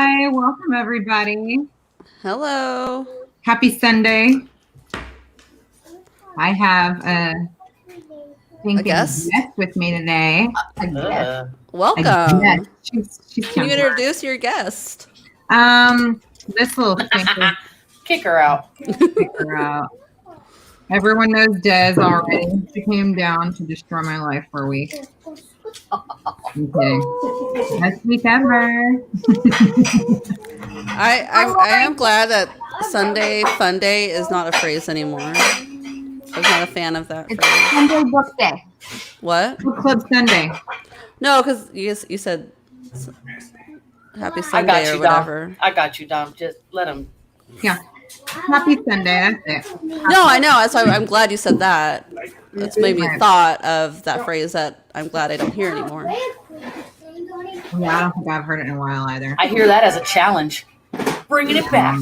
Hi, welcome everybody. Hello. Happy Sunday. I have a stinking guest? guest with me today. A guest. Welcome. She's Can you Kemper. introduce your guest? This little stinker. Kick her out. Kick her out. Everyone knows Des already. She came down to destroy my life for a week. I'm kidding. Nice to meet Amber. I am glad that Sunday Fun Day is not a phrase anymore. I was not a fan of that phrase. Sunday book day. What? Book Club Sunday. No, because you said Happy I Sunday got or you, whatever. Dom. I got you, Dom. Just let him. Yeah. Happy Sunday. That's it. No, I know. So I'm glad you said that. That's made me thought of that phrase that I'm glad I don't hear anymore. Yeah, I don't think I've heard it in a while either. I hear that as a challenge. Bringing it back.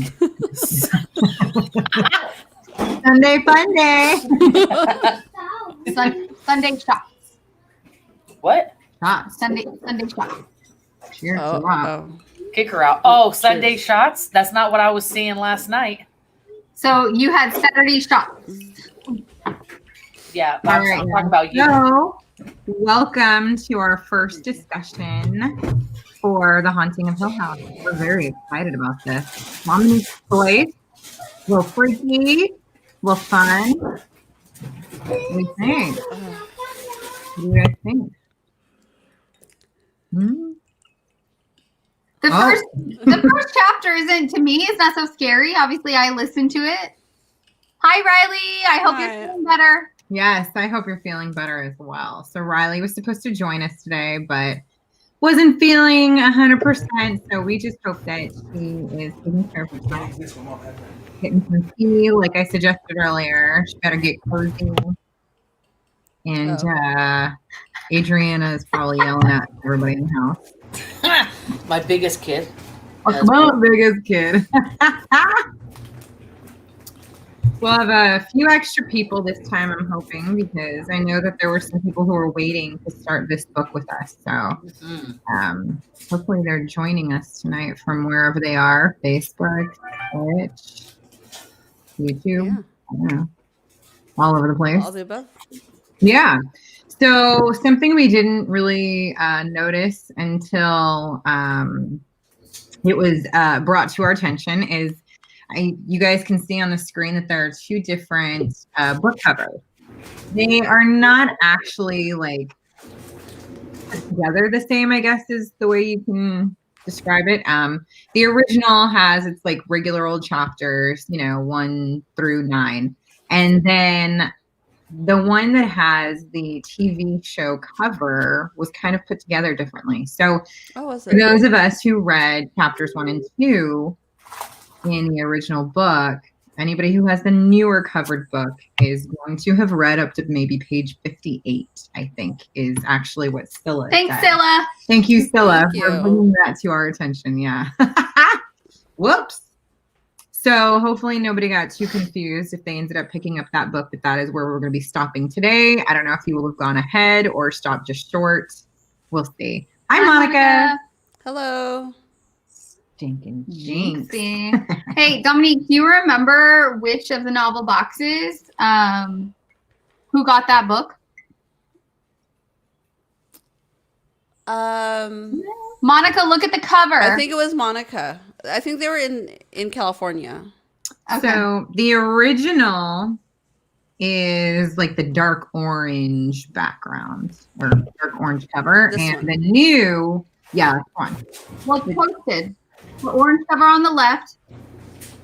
Sunday Fun Day. Sunday shots. What? Sunday shots. Cheers to Oh, that. oh. Kick her out. Oh, Sunday shots? That's not what I was seeing last night. So you had Saturday shots. Yeah, All I'm right, talking about you. So, welcome to our first discussion for The Haunting of Hill House. We're very excited about this. Mommy's choice. A little freaky, a little fun. What do you think? What do you guys think? The first chapter isn't, to me, it's not so scary. Obviously, I listened to it. Hi, Riley. I hope you're feeling better. Yes, I hope you're feeling better as well. So Riley was supposed to join us today, but wasn't feeling 100%. So we just hope that she is taking care of herself. Getting some tea, like I suggested earlier. She better get cozy. And Adriana is probably yelling at everybody in the house. My biggest kid. Come on, biggest kid. We'll have a few extra people this time, I'm hoping, because I know that there were some people who were waiting to start this book with us. So hopefully they're joining us tonight from wherever they are, Facebook, Twitch, YouTube, I don't know, all over the place. All the above. Yeah. So something we didn't really notice until it was brought to our attention is you guys can see on the screen that there are two different book covers. They are not actually like put together the same, I guess is the way you can describe it. The original has its like regular old chapters, 1 through 9. And then the one that has the TV show cover was kind of put together differently. So for those of us who read chapters 1 and 2 in the original book, anybody who has the newer covered book is going to have read up to maybe page 58, I think, is actually what Scylla Thanks, said. Scylla. Thank you, Scylla, Thank for you. bringing that to our attention. Yeah. Whoops. So hopefully nobody got too confused if they ended up picking up that book, but that is where we're going to be stopping today. I don't know if you will have gone ahead or stopped just short. We'll see. Hi, Monica. Hello. Stinking jinx. Hey, Dominique, do you remember which of the novel boxes who got that book? Monica, look at the cover. I think it was Monica. I think they were in California. Okay. So the original is like the dark orange background or dark orange cover. The new, this one. Well, it's posted. The orange cover on the left.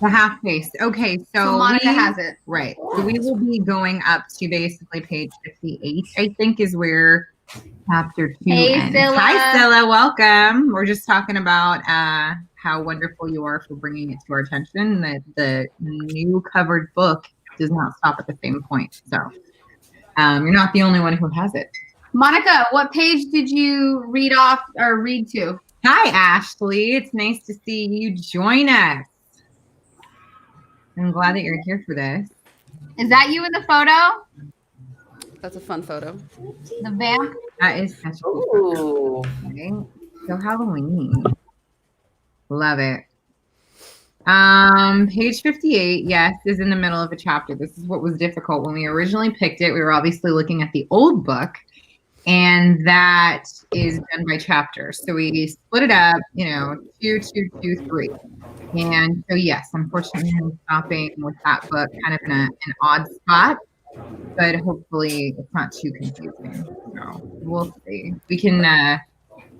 The half face. Okay, so Monica has it. Right. So we will be going up to basically page 58, I think is where chapter 2 ends. Scylla. Hi, Scylla. Welcome. We're just talking about how wonderful you are for bringing it to our attention that the new covered book does not stop at the same point. So you're not the only one who has it. Monica, what page did you read off or read to? Hi, Ashley. It's nice to see you join us. I'm glad that you're here for this. Is that you in the photo? That's a fun photo. The vamp? That is such a cool photo. Okay. So Halloween. Love it. Page 58, yes, is in the middle of a chapter. This is what was difficult when we originally picked it. We were obviously looking at the old book, and that is done by chapter. So we split it up, 2, 2, 2, 3. And so, yes, unfortunately, I'm stopping with that book kind of in an odd spot, but hopefully it's not too confusing. So we'll see. We can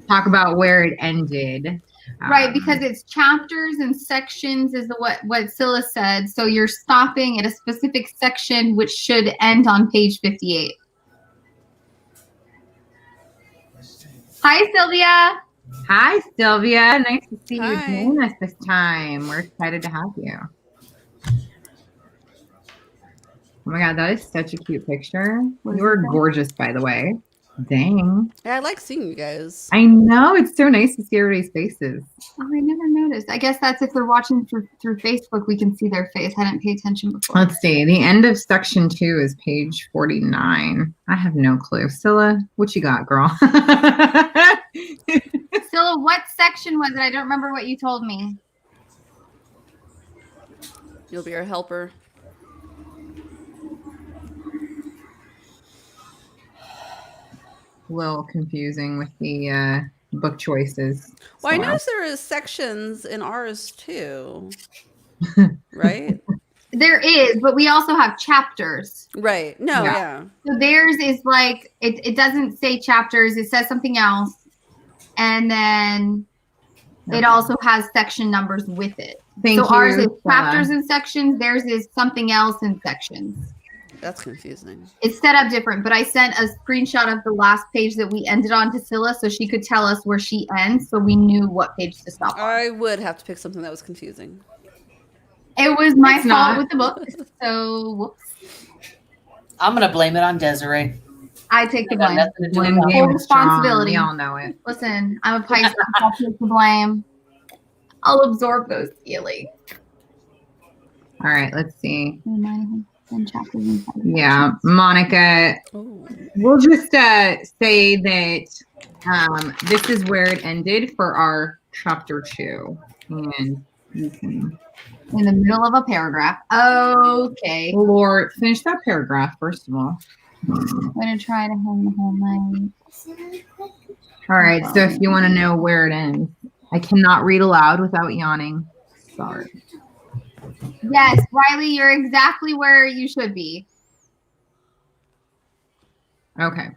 talk about where it ended. Right, because it's chapters and sections is what Scylla said. So you're stopping at a specific section, which should end on page 58. Hi, Sylvia. Hi, Sylvia. Nice to see you Hi. join us this time. We're excited to have you. Oh my God, that is such a cute picture. You are gorgeous, by the way. Dang. Yeah, I like seeing you guys. I know. It's so nice to see everybody's faces. Oh, I never noticed. I guess that's if they're watching through Facebook, we can see their face. I didn't pay attention before. Let's see. The end of section 2 is page 49. I have no clue. Scylla, what you got, girl? Scylla, what section was it? I don't remember what you told me. You'll be our helper. A little confusing with the book choices. Well, I noticed there is sections in ours too. Right? There is, but we also have chapters. Right. No, yeah. So theirs is like, it doesn't say chapters. It says something else. And then it also has section numbers with it. Thank you. Ours is chapters and sections. Theirs is something else in sections. That's confusing. It's set up different, but I sent a screenshot of the last page that we ended on to Scylla so she could tell us where she ends so we knew what page to stop on. I would have to pick something that was confusing. It was my It's fault not. with the book, so whoops. I'm gonna blame it on Desiree. I take the Got blame. nothing to do with Blame that. game Full is strong. responsibility. We all know it. Listen, I'm a Pisces. I'll take the blame. I'll absorb those feelings. All right, let's see. Chapters and Yeah, Monica, Oh. we'll just say that this is where it ended for our chapter 2. And you can in the middle of a paragraph. Okay. Lord, finish that paragraph, first of all. I'm going to try to hang the whole night. All right, so if you want to know where it ends, I cannot read aloud without yawning. Sorry. Yes, Riley, you're exactly where you should be. Okay.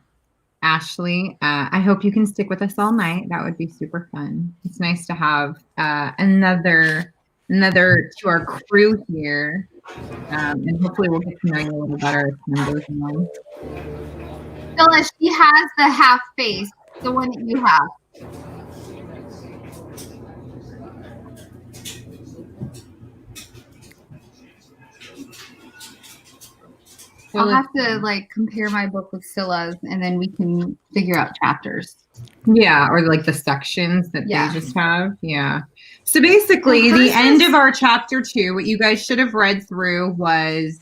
Ashley, I hope you can stick with us all night. That would be super fun. It's nice to have another to our crew here. And hopefully we'll get to know you a little better as time goes on. Phyllis, she has the half face, the one that you have. I'll have to like compare my book with Scylla's and then we can figure out chapters. Yeah, or like the sections that Yeah. they just have. Yeah. So basically, Well, the hers end is- of our chapter 2, what you guys should have read through was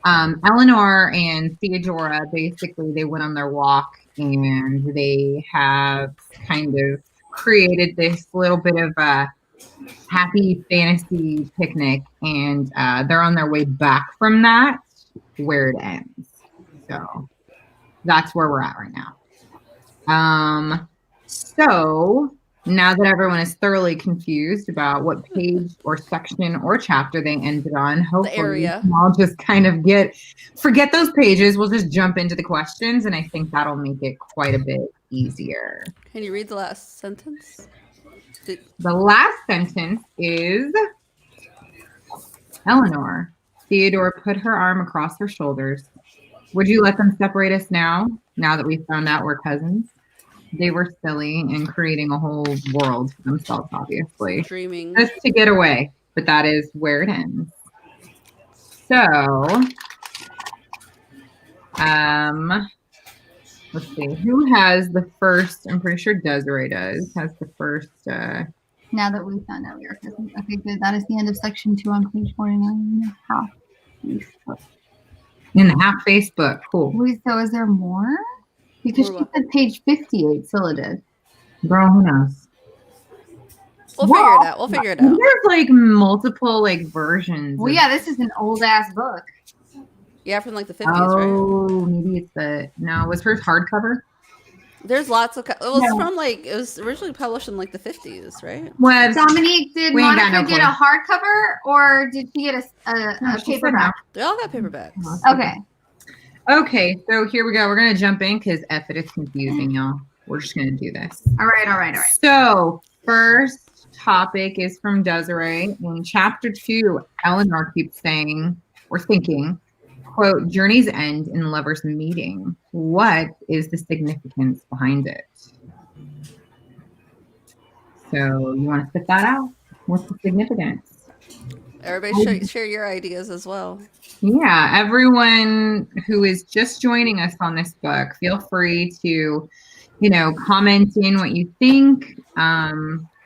Eleanor and Theodora. Basically, they went on their walk and they have kind of created this little bit of a happy fantasy picnic, and they're on their way back from that, where it ends. So that's where we're at right now. So now that everyone is thoroughly confused about what page or section or chapter they ended on, hopefully area. I'll just kind of forget those pages. We'll just jump into the questions, and I think that'll make it quite a bit easier. Can you read the last sentence? The last sentence is Eleanor. Theodore put her arm across her shoulders. Would you let them separate us now that we found out we're cousins? They were silly and creating a whole world for themselves, obviously. Dreaming. Just to get away, but that is where it ends. So, let's see. Who has the first? I'm pretty sure Desiree has the first. Now that we found out we are cousins. Okay, good. That is the end of section 2 on page 49. Half. In the half Facebook. Cool. Wait, so is there more? Because she said page 58, Scylla did. Girl, who knows? We'll figure it out. We'll figure it out. There's like multiple like versions. Well, yeah, this is an old ass book. Yeah, from like the 50s, right? Oh, maybe it's was hers hardcover? There's lots of. It was No. from like it was originally published in like the 50s, right? Well, Dominique, did We ain't got Monica no get a hardcover or did she get No, a she said paperback? They all got paperbacks. Okay. Okay, so here we go. We're gonna jump in because it's confusing, y'all. We're just gonna do this. All right. So first topic is from Desiree. In chapter 2, Eleanor keeps saying or thinking, quote, journeys end in lovers meeting. What is the significance behind it? So you want to spit that out? What's the significance? Everybody share your ideas as well. Yeah, everyone who is just joining us on this book, feel free to, comment in what you think.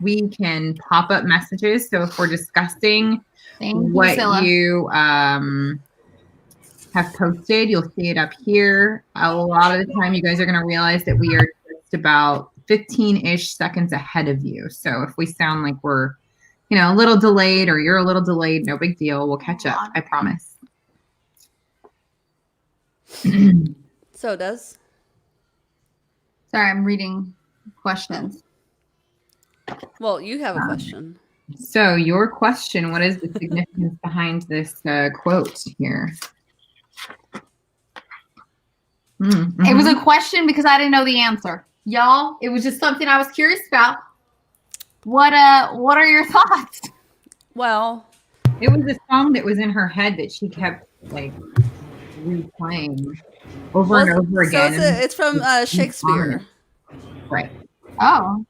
We can pop up messages. So if we're discussing what you have posted, you'll see it up here. A lot of the time, you guys are going to realize that we are just about 15-ish seconds ahead of you. So if we sound like we're, a little delayed or you're a little delayed, no big deal. We'll catch up. I promise. So does. Sorry, I'm reading questions. Well, you have a question. So your question, what is the significance behind this quote here? Mm-hmm. It was a question because I didn't know the answer. Y'all, it was just something I was curious about. What are your thoughts? Well, it was a song that was in her head that she kept like replaying over and over again. So it's from Shakespeare. Right. Oh.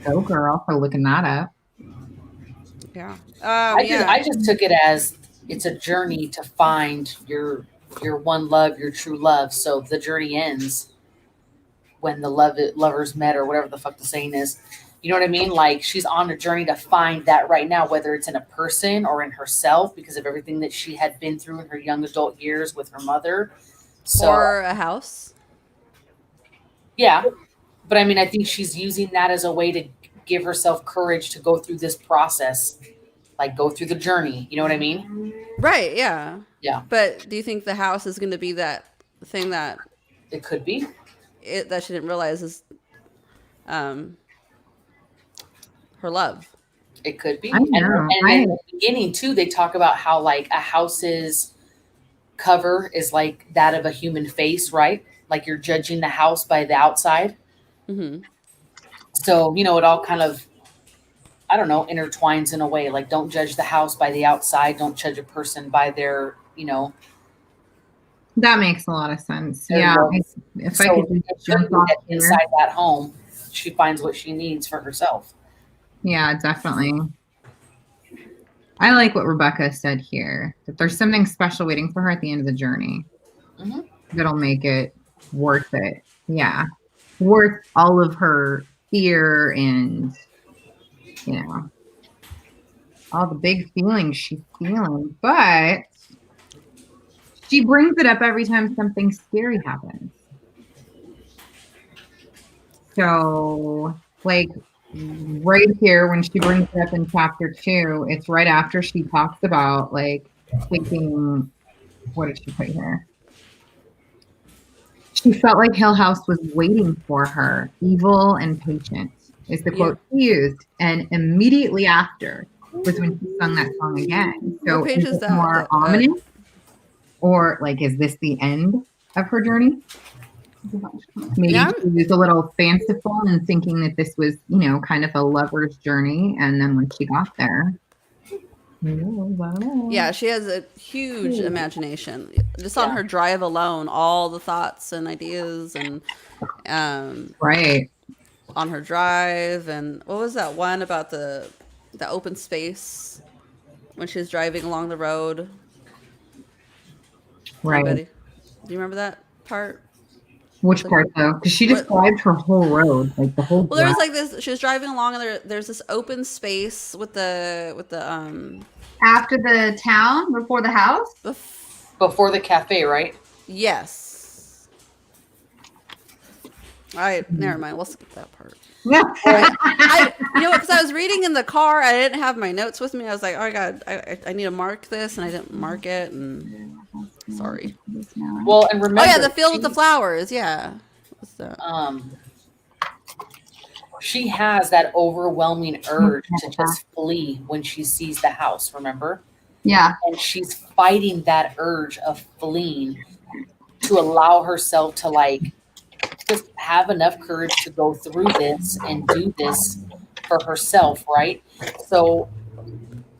Go girl for looking that up. Yeah. I just took it as it's a journey to find your one love, your true love. So the journey ends when the lovers met, or whatever the fuck the saying is. You know what I mean? Like she's on a journey to find that right now, whether it's in a person or in herself, because of everything that she had been through in her young adult years with her mother. So, or a house. Yeah. But I mean, I think she's using that as a way to give herself courage to go through this process, like go through the journey. You know what I mean? Right. Yeah. Yeah. But do you think the house is going to be that thing that it could be? That she didn't realize is her love. It could be. I know. And in the beginning too, they talk about how like a house's cover is like that of a human face, right? Like you're judging the house by the outside. Mm-hmm. So, it all kind of, I don't know, intertwines in a way. Like don't judge the house by the outside. Don't judge a person by their, That makes a lot of sense. Yeah. If I could just jump off inside that home, she finds what she needs for herself. Yeah, definitely. I like what Rebecca said here, that there's something special waiting for her at the end of the journey. Mm-hmm. That'll make it worth it. Yeah. Worth all of her fear and, all the big feelings she's feeling. But she brings it up every time something scary happens. So, like, right here, when she brings it up in chapter 2, it's right after she talks about, like, thinking, what did she put here? She felt like Hill House was waiting for her, evil and patient, is the quote she used. And immediately after was when she sung that song again. So what page is it more ominous? Or, like, is this the end of her journey? Maybe she was a little fanciful and thinking that this was, kind of a lover's journey. And then when she got there. Yeah, she has a huge imagination. Just on her drive alone, all the thoughts and ideas and right. On her drive. And what was that one about the open space when she was driving along the road? Right. Anybody? Do you remember that part? Which part though? Because she described her whole road, like the whole. Well, there was like this. She was driving along, and there's this open space with the after the town, before the house, before the cafe, right? Yes. Never mind. We'll skip that part. Yeah. You know what? Because I was reading in the car, I didn't have my notes with me. I was like, oh my god, I need to mark this, and I didn't mark it. And sorry. Well, and remember, Oh yeah, the field with the flowers. Yeah. What's that? She has that overwhelming urge to just flee when she sees the house. Remember? Yeah. And she's fighting that urge of fleeing to allow herself to like just have enough courage to go through this and do this for herself, right? So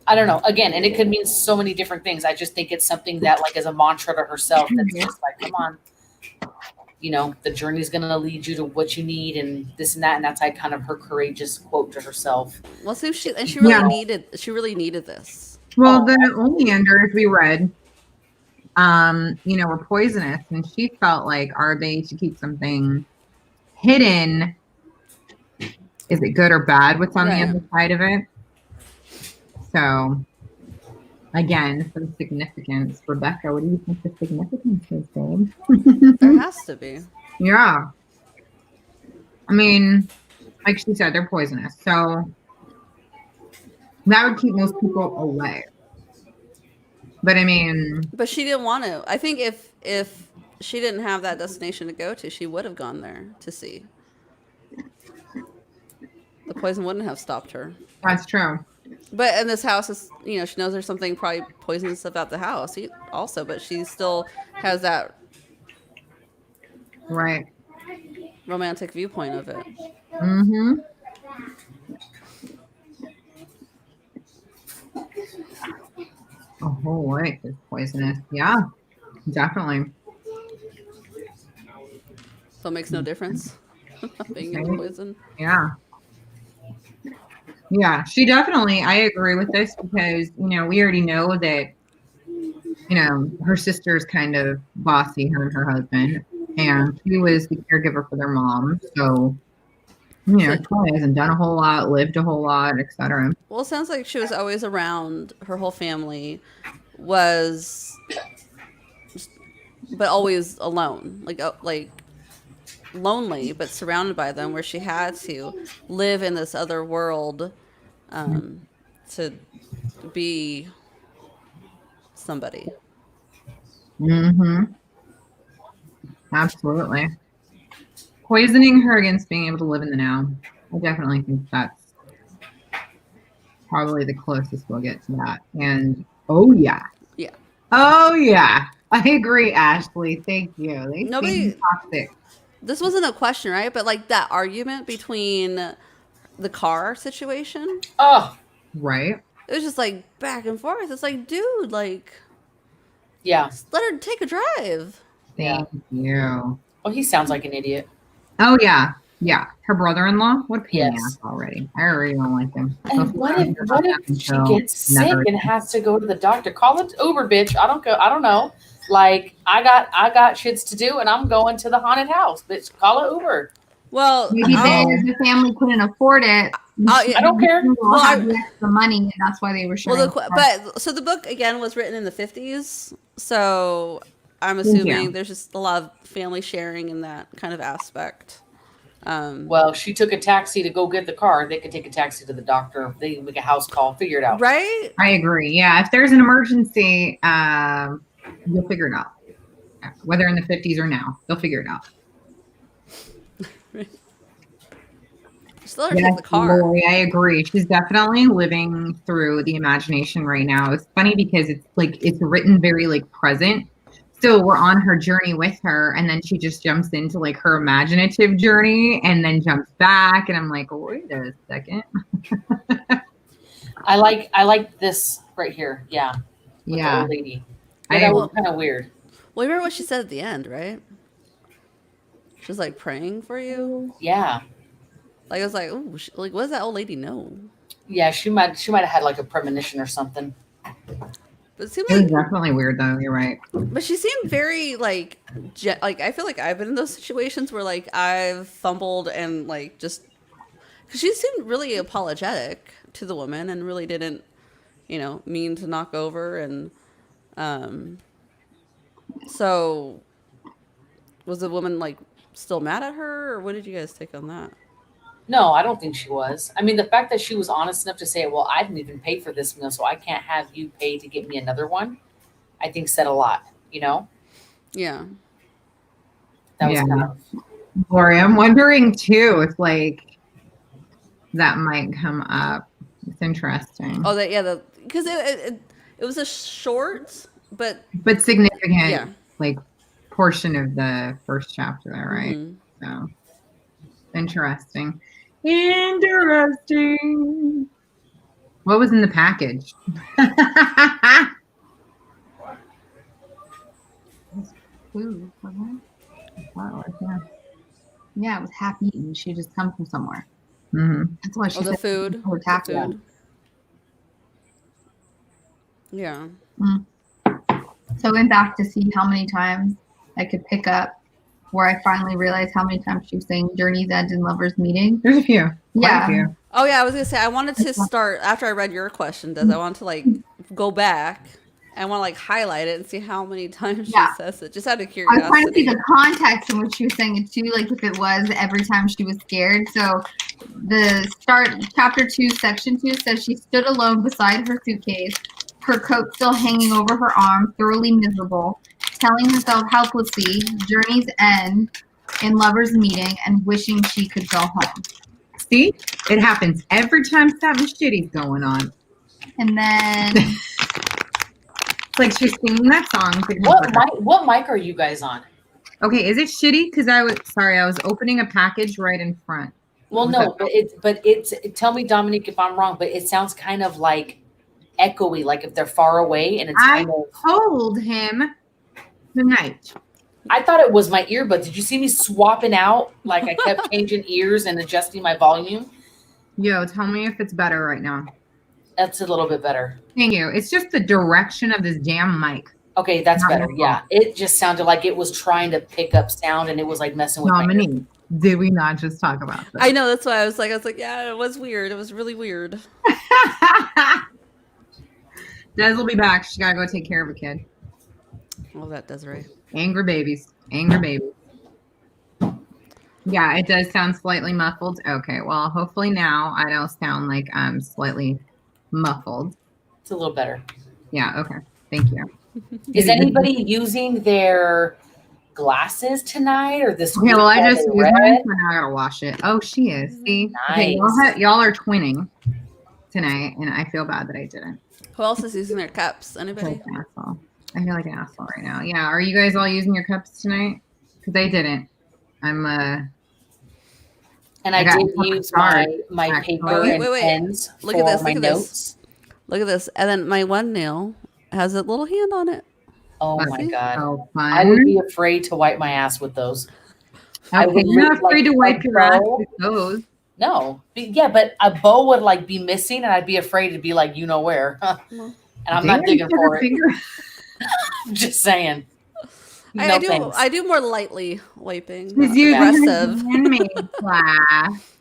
I don't know. Again, and it could mean so many different things. I just think it's something that like as a mantra to herself that's just like, come on. You know, the journey's gonna lead you to what you need and this and that, and that's like kind of her courageous quote to herself. Well, see, she really needed this. Well, the oleanders we read, you know, were poisonous, and she felt like, are they to keep something hidden? Is it good or bad? What's on the other side of it? So, again, some significance. Rebecca, what do you think the significance is, babe? There has to be. Yeah. I mean, like she said, they're poisonous. So that would keep most people away. But I mean, But she didn't want to. I think if she didn't have that destination to go to, she would have gone there to see. The poison wouldn't have stopped her. that's true. But in this house, is, you know, she knows there's something probably poisonous about the house also, but she still has that Right. romantic viewpoint of it. Mm-hmm. A whole life is poisonous. Yeah, definitely. So it makes no difference being in poison. Yeah. Yeah, she definitely, I agree with this because, you know, we already know that, you know, her sister's kind of bossy, her and her husband, and she was the caregiver for their mom. So, you know, she hasn't done a whole lot, lived a whole lot, etc. Well, it sounds like she was always around. Her whole family was, but always alone, like lonely, but surrounded by them, where she had to live in this other world to be somebody. Mm-hmm. Absolutely. Poisoning her against being able to live in the now. I definitely think that's probably the closest we'll get to that. And oh yeah. Yeah. Oh yeah. I agree, Ashley. Thank you. They Nobody seem toxic. This wasn't a question, right? But like that argument between the car situation. Oh, right. It was just like back and forth. It's like, dude, like, yeah. let her take a drive. Thank you. Oh, he sounds like an idiot. Oh yeah. Yeah. Her brother-in-law? What a pain in the Yes. ass already. I already don't like him. And what if she gets sick and has to go to the doctor? Call it Uber, bitch. I don't know. Like I got shits to do and I'm going to the haunted house. Bitch, call it Uber. Well, Maybe the family couldn't afford it. I don't care. Well, had the extra money, and that's why they were sharing. But so the book again was written in the 50s. So I'm assuming there's just a lot of family sharing in that kind of aspect. Well, she took a taxi to go get the car. They could take a taxi to the doctor. They can make a house call. Figure it out. Right? I agree. Yeah. If there's an emergency, you'll figure it out. Whether in the 50s or now, they'll figure it out. Just let her take the car. Lori, I agree. She's definitely living through the imagination right now. It's funny because it's like it's written very like present. So we're on her journey with her, and then she just jumps into like her imaginative journey and then jumps back. And I'm like, wait a second. I like this right here. Yeah. With Yeah. the old lady. That was kind of weird. Well, you remember what she said at the end, right? She was like praying for you. Yeah. Like I was like, oh, like what does that old lady know? Yeah, she might have had like a premonition or something. But it seemed It was like, definitely weird though. You're right. but she seemed very like I feel like I've been in those situations where like I've fumbled and like just because she seemed really apologetic to the woman and really didn't, you know, mean to knock over and so was the woman like still mad at her, or what did you guys take on that? No, I don't think she was. I mean, the fact that she was honest enough to say, well, I didn't even pay for this meal, so I can't have you pay to get me another one, I think said a lot, you know? Yeah. That was Yeah. kind of, Lori, I'm wondering too if like that might come up. It's interesting. Oh, because it was a short, but significant yeah. like portion of the first chapter there, right? Mhm. So interesting. Interesting. What was in the package? Food, wasn't it? Wow, yeah, it was half eaten. She just come from somewhere. Mm-hmm. That's why she the said food. her The food. Yeah. So I went back to see how many times I could pick up where I finally realized how many times she was saying journeys end in lovers meeting. There's a few. Yeah. Quite a few. Oh yeah, I was gonna say I wanted to start after I read your question. Does I wanted to like go back. I want to like highlight it and see how many times she says it, just out of I was trying to see curiosity. the context in which she was saying it too, like if it was every time she was scared. So the start, chapter 2, section 2 says she stood alone beside her suitcase, her coat still hanging over her arm, thoroughly miserable, telling herself helplessly, journey's end in lovers' meeting, and wishing she could go home. See, it happens every time something shitty's going on. And then It's like she's singing that song. what mic are you guys on? Okay, is it shitty? Because I was opening a package right in front. Well, no, but it's tell me, Dominique, if I'm wrong, but it sounds kind of like echoey, like if they're far away and it's kind of. Told him tonight. I thought it was my earbud. Did you see me swapping out? Like I kept changing ears and adjusting my volume. Yo, tell me if it's better right now. That's a little bit better. Thank you. It's just the direction of this damn mic. Okay, that's better. Yeah, it just sounded like it was trying to pick up sound and it was like messing with my ears. Did we not just talk about this? I know, that's why I was like, yeah, it was weird. It was really weird. Des will be back. She gotta go take care of a kid. Oh, that does right. Angry babies. Yeah, it does sound slightly muffled. Okay, well, hopefully now I don't sound like I'm slightly muffled. It's a little better. Yeah, okay. Thank you. Is anybody using their glasses tonight or this Okay, week? well, I while just they used read? mine, so now I gotta wash it. Oh, she is. See? Okay, Nice. y'all are twinning tonight, and I feel bad that I didn't. Who else is using their cups? Anybody? I feel like an asshole right now. Yeah, are you guys all using your cups tonight? Because I didn't. And I did use my paper and pens Look for at this, my look at this. notes. Look at this. And then my one nail has a little hand on it. Oh my God. So fun. I would be afraid to wipe my ass with those. I would You're not afraid like, to wipe your ass bow. with those. No. Yeah, but a bow would like be missing and I'd be afraid to be like, you know where. And I'm not digging for it. I'm just saying. No thanks. I do more lightly wiping. She's Not using aggressive. her handmade class.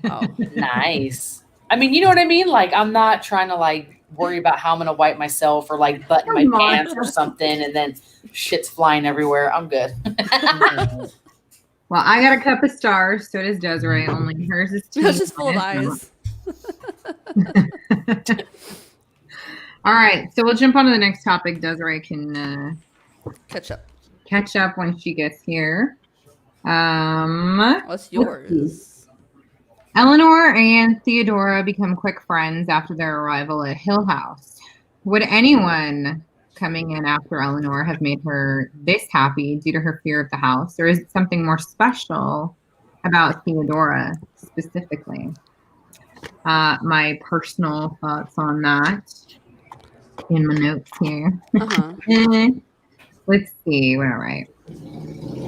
Oh. Nice. I mean, you know what I mean? Like, I'm not trying to like worry about how I'm gonna wipe myself or like button my pants or something and then shit's flying everywhere. I'm good. Well, I got a cup of stars, so does Desiree, only hers is tea. It's just full of eyes. All right, so we'll jump on to the next topic. Desiree can catch up when she gets here. What's yours? Eleanor and Theodora become quick friends after their arrival at Hill House. Would anyone coming in after Eleanor have made her this happy due to her fear of the house, or is it something more special about Theodora specifically? My personal thoughts on that in my notes here. Let's see. All right.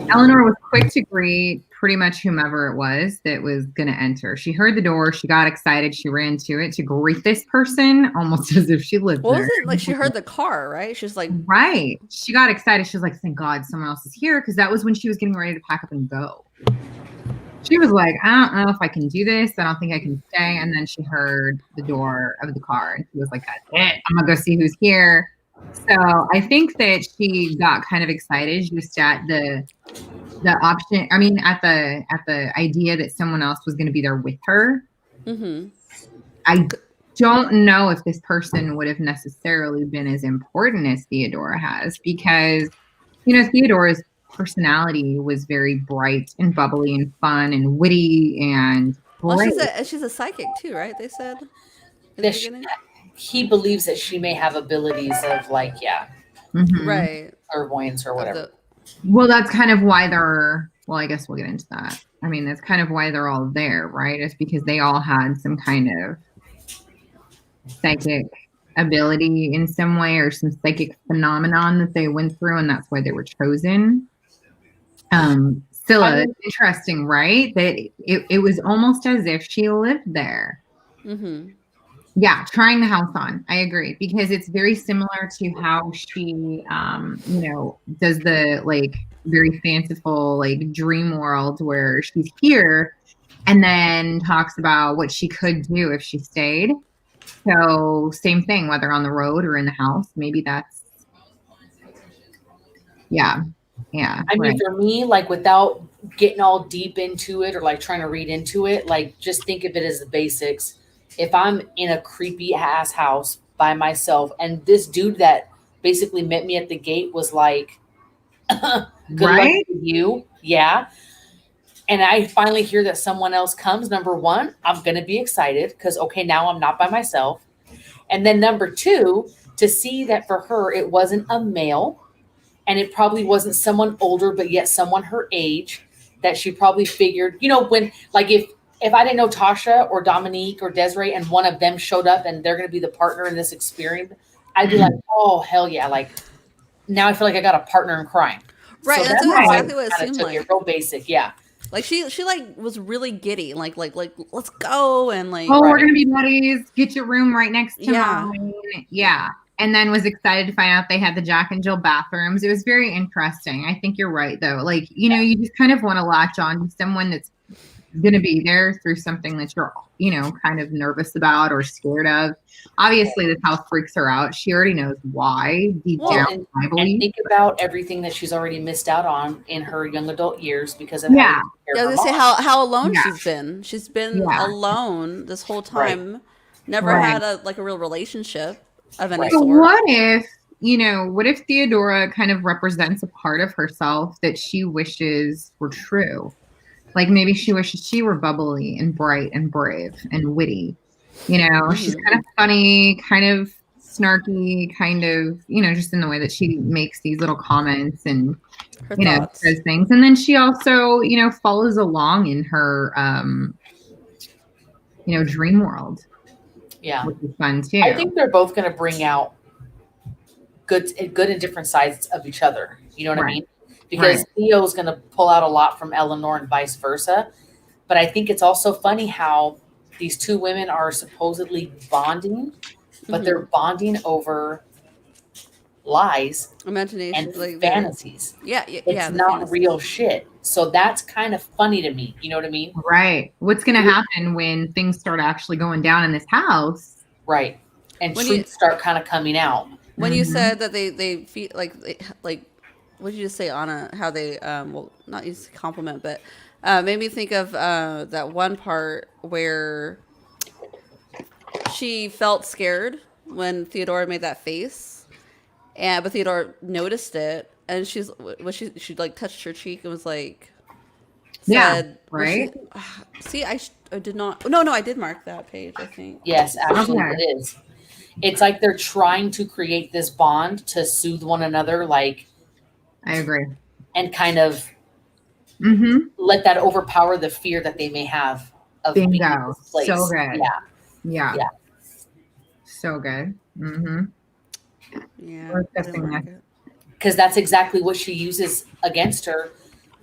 Eleanor was quick to greet pretty much whomever it was that was going to enter. She heard the door. She got excited. She ran to it to greet this person almost as if she lived there. What was it? Like she heard the car, right? She's like... Right. She got excited. She was like, thank God someone else is here, because that was when she was getting ready to pack up and go. She was like, I don't know if I can do this. I don't think I can stay. And then she heard the door of the car and she was like, that's it. I'm going to go see who's here. So I think that she got kind of excited just at the the option. I mean, at the idea that someone else was going to be there with her. Mm-hmm. I don't know if this person would have necessarily been as important as Theodora has, because, Theodora's personality was very bright and bubbly and fun and witty and Well, bright. she's a psychic too, right? They said in the That beginning. he believes that she may have abilities of Mhm. Right. clairvoyance or whatever. Well, that's kind of why well, I guess we'll get into that. I mean, that's kind of why they're all there, right? It's because they all had some kind of psychic ability in some way, or some psychic phenomenon that they went through, and that's why they were chosen. Scylla, interesting, right? That it was almost as if she lived there. Mm-hmm. Yeah, trying the house on. I agree, because it's very similar to how she, does the very fanciful dream world where she's here and then talks about what she could do if she stayed. So same thing, whether on the road or in the house. Maybe that's, yeah. I mean, for me, without getting all deep into it or trying to read into it, just think of it as the basics. If I'm in a creepy ass house by myself and this dude that basically met me at the gate was like, good luck with you. Yeah. And I finally hear that someone else comes. Number one, I'm going to be excited because, okay, now I'm not by myself. And then number two, to see that for her, it wasn't a male and it probably wasn't someone older, but yet someone her age, that she probably figured, when, if I didn't know Tasha or Dominique or Desiree and one of them showed up and they're going to be the partner in this experience, I'd be like, oh, hell yeah. Now I feel like I got a partner in crime. Right. So that's exactly what it seemed like. It real basic. Yeah. She was really giddy, like let's go, and we're gonna be buddies. Get your room right next to Yeah. mine. Yeah, and then was excited to find out they had the Jack and Jill bathrooms. It was very interesting. I think you're right, though. You just kind of want to latch on to someone that's going to be there through something that you're, kind of nervous about or scared of. Obviously, this house freaks her out. She already knows why. Deep down, I believe. And think about everything that she's already missed out on in her young adult years because of I was gonna say how alone she's been. She's been alone this whole time. Right. Never had a real relationship of any So sort. what if Theodora kind of represents a part of herself that she wishes were true? Maybe she wishes she were bubbly and bright and brave and witty. She's kind of funny, kind of snarky, kind of, just in the way that she makes these little comments and, says things. And then she also, follows along in her, dream world. Yeah. Which is fun too. I think they're both going to bring out good and different sides of each other. You know what I mean? Because Theo's going to pull out a lot from Eleanor and vice versa. But I think it's also funny how these two women are supposedly bonding, but they're bonding over lies, imagination, and fantasies. It's not real shit. So that's kind of funny to me. You know what I mean? Right. What's going to happen when things start actually going down in this house? Right. And truths start kind of coming out. When you said that they feel like what did you just say, Anna? How they not use compliment, but made me think of that one part where she felt scared when Theodora made that face, but Theodora noticed it, and she touched her cheek and was like, said, right. See, I did not. No, I did mark that page, I think. Yes, actually, it is. It's like they're trying to create this bond to soothe one another, I agree. And kind of let that overpower the fear that they may have of being in this place. So good. Yeah. So good. Yeah. Because that's exactly what she uses against her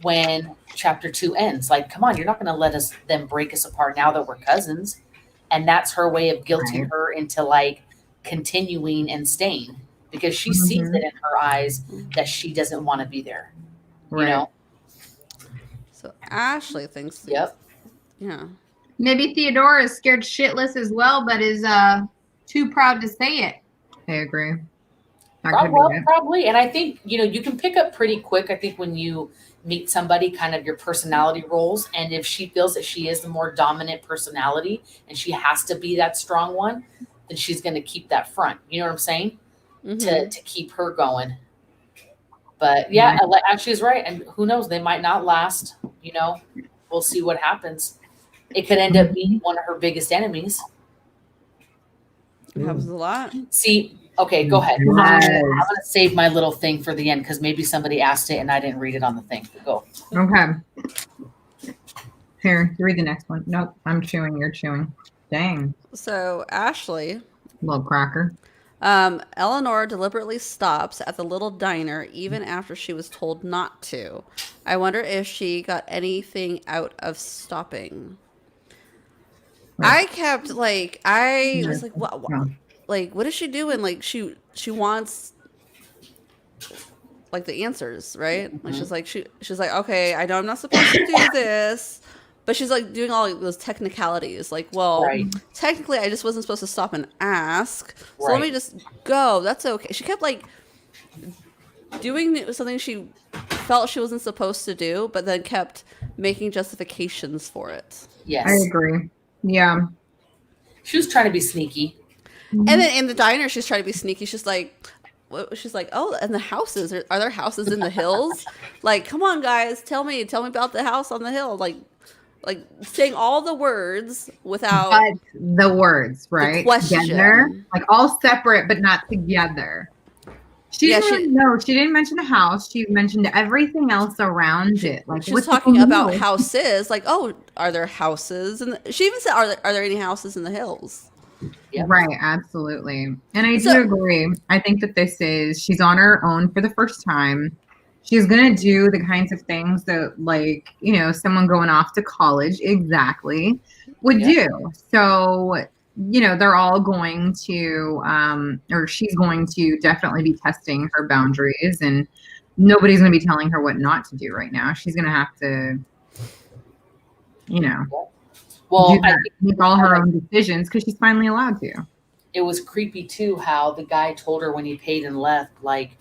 when chapter 2 ends. Come on, you're not going to let them break us apart now that we're cousins. And that's her way of guilting her into continuing and staying, because she sees it in her eyes that she doesn't want to be there. You know? So Ashley thinks. Yep. Yeah. Maybe Theodora is scared shitless as well, but is too proud to say it. I agree. That could be it. Probably. And I think, you can pick up pretty quick. I think when you meet somebody, kind of your personality roles. And if she feels that she is the more dominant personality and she has to be that strong one, then she's going to keep that front. You know what I'm saying? To keep her going. But yeah, she's right. And who knows? They might not last. We'll see what happens. It could end up being one of her biggest enemies. It happens a lot. See, okay, go ahead. Yes. I'm going to save my little thing for the end because maybe somebody asked it and I didn't read it on the thing. Go. Okay. Here, you read the next one. Nope, I'm chewing. You're chewing. Dang. So Ashley, Little cracker. Eleanor deliberately stops at the little diner even after she was told not to. I wonder if she got anything out of stopping. Right. I kept I was like, what? Like, what is she doing? Like, she wants like the answers, right? Like, she's like, okay, I know I'm not supposed to do this, but she's like doing all those technicalities. Like, well, technically, I just wasn't supposed to stop and ask, so let me just go. That's okay. She kept doing something she felt she wasn't supposed to do, but then kept making justifications for it. Yes, I agree. Yeah. She was trying to be sneaky. And then in the diner, she's trying to be sneaky. She's like, oh, and the houses, are there houses in the hills? Like, come on, guys, tell me about the house on the hill. Like saying all the words without the words, right? The question. Together, like all separate but not together. She didn't mention the house. She mentioned everything else around it. Like, she was talking about houses. Like, oh, are there houses? And she even said, are there any houses in the hills? Yep. Right, absolutely. And I do agree. I think that she's on her own for the first time. She's going to do the kinds of things that, someone going off to college would do. So, they're all going to, or she's going to definitely be testing her boundaries, and nobody's going to be telling her what not to do right now. She's going to have to, make all her own decisions because she's finally allowed to. It was creepy too how the guy told her when he paid and left, like,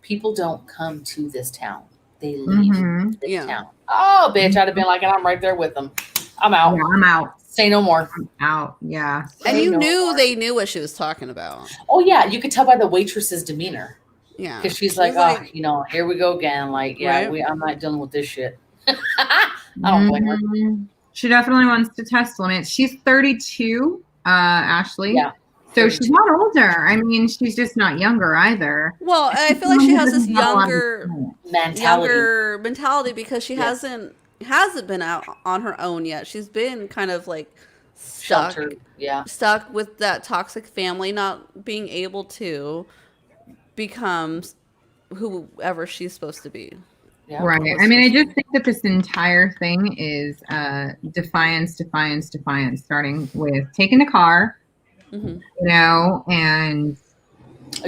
people don't come to this town. They leave this town. Oh, bitch, I'd have been like, and I'm right there with them. I'm out. Yeah, I'm out. Say no more. I'm out. Yeah. And you knew they knew what she was talking about. Oh, yeah. You could tell by the waitress's demeanor. Yeah. Because she's like, here we go again. Like, I'm not dealing with this shit. I don't blame her. She definitely wants to test limits. She's 32, Ashley. Yeah. So she's not older. I mean, she's just not younger either. Well, I feel like she has this younger mentality because she hasn't been out on her own yet. She's been kind of stuck with that toxic family, not being able to become whoever she's supposed to be. Yeah, right. I mean, I just think that this entire thing is defiance, starting with taking the car, and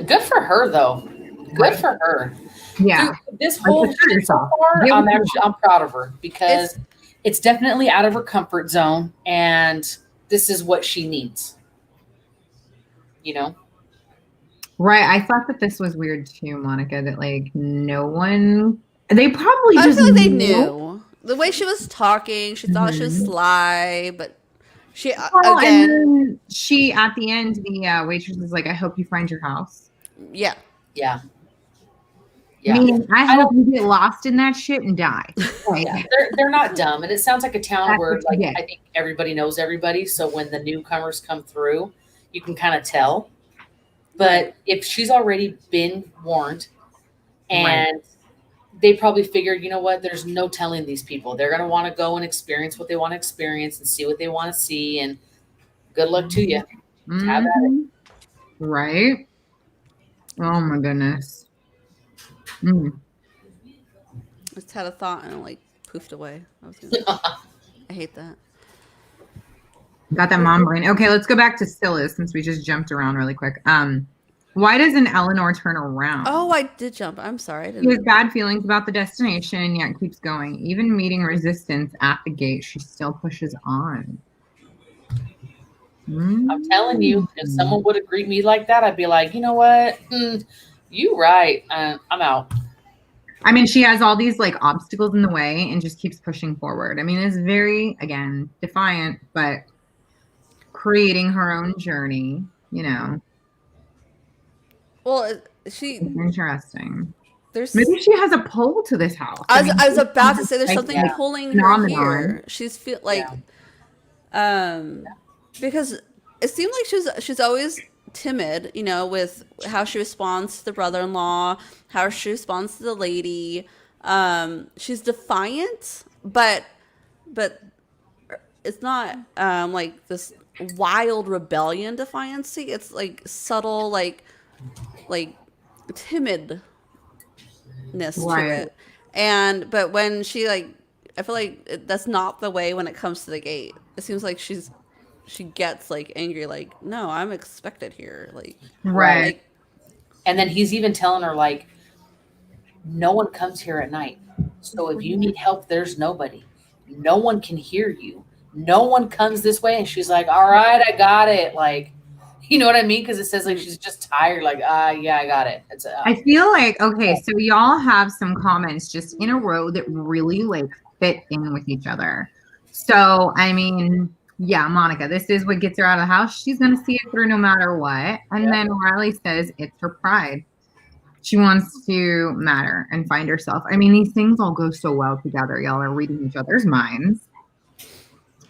good for her though. Good for her. Yeah. Dude, this whole shit so far, I'm proud of her because it's definitely out of her comfort zone, and this is what she needs. Right. I thought that this was weird too, Monica, that no one. They probably just. I feel like they knew the way she was talking. She thought she was sly, but she again. She at the end, the waitress was like, "I hope you find your house." Yeah. Yeah. I mean, I hope you get lost in that shit and die. Yeah. They're not dumb, and it sounds like a town where I think everybody knows everybody. So when the newcomers come through, you can kind of tell. But if she's already been warned, and they probably figured, you know what, there's no telling these people. They're going to want to go and experience what they want to experience and see what they want to see. And good luck to you. Have at it. Right? Oh, my goodness. I just had a thought and it poofed away. I hate that. Got that mom brain. Okay, let's go back to Scylla since we just jumped around really quick. Why doesn't Eleanor turn around? Oh, I did jump. I'm sorry. She has bad feelings about the destination, yet keeps going. Even meeting resistance at the gate, she still pushes on. I'm telling you, if someone would have greeted me like that, I'd be like, you know what? You right. I'm out. I mean, she has all these like obstacles in the way and just keeps pushing forward. I mean, it's very, again, defiant, but creating her own journey, you know. Well, she It's interesting. there's. Maybe she has a pull to this house. I was she's about kind to of say there's like something Yeah. pulling her phenomenon. here. She's feel like, because it seemed like she's always timid, you know, with how she responds to the brother-in-law, how she responds to the lady. She's defiant, but it's not like this wild rebellion defiancy. It's like subtle, like timidness to Right. it. But when she like, I feel like that's not the way when it comes to the gate. It seems like she gets like angry, like, no, I'm expected here, like, Right. like, And then he's even telling her, like, no one comes here at night. So if you need help, there's nobody. No one can hear you. No one comes this way. And she's like, all right, I got it. Like, you know what I mean? Because it says like she's just tired. Like, yeah, I got it. It's I feel like, okay, so y'all have some comments just in a row that really like fit in with each other. So, I mean, yeah, Monica, this is what gets her out of the house. She's going to see it through no matter what. And then Riley says it's her pride. She wants to matter and find herself. I mean, these things all go so well together. Y'all are reading each other's minds.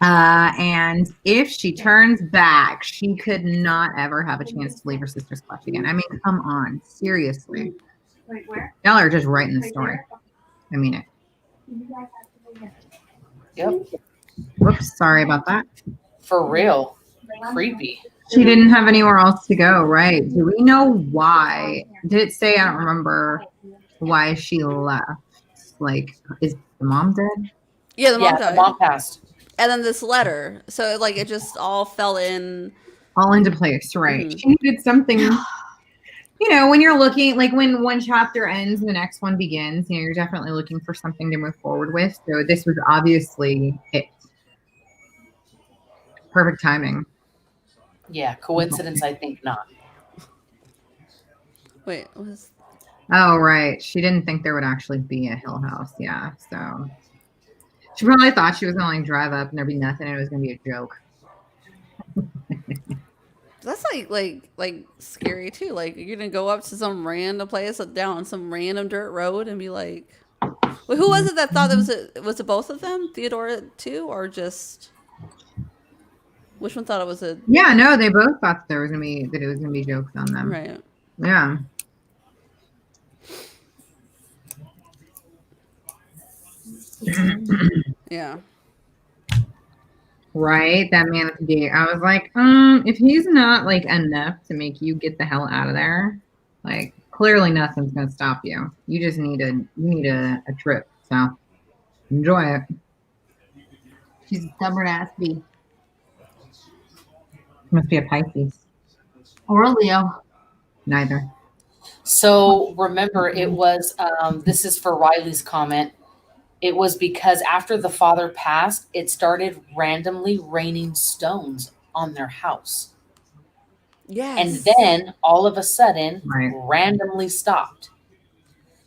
And if she turns back, she could not ever have a chance to leave her sister's clutch again. I mean, come on, seriously. Wait, where? Y'all are just writing the story. I mean it. Yep. Whoops, sorry about that. For real. Creepy. She didn't have anywhere else to go, right? Do we know why? Did it say? I don't remember why she left. Like, is the mom dead? yeah, the mom Yeah, died. the mom passed. And then this letter, so like it just all fell in. All into place, right? Mhm. She needed something. You know, when you're looking, like when one chapter ends, the next one begins. You know, you're definitely looking for something to move forward with. So this was obviously it. Perfect timing. Yeah, coincidence, I think not. Wait, was Oh, right. She didn't think there would actually be a Hill House. Yeah. So she probably thought she was going to like drive up and there'd be nothing. And it was going to be a joke. that's like scary too. Like you're gonna go up to some random place down some random dirt road and be like, well, who was it that thought was it both of them, Theodora too, or just which one thought it was a Yeah. No, they both thought there was going to be, that it was going to be jokes on them. right? Yeah. Yeah. Right, that man at the gate. I was like, if he's not like enough to make you get the hell out of there, like clearly nothing's gonna stop you. You just need a trip. So enjoy it. She's a stubborn ass bee. Must be a Pisces. Or a Leo. Neither. So remember, it was, this is for Riley's comment. It was because after the father passed, it started randomly raining stones on their house. Yes. And then all of a sudden, Right. randomly stopped.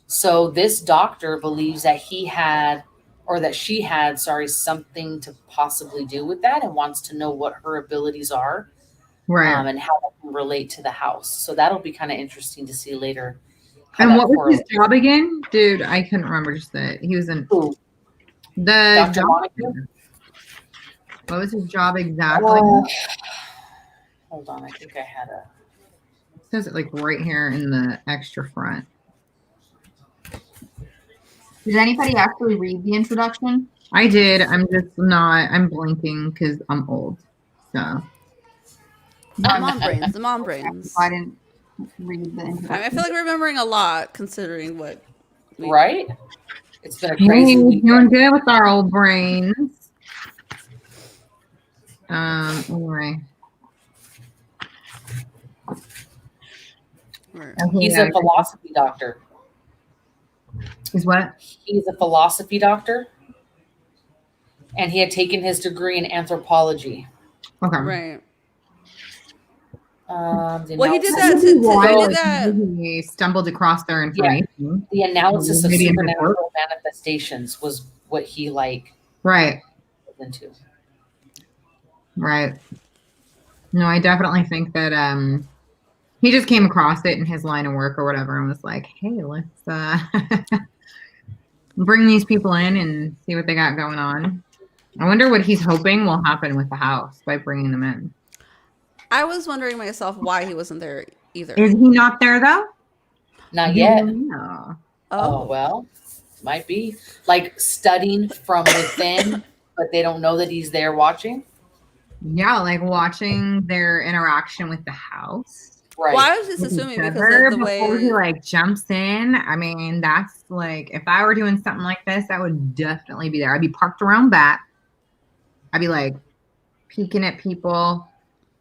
So this doctor believes that he had, or that she had, something to possibly do with that and wants to know what her abilities are, Right. and how that can relate to the house. So that'll be kind of interesting to see later. how And that what was his correlates. job again? Dude, I couldn't remember just that he was in Who? the Dr. job. Monica? What was his job exactly? Hold on, I think I had a. It says it like right here in the extra front. Did anybody actually read the introduction? I did. I'm just not. I'm blinking because I'm old. So The mom brains. The mom brains. I didn't read the introduction. I feel like we're remembering a lot considering what. Right? It's been a hey, crazy week. doing good with our old brains. Anyway. We're, Okay, He's yeah, a philosophy doctor. He's what? He's a philosophy doctor. And he had taken his degree in anthropology. Okay. right. Well, he did that. Maybe He why did that. he stumbled across their information. The analysis of Maybe in his work. supernatural manifestations was what he like Right. was into. Right. No, I definitely think that he just came across it in his line of work or whatever and was like, hey, let's bring these people in and see what they got going on. I wonder what he's hoping will happen with the house by bringing them in. I was wondering myself why he wasn't there either. Is he not there though? Not yet. No. Oh, well, might be like studying from within, but they don't know that he's there watching. Yeah, like watching their interaction with the house. Right. Well, I was just with assuming each because other of the before way he like jumps in. I mean, that's like if I were doing something like this, I would definitely be there. I'd be parked around back. I'd be like peeking at people,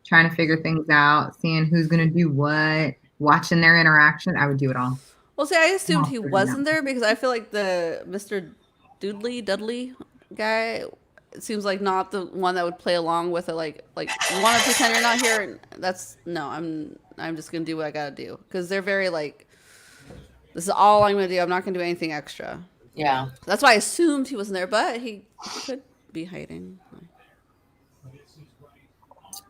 trying to figure things out, seeing who's gonna do what, watching their interaction. I would do it all. Well, see, I assumed he pretty wasn't much. there because I feel like the Mr. Dudley guy seems like not the one that would play along with it. Like you want to pretend you're not here. That's no. I'm just gonna do what I gotta do because they're very like, this is all I'm gonna do. I'm not gonna do anything extra. Yeah. That's why I assumed he wasn't there, but he could be hiding.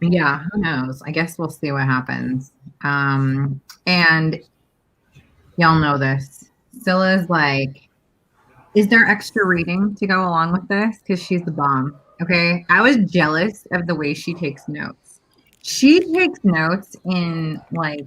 Yeah, who knows? I guess we'll see what happens. And y'all know this. Scylla's like, is there extra reading to go along with this? Because she's the bomb. Okay. I was jealous of the way she takes notes. She takes notes in like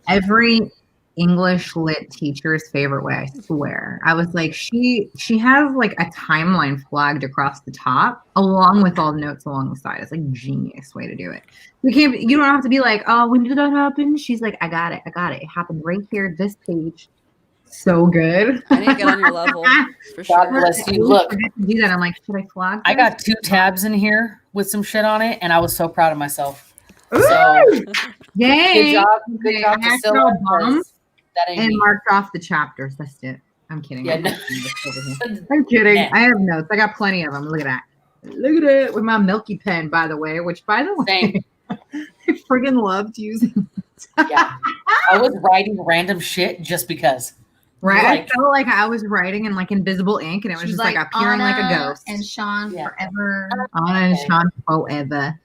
every English lit teacher's favorite way, I swear. I was like, she has like a timeline flagged across the top along with all the notes along the side. It's like genius way to do it. You don't have to be like, oh, when did that happen? She's like, I got it. It happened right here, this page. So good. I need to get on your level for God sure. bless you. Look, I forget to do that. I'm like, should I flag I this? got 2 tabs in here with some shit on it, and I was so proud of myself. Ooh! So Yay. good job Okay, to I Scylla, actually bomb 'cause that ain't and me. marked off the chapters. That's it. I'm kidding. Yeah, I'm, no. I'm kidding. Nah. I have notes. I got plenty of them. Look at that. Look at it with my milky pen, by the way. Which, by the way, Same. I friggin' loved using. Yeah. I was writing random shit just because. Right, Like- I felt like I was writing in like invisible ink, and it was She's just like appearing like a Anna ghost. and Sean Yeah. forever. Anna and Okay. Sean forever.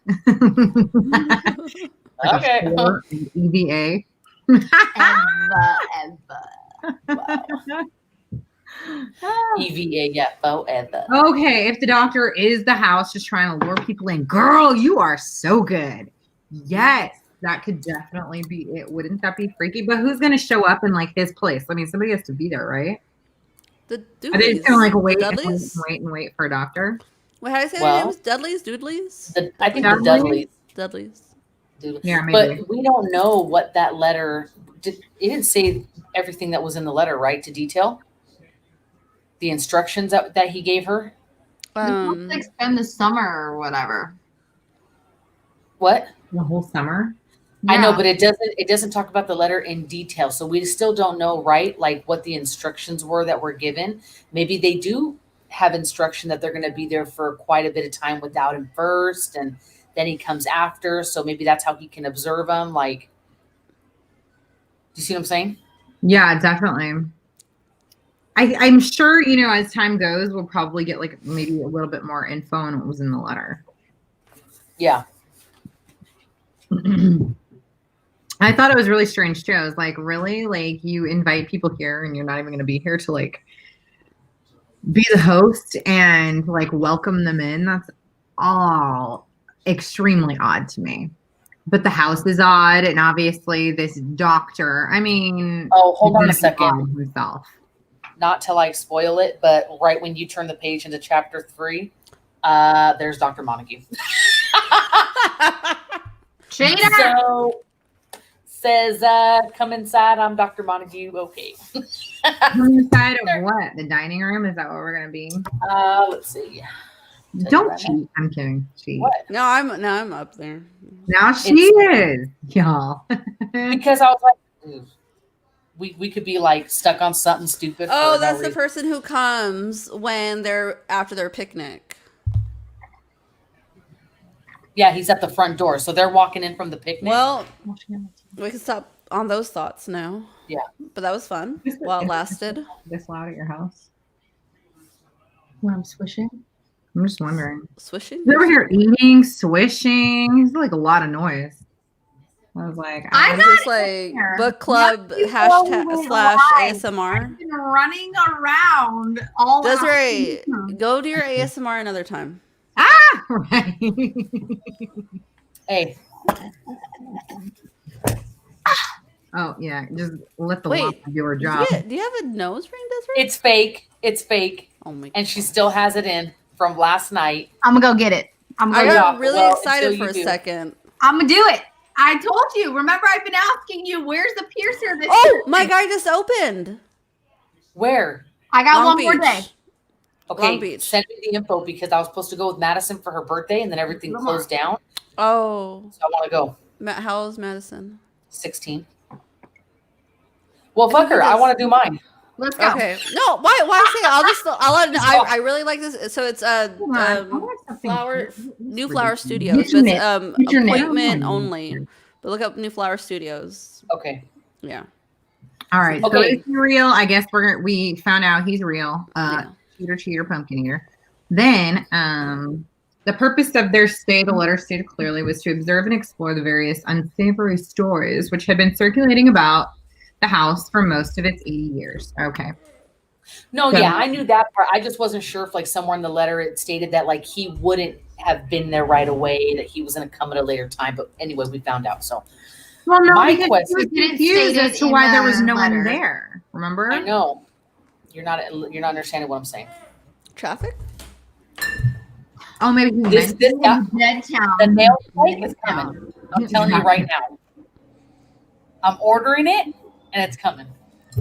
Like Okay. a 4 in EVA. Ever. Wow. EVA, yeah, forever. Okay, if the doctor is the house just trying to lure people in, girl, you are so good. Yes, that could definitely be it. Wouldn't that be freaky? But who's gonna show up in like his place? I mean, somebody has to be there, right? The Are they just gonna like Doodleys. wait The and wait Dudleys. and wait and wait for a doctor? Wait, how do you say Well- their names? Dudleys? Doodleys? I think Dudley? the Dudleys. Dudleys. Dude. Yeah, maybe. But we don't know what that letter did. It didn't say everything that was in the letter, right? To detail the instructions that he gave her. Like spend the summer or whatever. What? The whole summer. I know, Yeah. but it doesn't talk about the letter in detail. So we still don't know, right? Like what the instructions were that were given. Maybe they do have instruction that they're going to be there for quite a bit of time without him first, and then he comes after. So maybe that's how he can observe them. Like, do you see what I'm saying? Yeah, definitely. I'm sure, you know, as time goes, we'll probably get like maybe a little bit more info on what was in the letter. Yeah. I thought it was really strange too. I was like, really? Like you invite people here and you're not even gonna be here to like be the host and like welcome them in. That's all extremely odd to me. But the house is odd, and obviously this doctor, I mean, Oh, hold on a he's gonna be second. odd himself. Not to like spoil it, but right when you turn the page into chapter 3, there's Dr. Montague. Shader. So says, come inside. I'm Dr. Montague. Okay. Inside of what? The dining room? Is that what we're gonna be? Let's see. Don't right cheat. I'm kidding. Cheat. What? No, I'm up there. Now she is, y'all. Because I was like, ooh, we could be like stuck on something stupid. Oh, for that's no the reason. person who comes when they're after their picnic. Yeah, he's at the front door. So they're walking in from the picnic. Well, we can stop on those thoughts now. Yeah. But that was fun while it lasted. This loud at your house? When I'm swishing? I'm just wondering. Swishing? You're over here eating, swishing. It's like a lot of noise. I was like, I'm It's just like book club hashtag slash ASMR. I've been running around all Desiree, afternoon. go do your ASMR another time. right. Hey, Oh yeah, just let the Wait, law do her job. Do you have a nose ring, Desiree? it's fake. It's fake. Oh my god. And she still has it in from last night. I'm gonna go get it. I'm I gonna yeah, got really well, excited until for a you do. second. I'm gonna do it. I told you. Remember, I've been asking you, where's the piercer this Oh, my Thursday? guy just opened. Where? I got Long one more day. Beach. Okay, Long Beach. send me the info because I was supposed to go with Madison for her birthday and then everything Lamar. closed down. Oh, So I want to go. How's Madison? 16. Well, fuck her. I want to do mine. Let's go. Okay. No, why say it? I'll let I really like this. So it's Hold on, I want something Flower cute. New It's Flower ridiculous. Studios. Future But Knit. it's Future Knit. appointment only. But look up New Flower Studios. Okay. Yeah. All right. So Okay. is he real? I guess we found out he's real. Yeah. Cheater, pumpkin eater. Then the purpose of their stay, the letter stated clearly, was to observe and explore the various unsavory stories which had been circulating about the house for most of its 80 years. Okay. No, So- yeah, I knew that part. I just wasn't sure if, like, somewhere in the letter it stated that, like, he wouldn't have been there right away, that he was going to come at a later time. But anyway, we found out. So Well, no, My because question- he was Didn't confused state as it to in why there was the no one letter. there. Remember? I know you're not understanding what I'm saying. Traffic? Oh, maybe he This meant this Dead town. the nail plate is coming. I'm telling you right now. I'm ordering it and it's coming.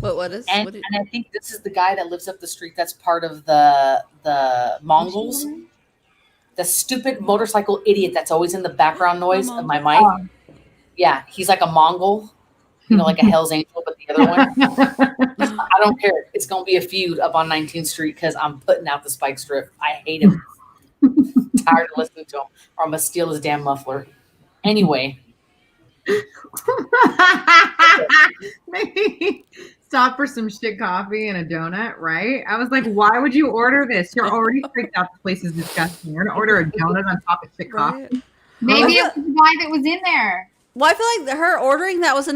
What is? And, What do you- and I think this is the guy that lives up the street that's part of the Mongols. The stupid motorcycle idiot that's always in the background noise of my mic. Oh. Yeah, he's like a Mongol, like a Hell's Angel, but the other one. I don't care. It's going to be a feud up on 19th Street because I'm putting out the spike strip. I hate him. Tired of listening to him. Or I'm going to steal his damn muffler. Anyway, Maybe stop for some shit coffee and a donut, right? I was like, why would you order this? You're already freaked out. The place is disgusting. You're gonna order a donut on top of shit coffee. Right. Maybe it was the guy that was in there. Well, I feel like her ordering that was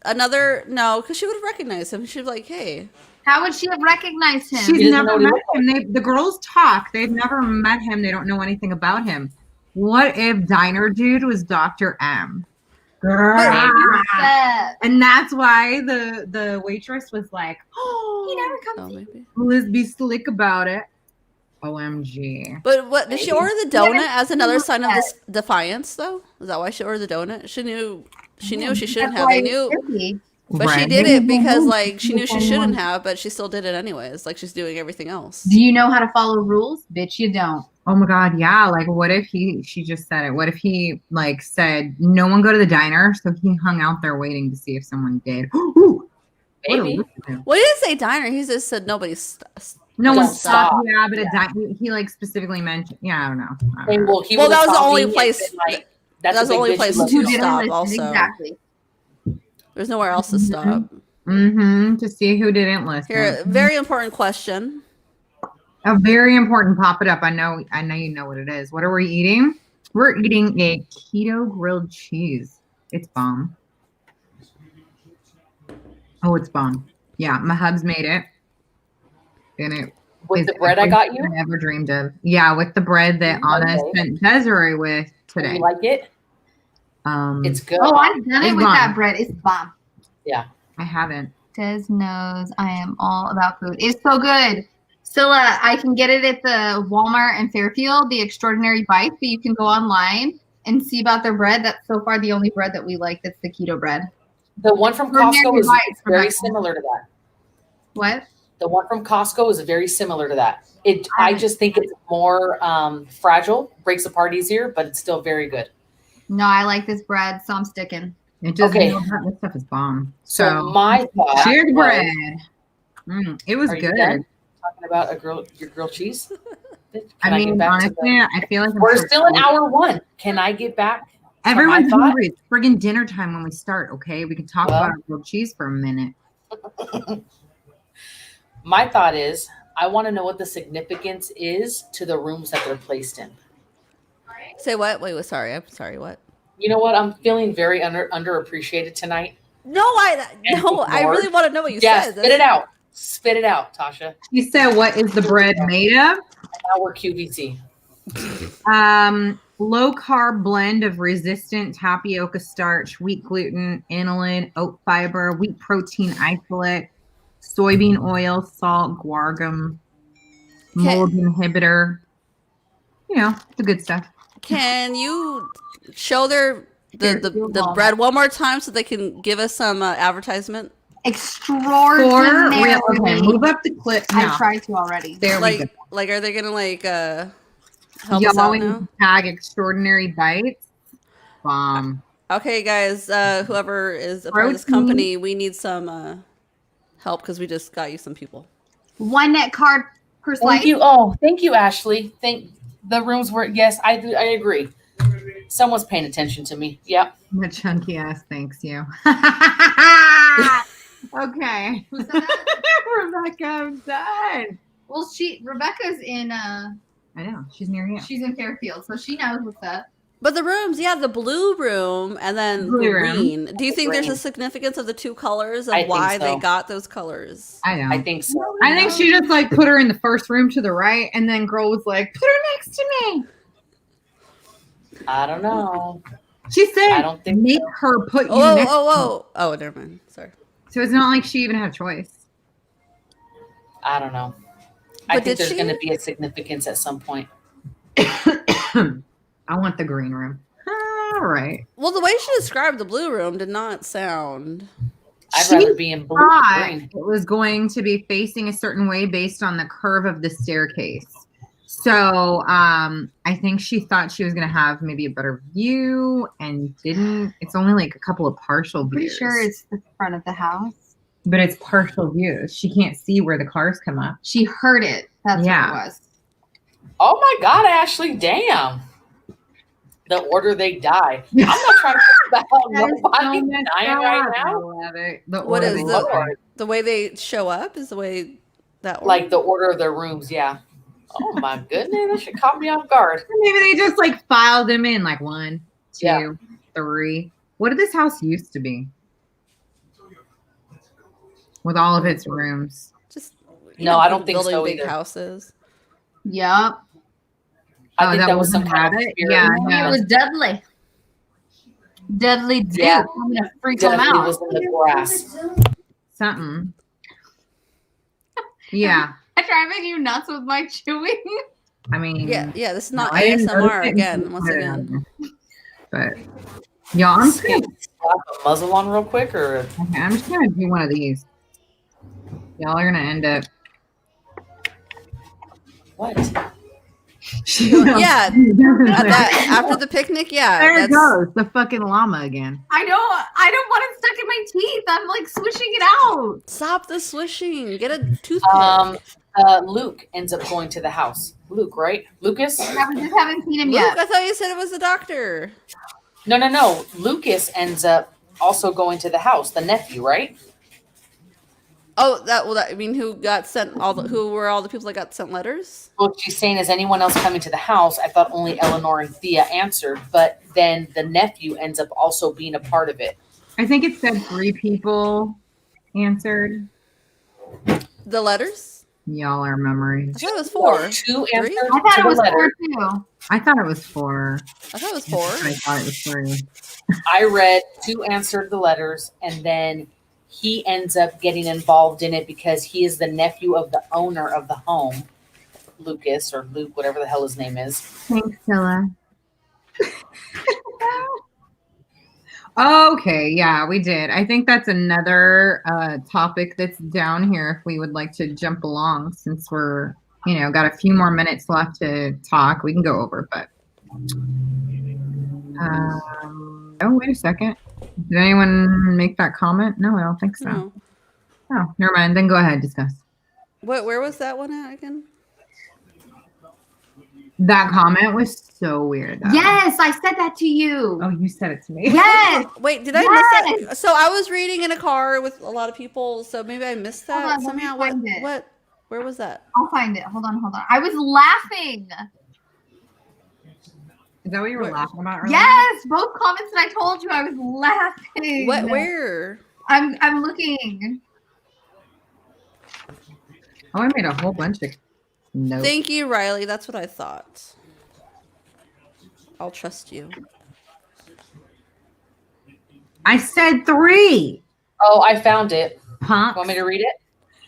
another no, because she would have recognized him. She'd be like, "Hey, How would she have recognized him? She's He doesn't know never what he met looks him. The girls talk. They've never met him. They don't know anything about him. What if Diner Dude was Dr. M? Girl. Except And that's why the waitress was like, he oh, never oh comes in. maybe." let's be slick about it. OMG. But what did she Maybe. order the donut Yeah, as another sign of yes. this defiance? Though is that why she ordered the donut? She knew she shouldn't That's have. why They it's knew, tricky. but she Right. did it because like she knew she shouldn't have, but she still did it anyways. Like she's doing everything else. Do you know how to follow rules? Bitch, you don't. Oh my God, yeah. Like, what if she just said it? What if he, like, said, no one go to the diner? So he hung out there waiting to see if someone did. Ooh, what a maybe. Well, he didn't say diner. He just said nobody. No Don't one stopped. stop. Yeah, but a diner, he, like, specifically mentioned, yeah, I don't know. I Hey, don't know. well, he Well, would've that was the called only me and place- been like, that's that was a the big only bitch place who loves to you. Didn't stop listen. also. Exactly. There's nowhere else to stop. Mm-hmm. To see who didn't listen. Here, very important question. A very important pop it up. I know you know what it is. What are we eating? We're eating a keto grilled cheese. It's bomb. Oh, it's bomb. Yeah, my hubs made it. And it With is the bread I got you? everything I ever dreamed of. Yeah, with the bread that Anna Okay. sent Desiree with Do today. you like it? It's It's good. Oh, I've done it It's with bomb. that bread. It's bomb. I haven't. Des knows I am all about food. It's so good. Scylla, I can get it at the Walmart in Fairfield, the Extraordinary Bites, but you can go online and see about their bread. That's so far the only bread that we like that's the keto bread. The one from Ordinary Costco is Bites from very that- similar to that. What? The one from Costco is very similar to that. I just think it's more fragile, breaks apart easier, but it's still very good. No, I like this bread, so I'm sticking. It just Okay. this stuff is bomb. So So my thought shared was- bread. It was Are you good. done talking about your grilled cheese? Can I get mean, back to honestly, I feel like we're still in hour 1. Can I get back? to my Everyone's thought? hungry. It's friggin' dinner time when we start, okay? We can talk Well. about grilled cheese for a minute. My thought is, I want to know what the significance is to the rooms that they're placed in. Say what? Wait, sorry. I'm sorry. What? You know what? I'm feeling very underappreciated tonight. No, I really want to know what you said. Spit it out. Spit it out, Tasha. You said, what is the bread made of? Now we're QVC. Low carb blend of resistant tapioca starch, wheat gluten, inulin, oat fiber, wheat protein isolate, soybean oil, salt, guar mold inhibitor. You know, the good stuff. Can you show the bread one more time so they can give us some advertisement? Extraordinary. Okay, move up the clip. No. I tried to already. There we go. Like, are they gonna help us out now? Tag extraordinary bites. Okay, guys, whoever is a part of this company, we need some help because we just got you some people. 1 net card per slice. Thank you. Oh, thank you, Ashley. The rooms were, yes, I agree. Someone's paying attention to me. Yep. The chunky ass thanks you. Okay. Rebecca, I'm done. Well, Rebecca's in I know. She's near you. She's in Fairfield, so she knows what's up. But the rooms, the blue room and then green. Do you think there's a significance of the two colors of why they got those colors? I know. I think so. I think she just like put her in the first room to the right, and then girl was like, put her next to me. I don't know. She said, I don't think make her put you next to me. Oh, never mind. Sorry. So it's not like she even had a choice. I don't know. I think there's going to be a significance at some point. I want the green room. All right. Well, the way she described the blue room did not sound. I'd rather be in blue than green. It was going to be facing a certain way based on the curve of the staircase. So I think she thought she was going to have maybe a better view and didn't. It's only like a couple of partial views. Pretty sure it's the front of the house. But it's partial views. She can't see where the cars come up. She heard it. That's what it was. Oh my God, Ashley, damn. The order they die. I'm not trying to think about nobody dying right now. I love it. What is the way they show up is the way that order? Like the order of their rooms, yeah. Oh my goodness, that should caught me off guard. Maybe they just like filed them in like 1, 2, 3. What did this house used to be? With all of its rooms. Just I don't think so big either. Houses. Yep. I think that was some kind of spirit. Yeah, it was Dudley. Dudley Duke. Yeah. I'm gonna freak him out. Was in the grass. Something. Yeah. I try to make you nuts with my chewing. I mean, yeah. This is not ASMR again. Once again. But y'all, I'm just gonna slap a muzzle on real quick, or okay, I'm just gonna do one of these. Y'all are gonna end up. What? Yeah. After the picnic, there it goes. The fucking llama again. I don't want it stuck in my teeth. I'm like swishing it out. Stop the swishing. Get a toothpick. Luke ends up going to the house. Luke, right? Lucas? Yeah, we just haven't seen him yet. I thought you said it was the doctor. No. Lucas ends up also going to the house. The nephew, right? Oh, I mean, who got sent who were all the people that got sent letters? Well, she's saying, is anyone else coming to the house? I thought only Eleanor and Thea answered, but then the nephew ends up also being a part of it. I think it said 3 people answered. The letters? Y'all are memories. I thought it was 4. 2 answered. I thought it was 4 too. I thought it was 4. I thought it was 4. I thought it was 3. I read 2 answered the letters, and then he ends up getting involved in it because he is the nephew of the owner of the home, Lucas or Luke, whatever the hell his name is. Thanks, Stella. Okay, yeah, we did. I think that's another topic that's down here if we would like to jump along, since we're, got a few more minutes left to talk. We can go over, but oh, wait a second. Did anyone make that comment? No, I don't think so. No. Oh, never mind. Then go ahead, discuss. Where was that one at again? That comment was so weird. Though. Yes, I said that to you. Oh, you said it to me. Yes. Wait, did I miss that? So I was reading in a car with a lot of people, so maybe I missed that Hold on, let me somehow. find it. What? Where was that? I'll find it. Hold on. I was laughing. Is that what you were laughing about earlier? Yes, both comments that I told you, I was laughing. What? Where? I'm looking. Oh, I made a whole bunch of notes. Thank you, Riley. That's what I thought. I'll trust you. I said 3. Oh, I found it. Huh? Want me to read it?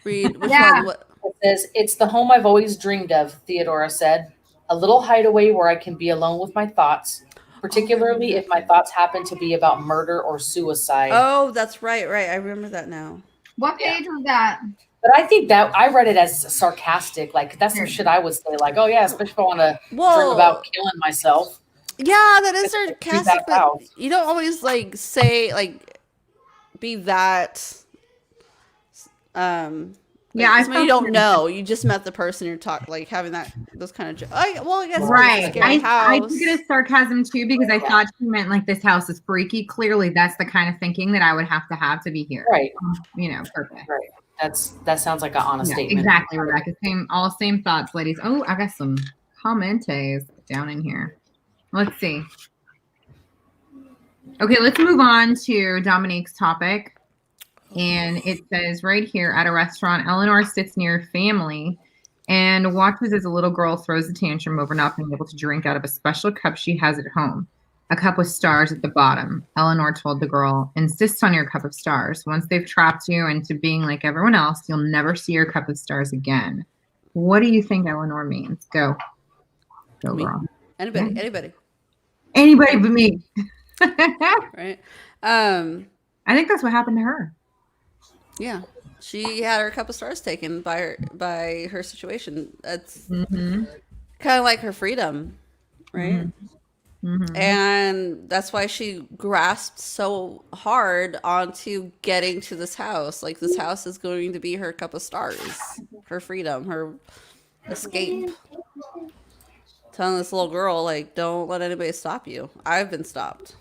Read which Yeah. one? What? It says, "It's the home I've always dreamed of," Theodora said. "A little hideaway where I can be alone with my thoughts, particularly if my thoughts happen to be about murder or suicide." Oh, that's right. I remember that now. What page was that? But I think that I read it as sarcastic. Like, that's some shit I would say. Like, oh, yeah, especially if I want to dream about killing myself. Yeah, that is sarcastic, but house. you don't always like say like be that. Yeah, I I you don't know. You just met the person you're talking, like having those kind of. I guess Right. I took house. it as sarcasm too because I thought she meant like this house is freaky. Clearly, that's the kind of thinking that I would have to be here. Right. Perfect. Right. That sounds like an honest statement. Exactly, Rebecca. Same thoughts, ladies. Oh, I got some commentaries down in here. Let's see. Okay, let's move on to Dominique's topic. And it says right here, at a restaurant, Eleanor sits near family and watches as a little girl throws a tantrum over not being able to drink out of a special cup she has at home. A cup with stars at the bottom. Eleanor told the girl, "Insist on your cup of stars. Once they've trapped you into being like everyone else, you'll never see your cup of stars again." What do you think Eleanor means? Go, girl. Anybody. Anybody but me. Right. I think that's what happened to her. Yeah. She had her cup of stars taken by her situation. That's kind of like her freedom, right? Mm-hmm. And that's why she grasped so hard onto getting to this house. Like, this house is going to be her cup of stars, her freedom, her escape. Telling this little girl, like, don't let anybody stop you. I've been stopped.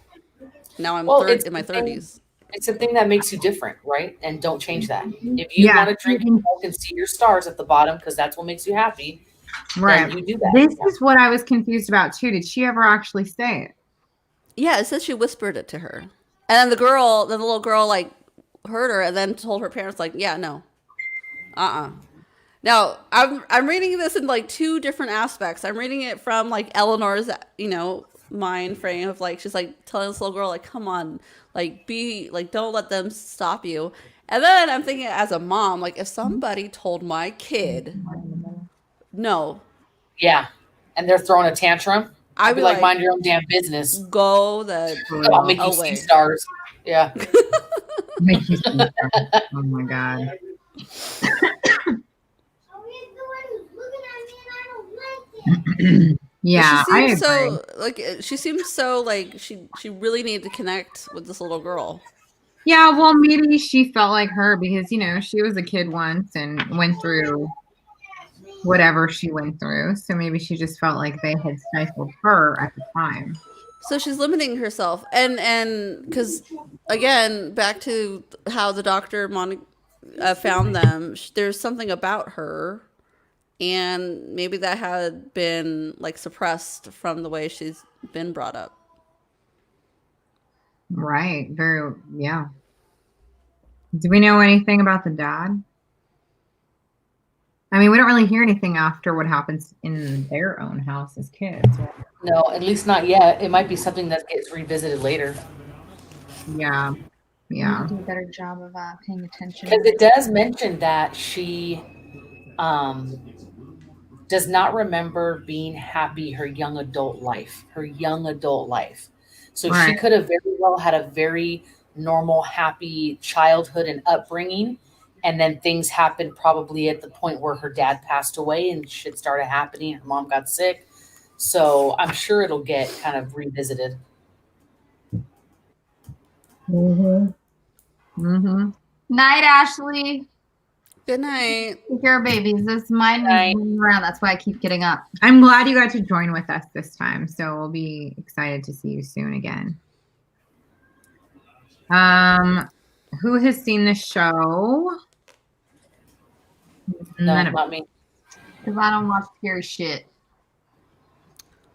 Now I'm in my 30s. It's a thing that makes you different, right? And don't change that. If you want to drink and you can see your stars at the bottom because that's what makes you happy, right? Then you do that. This is what I was confused about too. Did she ever actually say it? Yeah, it says she whispered it to her, and then the little girl, like, heard her and then told her parents, like, yeah, no, Now I'm reading this in like 2 different aspects. I'm reading it from like Eleanor's, mind frame of like, she's like telling this little girl, like, come on, like, be like, don't let them stop you. And then I'm thinking as a mom, like, if somebody told my kid no, yeah, and they're throwing a tantrum, I'd be like, mind your own damn business. Go the I'll make you see stars. Yeah. Make you see stars. Oh my god. Yeah, I agree. So like, she seems so like she really needed to connect with this little girl. Yeah, well, maybe she felt like her because she was a kid once and went through whatever she went through. So maybe she just felt like they had stifled her at the time. So she's limiting herself, and because again, back to how the doctor found them, there's something about her. And maybe that had been like suppressed from the way she's been brought up. Right. Yeah. Do we know anything about the dad? I mean, we don't really hear anything after what happens in their own house as kids. Right? No, at least not yet. It might be something that gets revisited later. Yeah. Yeah. Do a better job of paying attention. Because it does mention that she does not remember being happy her young adult life. So right. She could have very well had a very normal, happy childhood and upbringing. And then things happened probably at the point where her dad passed away and shit started happening. Her mom got sick. So I'm sure it'll get kind of revisited. Night, Ashley. Good night. Take care of babies. This mine is Right. running around. That's why I keep getting up. I'm glad you got to join with us this time. So we'll be excited to see you soon again. Who has seen the show? No, None of not me. Because I don't watch scary shit.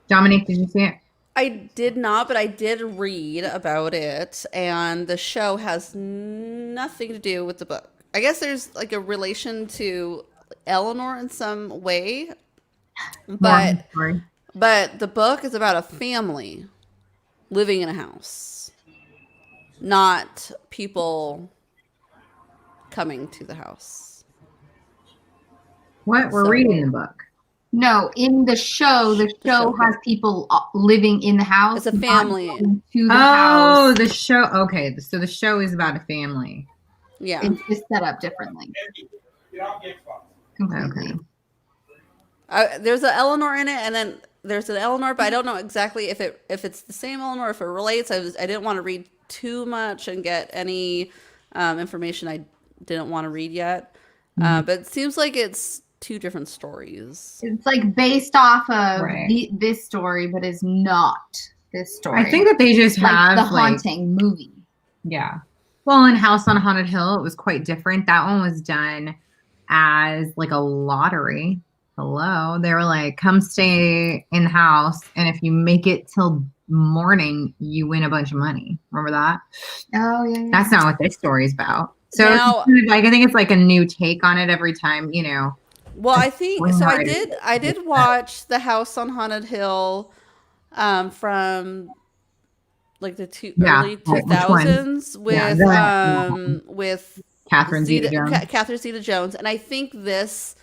Dominique, did you see it? I did not, but I did read about it, and the show has nothing to do with the book. I guess there's like a relation to Eleanor in some way, but Sorry. the book is about a family living in a house, not people coming to the house. What? We're So- reading the book. No, in the show show. has people living in the house. It's a not family. going to the Oh, house. the show. Okay, so the show is about a family. Yeah. It's just set up differently. Completely. Okay. There's an Eleanor in it, and then there's an Eleanor, but I don't know exactly if it's the same Eleanor, if it relates. I didn't want to read too much and get any information I didn't want to read yet. But it seems like it's two different stories. It's like based off of Right. this story, but is not this story. I think that they just like have the Haunting movie. yeah. Well, in House on Haunted Hill, it was quite different. That one was done as like a lottery. Hello. They were like, come stay in the house, and if you make it till morning, you win a bunch of money. Remember that? Oh yeah. That's not what this story is about. So Now- it's kind of like I think it's like a new take on it every time, Well, I think so. Right. I did watch the House on Haunted Hill from like the Yeah, early right. Which one? 2000s with Yeah, with Catherine Zeta-Jones. Catherine Zeta-Jones, and I think this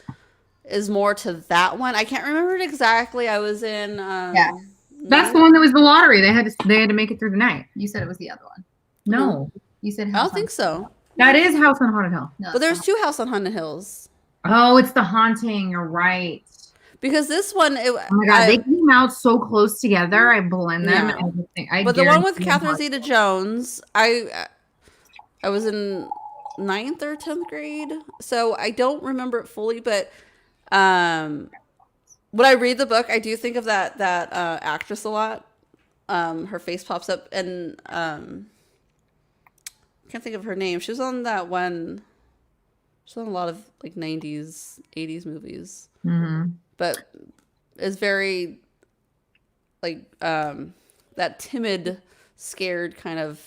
is more to that one. I can't remember it exactly. I was in That's the one that was the lottery. They had to make it through the night. You said it was the other one. No, You said I don't think so. that is House on Haunted Hill. No, But there's two House on Haunted Hills. Oh, it's the Haunting. You're right. Because this one, Oh my god, they came out so close together. I blend them. Yeah. And everything. but the one with guarantee Catherine I'm Zeta-Jones, I was in 9th or 10th grade, so I don't remember it fully. But when I read the book, I do think of that actress a lot. Her face pops up, and I can't think of her name. She was on that one. She's on a lot of like 90s, 80s movies, but is very like that timid, scared kind of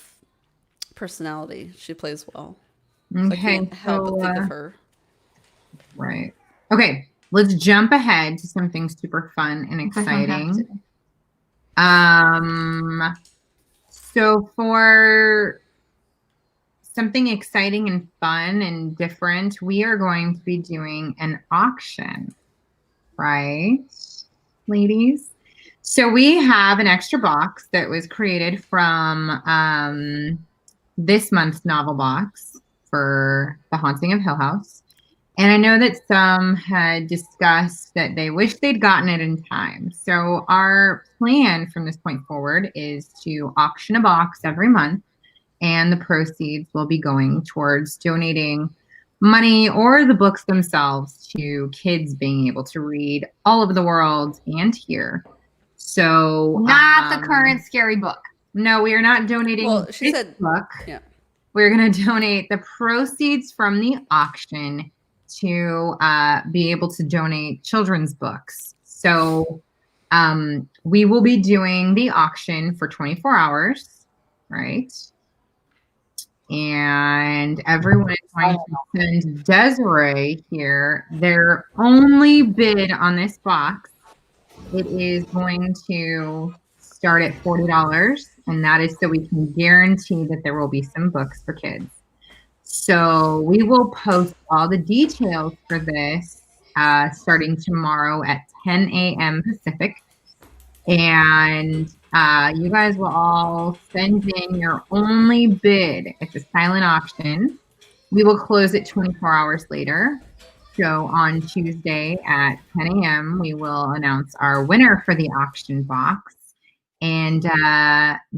personality. She plays well. So I Okay, can't help but think so, of her. right. Okay, let's jump ahead to something super fun and If I don't have exciting. to. So for something exciting and fun and different, we are going to be doing an auction, right, ladies? So we have an extra box that was created from this month's novel box for The Haunting of Hill House. And I know that some had discussed that they wish they'd gotten it in time. So our plan from this point forward is to auction a box every month, and the proceeds will be going towards donating money or the books themselves to kids being able to read all over the world and here. So Not the current scary book. No, we are not donating Well, she this said- book. yeah. We're going to donate the proceeds from the auction to be able to donate children's books. So we will be doing the auction for 24 hours, right? And everyone is going to send Desiree here their only bid on this box. It is going to start at $40, and that is so we can guarantee that there will be some books for kids. So we will post all the details for this starting tomorrow at 10 a.m. Pacific. And you guys will all send in your only bid. It's a silent auction. We will close it 24 hours later. So on Tuesday at 10 a.m., we will announce our winner for the auction box. And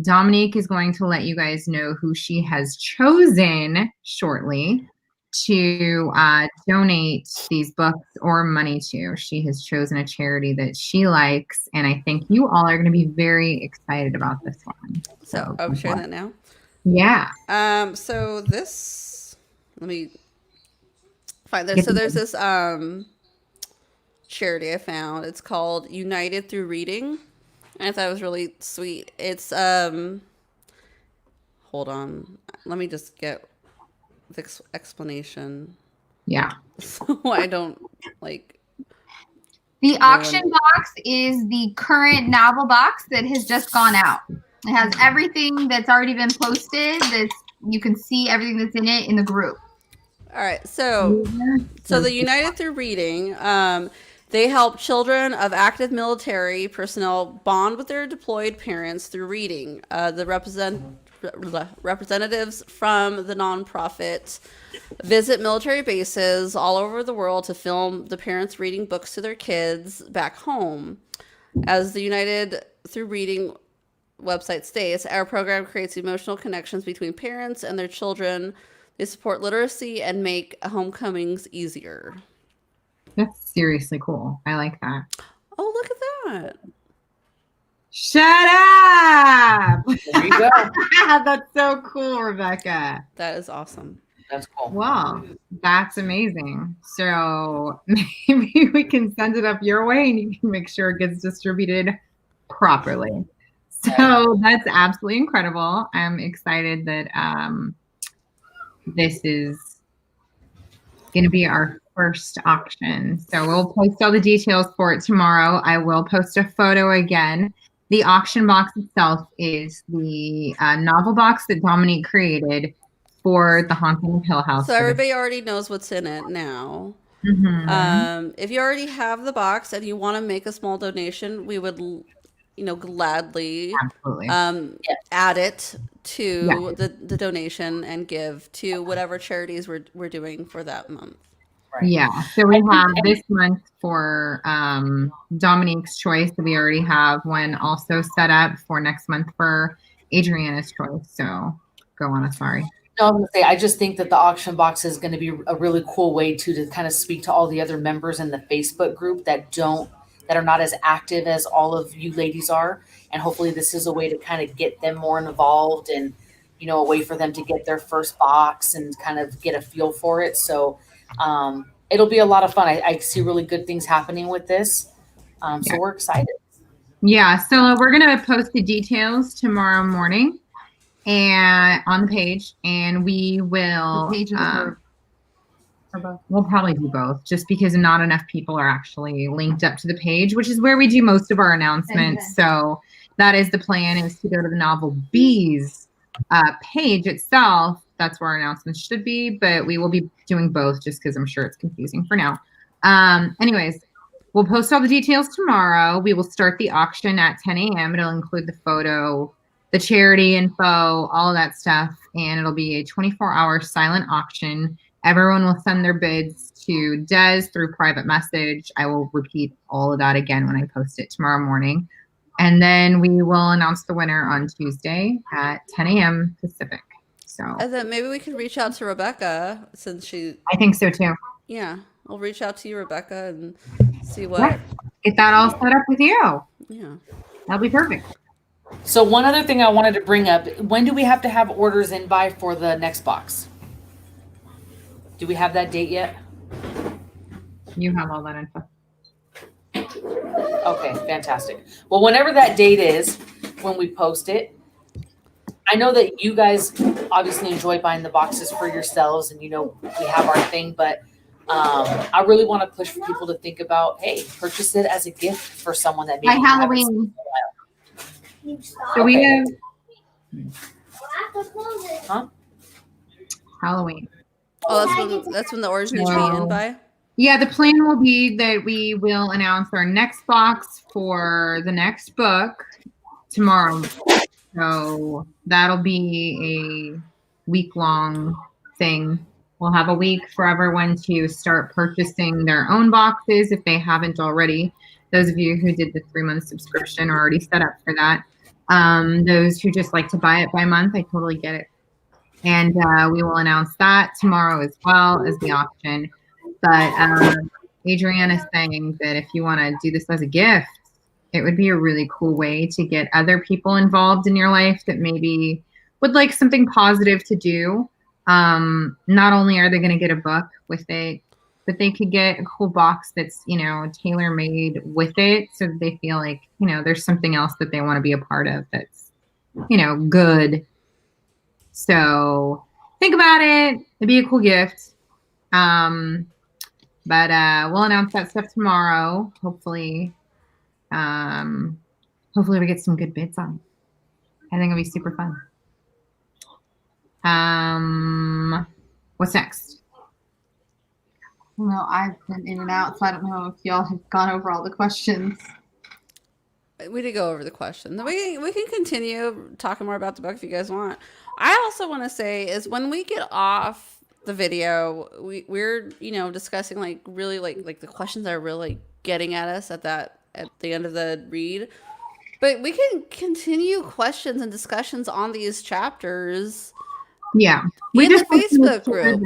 Dominique is going to let you guys know who she has chosen shortly. to donate these books or money to. She has chosen a charity that she likes, and I think you all are going to be very excited about this one. So I'm sharing that now. Yeah. So this, let me find this. So there's this charity I found. It's called United Through Reading. And I thought it was really sweet. It's hold on. Let me just get the explanation. Yeah. So I don't like. The auction box is the current novel box that has just gone out. It has everything that's already been posted. That's you can see everything that's in it in the group. All right, so the United Through Reading, they help children of active military personnel bond with their deployed parents through reading. The representatives from the nonprofit visit military bases all over the world to film the parents reading books to their kids back home. As the United Through Reading website states, our program creates emotional connections between parents and their children. They support literacy and make homecomings easier. That's seriously cool. I like that. Oh, look at that. Shut up! There you go. That's so cool, Rebecca. That is awesome. That's cool. Wow, that's amazing. So maybe we can send it up your way and you can make sure it gets distributed properly. So that's absolutely incredible. I'm excited that this is going to be our first auction. So we'll post all the details for it tomorrow. I will post a photo again. The auction box itself is the novel box that Dominique created for The Haunting of Hill House. So everybody already knows what's in it now. Mm-hmm. If you already have the box and you want to make a small donation, we would, gladly add it to the donation and give to whatever charities we're doing for that month. Right. Yeah. So we have this month for Dominique's choice. We already have one also set up for next month for Adriana's choice. So go on. Sorry. No, I'm going to say, I just think that the auction box is going to be a really cool way to kind of speak to all the other members in the Facebook group that are not as active as all of you ladies are. And hopefully this is a way to kind of get them more involved and, a way for them to get their first box and kind of get a feel for it. So it'll be a lot of fun. I see really good things happening with this. So we're excited. Yeah. So we're going to post the details tomorrow morning and on the page, and we will we'll probably do both just because not enough people are actually linked up to the page, which is where we do most of our announcements. Okay. So that is the plan, is to go to the Novel Bees page itself. That's where our announcements should be, but we will be doing both just because I'm sure it's confusing for now. Anyways, we'll post all the details tomorrow. We will start the auction at 10 a.m. It'll include the photo, the charity info, all of that stuff. And it'll be a 24-hour silent auction. Everyone will send their bids to Des through private message. I will repeat all of that again when I post it tomorrow morning. And then we will announce the winner on Tuesday at 10 a.m. Pacific. So and then maybe we could reach out to Rebecca since she... I think so too. Yeah. I'll reach out to you, Rebecca, and see what... Yeah. Get that all set up with you. Yeah. That'll be perfect. So one other thing I wanted to bring up, when do we have to have orders in by for the next box? Do we have that date yet? You have all that info. Okay, fantastic. Well, whenever that date is, when we post it, I know that you guys obviously enjoy buying the boxes for yourselves and, we have our thing, but I really want to push for people to think about, hey, purchase it as a gift for someone that maybe by Halloween. So we have Halloween. Oh, that's when the orders need to be in by? Yeah, the plan will be that we will announce our next box for the next book tomorrow. So that'll be a week-long thing. We'll have a week for everyone to start purchasing their own boxes if they haven't already. Those of you who did the 3-month subscription are already set up for that. Those who just like to buy it by month, I totally get it. And we will announce that tomorrow as well as the auction. But Adrienne is saying that if you want to do this as a gift, it would be a really cool way to get other people involved in your life that maybe would like something positive to do. Not only are they going to get a book with it, but they could get a cool box that's, tailor made with it so that they feel like, there's something else that they want to be a part of that's, good. So think about it. It'd be a cool gift. But we'll announce that stuff tomorrow. Hopefully we get some good bids on it. I think it'll be super fun. What's next? Well, I've been in and out, so I don't know if y'all have gone over all the questions. We did go over the question. We can continue talking more about the book if you guys want. I also want to say is when we get off the video, we're discussing like really like the questions that are really getting at us at the end of the read. But we can continue questions and discussions on these chapters. Yeah, in the Facebook group.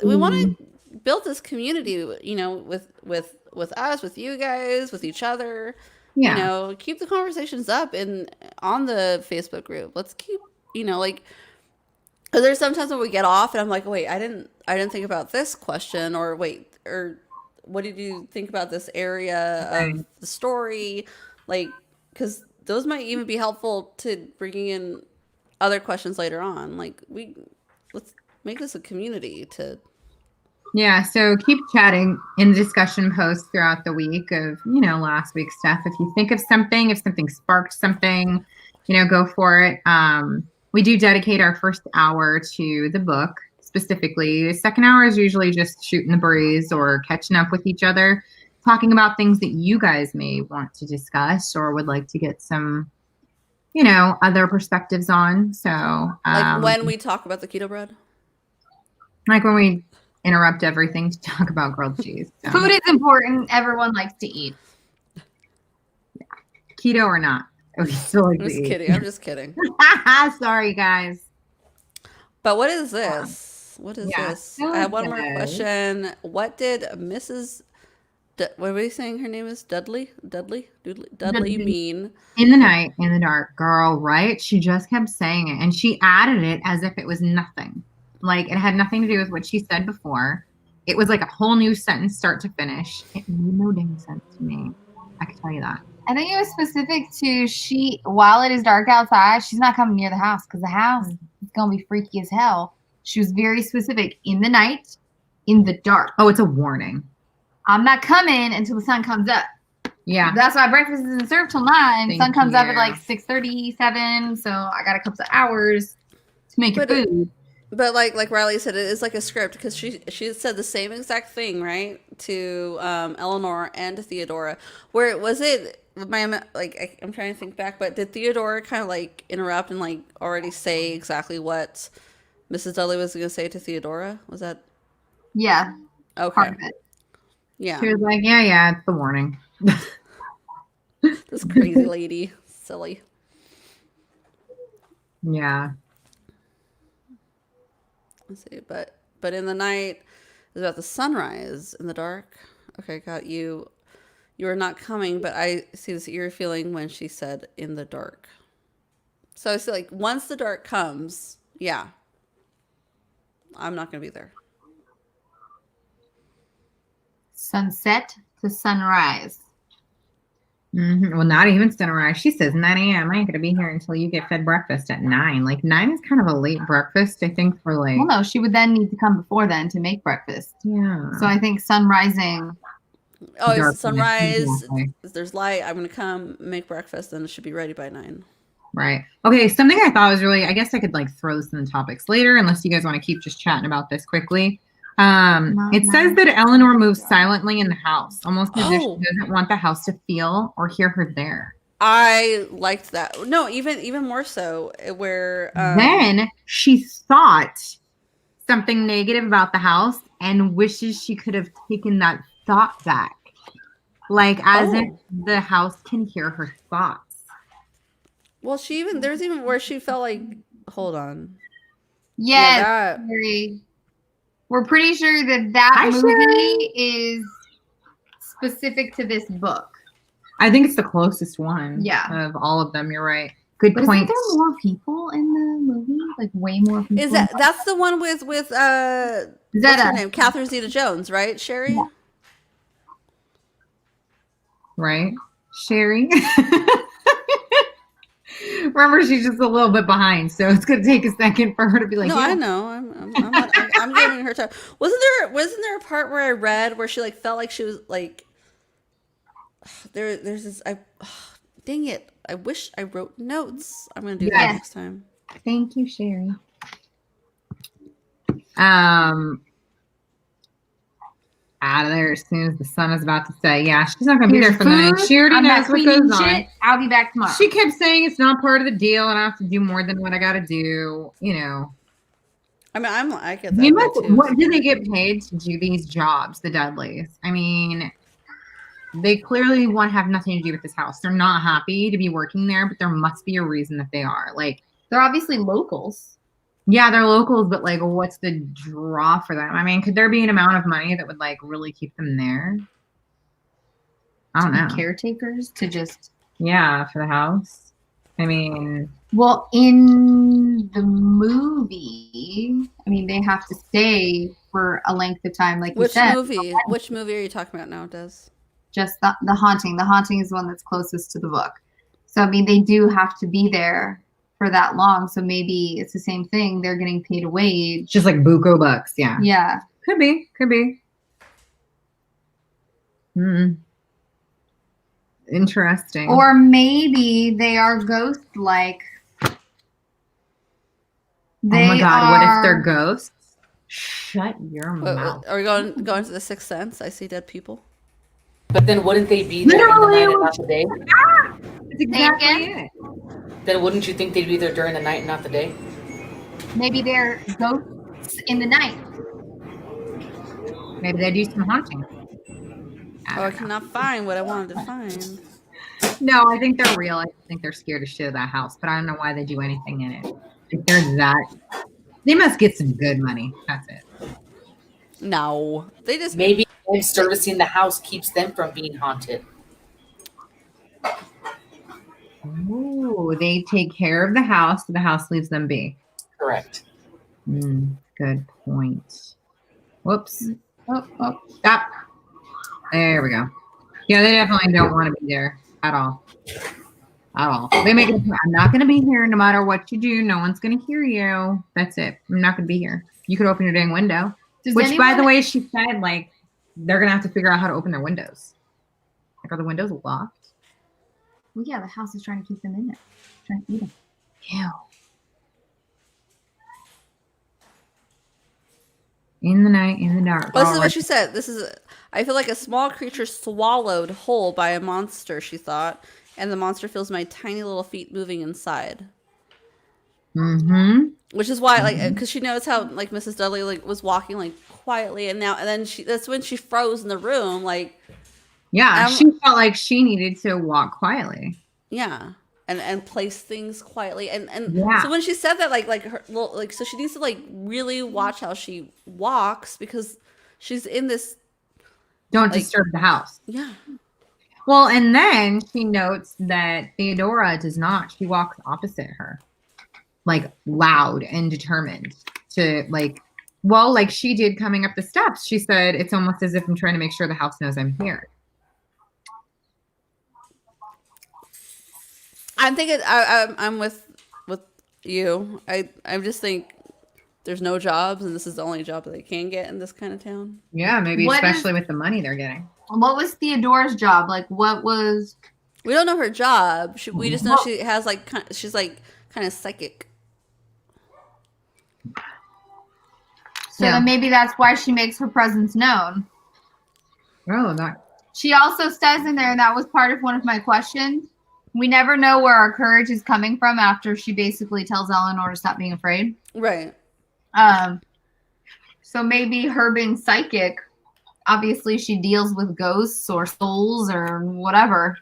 We want to build this community, with us, with you guys, with each other. Yeah. Keep the conversations up on the Facebook group. Let's keep, because there's sometimes when we get off and I'm like, wait, I didn't think about this question, or wait, or what did you think about this area of the story? Like, because those might even be helpful to bringing in other questions later on. Like, let's make this a community to. Yeah, so keep chatting in the discussion posts throughout the week of, last week's stuff. If you think of something, if something sparked something, go for it. We do dedicate our first hour to the book specifically. The second hour is usually just shooting the breeze or catching up with each other, talking about things that you guys may want to discuss or would like to get some, other perspectives on. So like when we talk about the keto bread? Like when we interrupt everything to talk about grilled cheese. So. Food is important. Everyone likes to eat. Yeah. Keto or not. We still like I'm to eat. Kidding. I'm just kidding. Sorry, guys. But what is this? What is this? So I have one more question. What did Mrs. What were you saying her name is? Dudley mean? In the night, in the dark, girl, right? She just kept saying it and she added it as if it was nothing. Like it had nothing to do with what she said before. It was like a whole new sentence, start to finish. It made no damn sense to me. I can tell you that. I think it was specific to while it is dark outside, she's not coming near the house because the house is going to be freaky as hell. She was very specific. In the night, in the dark. Oh, it's a warning. I'm not coming until the sun comes up. Yeah. That's why breakfast isn't served till 9. Thank Sun comes up you. at like 6:37, so I got a couple of hours to make your food. But like Riley said, it is like a script because she said the same exact thing, right, to Eleanor and to Theodora. Where was it? I'm trying to think back, but did Theodora kind of like interrupt and like already say exactly what Mrs. Dudley was going to say to Theodora? Was that? Yeah. Okay. Part of it. Yeah. She was like, yeah, it's the warning. This crazy lady, silly. Yeah. Let's see, but in the night is about the sunrise in the dark. Okay, got you. You are not coming, but I see this eerie feeling when she said in the dark. So I see like once the dark comes, yeah, I'm not gonna be there. Sunset to sunrise. Mm-hmm. Well, not even sunrise. She says 9 a.m. I ain't gonna be here until you get fed breakfast at 9. Like 9 is kind of a late breakfast, I think, for like. Well, no, she would then need to come before then to make breakfast. Yeah. So I think sun rising. Oh, Darkness, it's sunrise. exactly. There's light. I'm gonna come make breakfast, and it should be ready by 9. Right. Okay. Something I thought was really. I guess I could like throw some topics later, unless you guys want to keep just chatting about this quickly. It says that Eleanor moves silently in the house, almost as if she doesn't want the house to feel or hear her there. I liked that. No, even more so where then she thought something negative about the house and wishes she could have taken that thought back. Like as if the house can hear her thoughts. Well, there's even where she felt like, hold on. Yes, that. Sherry. We're pretty sure that Hi, movie is specific to this book. I think it's the closest one. Yeah. Of all of them. You're right. Good But point. isn't there more people in the movie? Like way more people. Is that's the one with what's her Zeta. name? Catherine Zeta-Jones, right, Sherry? Yeah. Right, Sherry? Remember, she's just a little bit behind, so it's gonna take a second for her to be like, No, yeah. I know. I'm giving her time. Wasn't there a part where I read where she like felt like she was like there's this dang it. I wish I wrote notes. I'm gonna do that Yes. next time. Thank you, Sherry. Out of there as soon as the sun is about to set. Yeah, she's not gonna be there for the night. She already knows what goes on. I'll be back tomorrow. She kept saying it's not part of the deal, and I have to do more than what I gotta do. You know. I mean, I get that You must, too. what do they get paid to do these jobs, the Dudleys? I mean, they clearly have nothing to do with this house. They're not happy to be working there, but there must be a reason that they are. Like, They're obviously locals. yeah, they're locals, but like, what's the draw for them? I mean, could there be an amount of money that would like really keep them there? I don't know. Caretakers to just. Yeah, for the house. I mean, Well, in the movie, I mean, they have to stay for a length of time, like you Which said. movie? Which movie are you talking about now, Des? Just the Haunting. The Haunting is the one that's closest to the book. So, I mean, they do have to be there for that long. So maybe it's the same thing. They're getting paid a wage. just like buco bucks. Yeah. Yeah. Could be. Could be. Interesting. Or maybe they are ghost-like. Oh my God! What if they're ghosts? Shut your mouth. Are we going to the Sixth Sense? I see dead people. But then wouldn't they be there in the night and not the day? That's exactly it. Then wouldn't you think they'd be there during the night and not the day? Maybe they're ghosts in the night. Maybe they do some haunting. I cannot find what I wanted to find. No, I think they're real. I think they're scared of shit of that house, but I don't know why they do anything in it. If they're that, they must get some good money. That's it. No, they just Maybe them servicing the house keeps them from being haunted. Ooh, they take care of the house, so the house leaves them be. Correct. Good point. Whoops. Oh. Stop. There we go. Yeah, they definitely don't want to be there at all. At all. They make it. I'm not going to be here no matter what you do. No one's going to hear you. That's it. I'm not going to be here. You could open your dang window. Which, by the way, she said, like, they're going to have to figure out how to open their windows. Like, are the windows locked? Well, yeah, the house is trying to keep them in there. Trying to eat them. Ew. In the night, in the dark. Well, this is what she said. I feel like a small creature swallowed whole by a monster, she thought, and the monster feels my tiny little feet moving inside. Which is why, like, because she knows how, like, Mrs. Dudley, like, was walking, like, quietly, and then that's when she froze in the room, like. Yeah, she felt like she needed to walk quietly. Yeah. And place things quietly, and yeah. So when she said that, like her, like, so she needs to like really watch how she walks because she's in this. Don't disturb the house. Yeah. Well, and then she notes that Theodora does not. She walks opposite her, like loud and determined to like. Well, like she did coming up the steps. She said, "It's almost as if I'm trying to make sure the house knows I'm here." I'm thinking I'm with you. I just think there's no jobs, and this is the only job that they can get in this kind of town. Yeah, maybe especially with the money they're getting. What was Theodora's job? Like, what was? We don't know her job. We just know she has like she's like kind of psychic. So then maybe that's why she makes her presence known. Oh, that. She also says in there, and that was part of one of my questions. We never know where our courage is coming from after she basically tells Eleanor to stop being afraid. Right. So maybe her being psychic, obviously she deals with ghosts or souls or whatever.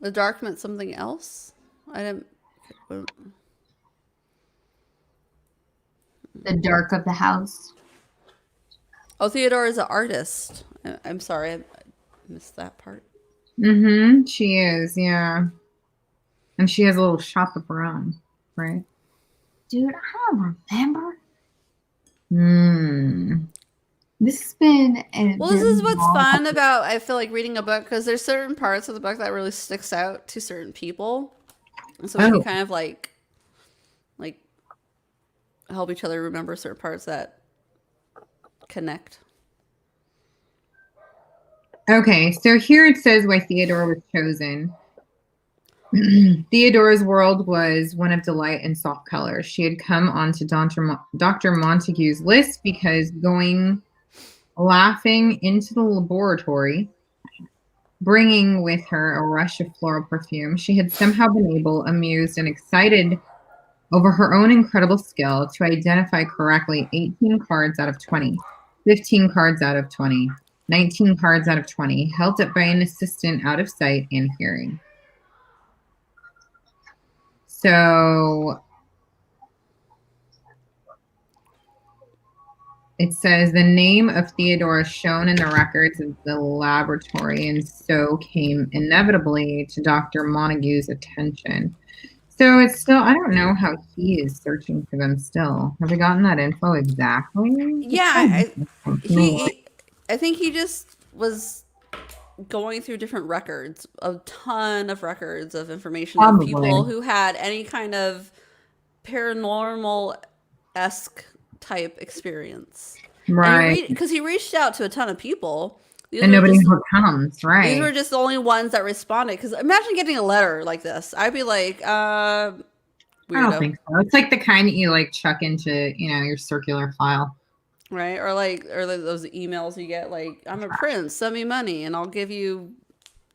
The dark meant something else? I didn't. The dark of the house. Oh, Theodore is an artist. I'm sorry, I missed that part. She is, yeah. And she has a little shop of her own, right? Dude, I don't remember. This has been Well, this is what's fun about, I feel like, reading a book, because there's certain parts of the book that really sticks out to certain people. And so we can kind of like help each other remember certain parts that connect. Okay, so here it says why Theodore was chosen. Theodora's world was one of delight and soft color. She had come onto Dr. Montague's list because going laughing into the laboratory, bringing with her a rush of floral perfume, she had somehow been able, amused, and excited over her own incredible skill to identify correctly 18 cards out of 20, 15 cards out of 20, 19 cards out of 20, held up by an assistant out of sight and hearing. So it says the name of Theodora shone in the records of the laboratory and so came inevitably to Dr. Montague's attention. So it's still, I don't know how he is searching for them still. Have we gotten that info exactly? Yeah, I think he just was going through different records, a ton of records of information of people who had any kind of paranormal-esque type experience. Right. Because he reached out to a ton of people. And nobody comes, right? These were just the only ones that responded. Because imagine getting a letter like this. I'd be like, weirdo. I don't think so. It's like the kind that you like chuck into, your circular file. Right? Or those emails you get like, I'm a prince, send me money and I'll give you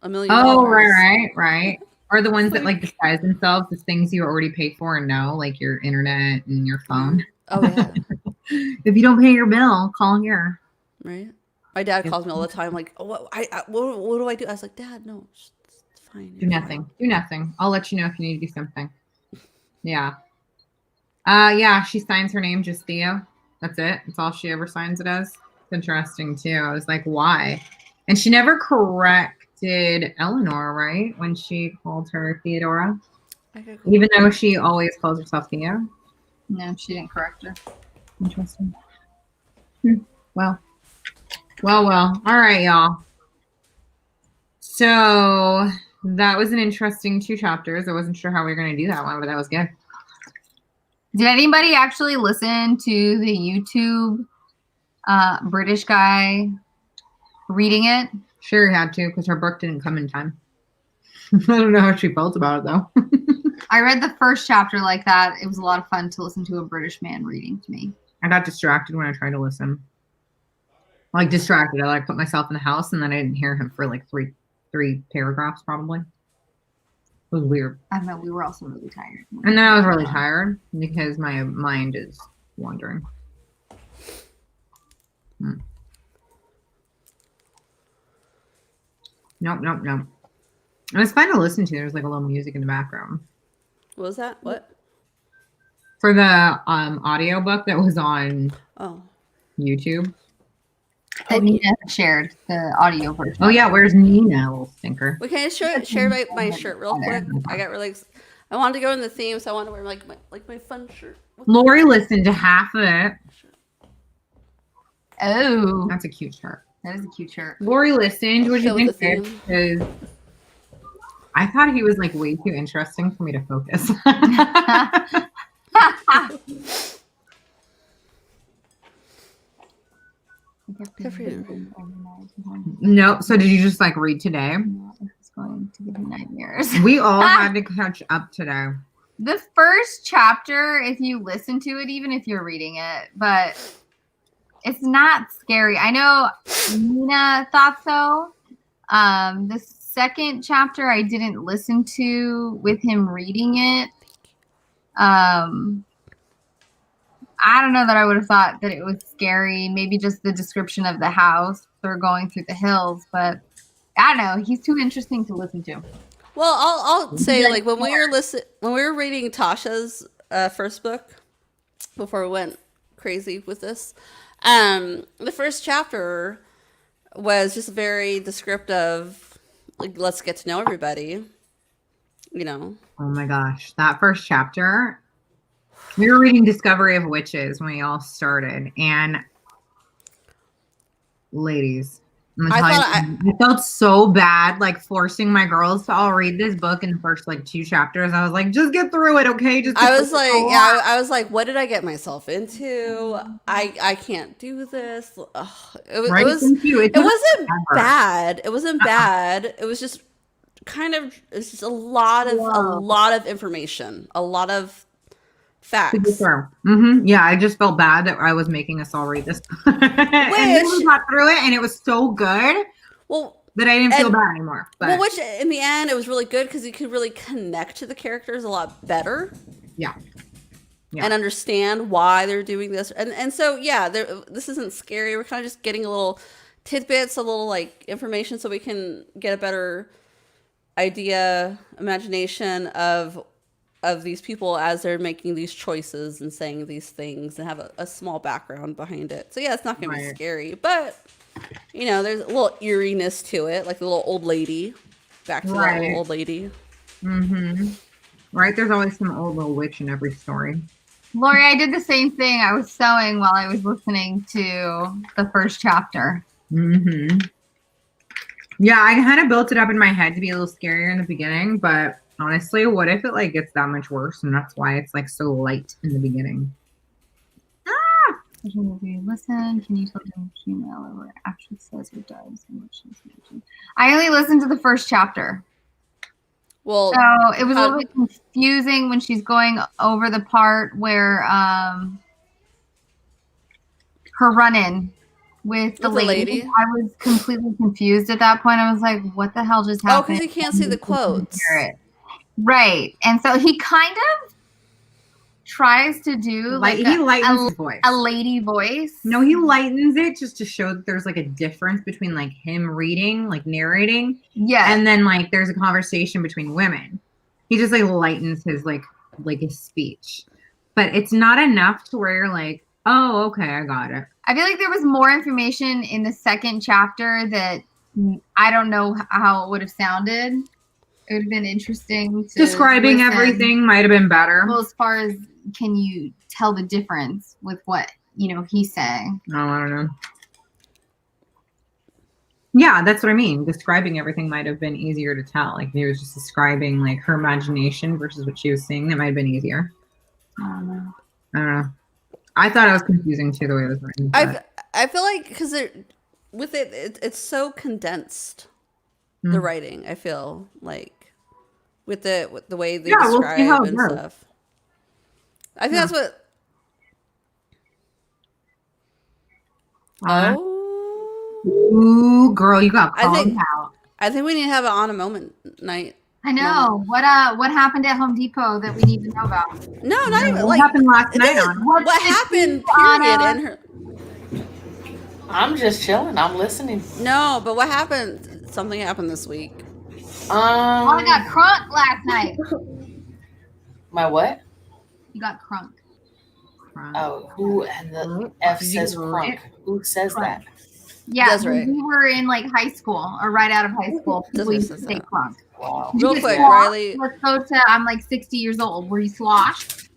$1 million. Oh, right. Or the ones that like disguise themselves as things you already paid for and know, like your internet and your phone. Oh, yeah. If you don't pay your bill, call here. Right? My dad calls me all the time, like, oh, what do I do? I was like, Dad, no, it's fine. Do nothing. Do nothing. I'll let you know if you need to do something. Yeah. Yeah, she signs her name just Theo. That's it. That's all she ever signs it as. It's interesting, too. I was like, why? And she never corrected Eleanor, right? When she called her Theodora. Okay, cool. Even though she always calls herself Theo. No, she didn't correct her. Interesting. Well. All right, y'all. So that was an interesting 2 chapters. I wasn't sure how we were going to do that one, but that was good. Did anybody actually listen to the YouTube British guy reading it? Sure, he had to because her book didn't come in time. I don't know how she felt about it, though. I read the first chapter like that. It was a lot of fun to listen to a British man reading to me. I got distracted when I tried to listen. Like distracted. I like put myself in the house and then I didn't hear him for like three paragraphs probably. It was weird. I don't know. We were also really tired. And then I was really tired because my mind is wandering. Nope. It was fun to listen to. There was like a little music in the background. What was that? What? For the audio book that was on YouTube. That Nina shared the audio version. Oh yeah, where's Nina, little stinker? Well, can I share my shirt real quick? I got really. I wanted to go in the theme, so I wanted to wear my fun shirt. Lori listened to half of it. Oh, that's a cute shirt. That is a cute shirt. Lori listened. What did you think? Because I thought he was like way too interesting for me to focus. No. So did you just like read today? No, it's going to give me nightmares. We all had to catch up today. The first chapter, if you listen to it, even if you're reading it, but it's not scary. I know Nina thought so. The second chapter I didn't listen to with him reading it. I don't know that I would have thought that it was scary. Maybe just the description of the house. They're going through the hills, but I don't know. He's too interesting to listen to. Well, I'll say like when we were reading Tasha's first book before we went crazy with this. The first chapter was just very descriptive. Like, let's get to know everybody. You know. Oh my gosh, that first chapter. We were reading Discovery of Witches when we all started, and ladies, I felt so bad, like forcing my girls to all read this book in the first like 2 chapters. I was like, just get through it, okay? I was like, yeah, I was like, what did I get myself into? I can't do this. Ugh. It wasn't bad. It wasn't bad. It was just kind of, it's just a lot of information, a lot of facts. Yeah, I just felt bad that I was making us all read this. And then we got through it, and it was so good. Well, that I didn't feel bad anymore. But. Well, which in the end, it was really good because you could really connect to the characters a lot better. Yeah. And understand why they're doing this, and so yeah, this isn't scary. We're kind of just getting a little tidbits, a little like information, so we can get a better idea, imagination of these people as they're making these choices and saying these things, and have a small background behind it. So yeah, it's not going to be scary, but you know, there's a little eeriness to it, like the little old lady. Back to the little old lady. Right, there's always some old little witch in every story. Lori, I did the same thing. I was sewing while I was listening to the first chapter. Yeah, I kind of built it up in my head to be a little scarier in the beginning, but honestly, what if it like gets that much worse, and that's why it's like so light in the beginning? Listen, can you tell them female or actually says or does? I only listened to the first chapter. Well, so it was a little bit confusing when she's going over the part where her run-in with the lady. I was completely confused at that point. I was like, what the hell just happened? Oh, because you can't see the quotes. Right. And so he kind of tries to do like he lightens his voice. A lady voice. No, he lightens it just to show that there's like a difference between like him reading, like narrating, and then like there's a conversation between women. He just like lightens his like his speech, but it's not enough to where you're like, oh, okay, I got it. I feel like there was more information in the second chapter that I don't know how it would have sounded. It would have been interesting to describing listen. Everything might have been better. Well, as far as can you tell the difference with what he's saying? Oh, I don't know. Yeah, that's what I mean. Describing everything might have been easier to tell. Like he was just describing like her imagination versus what she was seeing. That might have been easier. I don't know. I thought it was confusing too the way it was written. I feel like because it's so condensed. The writing, I feel like with the way they describe and stuff. I think that's what. Ooh, girl, you got called out. I think we need to have an on a moment night. I know. What happened at Home Depot that we need to know about? No, not even what happened last night on what happened period in her. I'm just chilling. I'm listening. No, but what happened? Something happened this week. I got crunk last night. My what? You got crunk. Oh, who and the F says crunk? Who says that? Yeah, Desiree. We were in like high school or right out of high school. We used to say crunk. Wow. Real quick, Riley. Let's go to. I'm like 60 years old. Were you sloshed?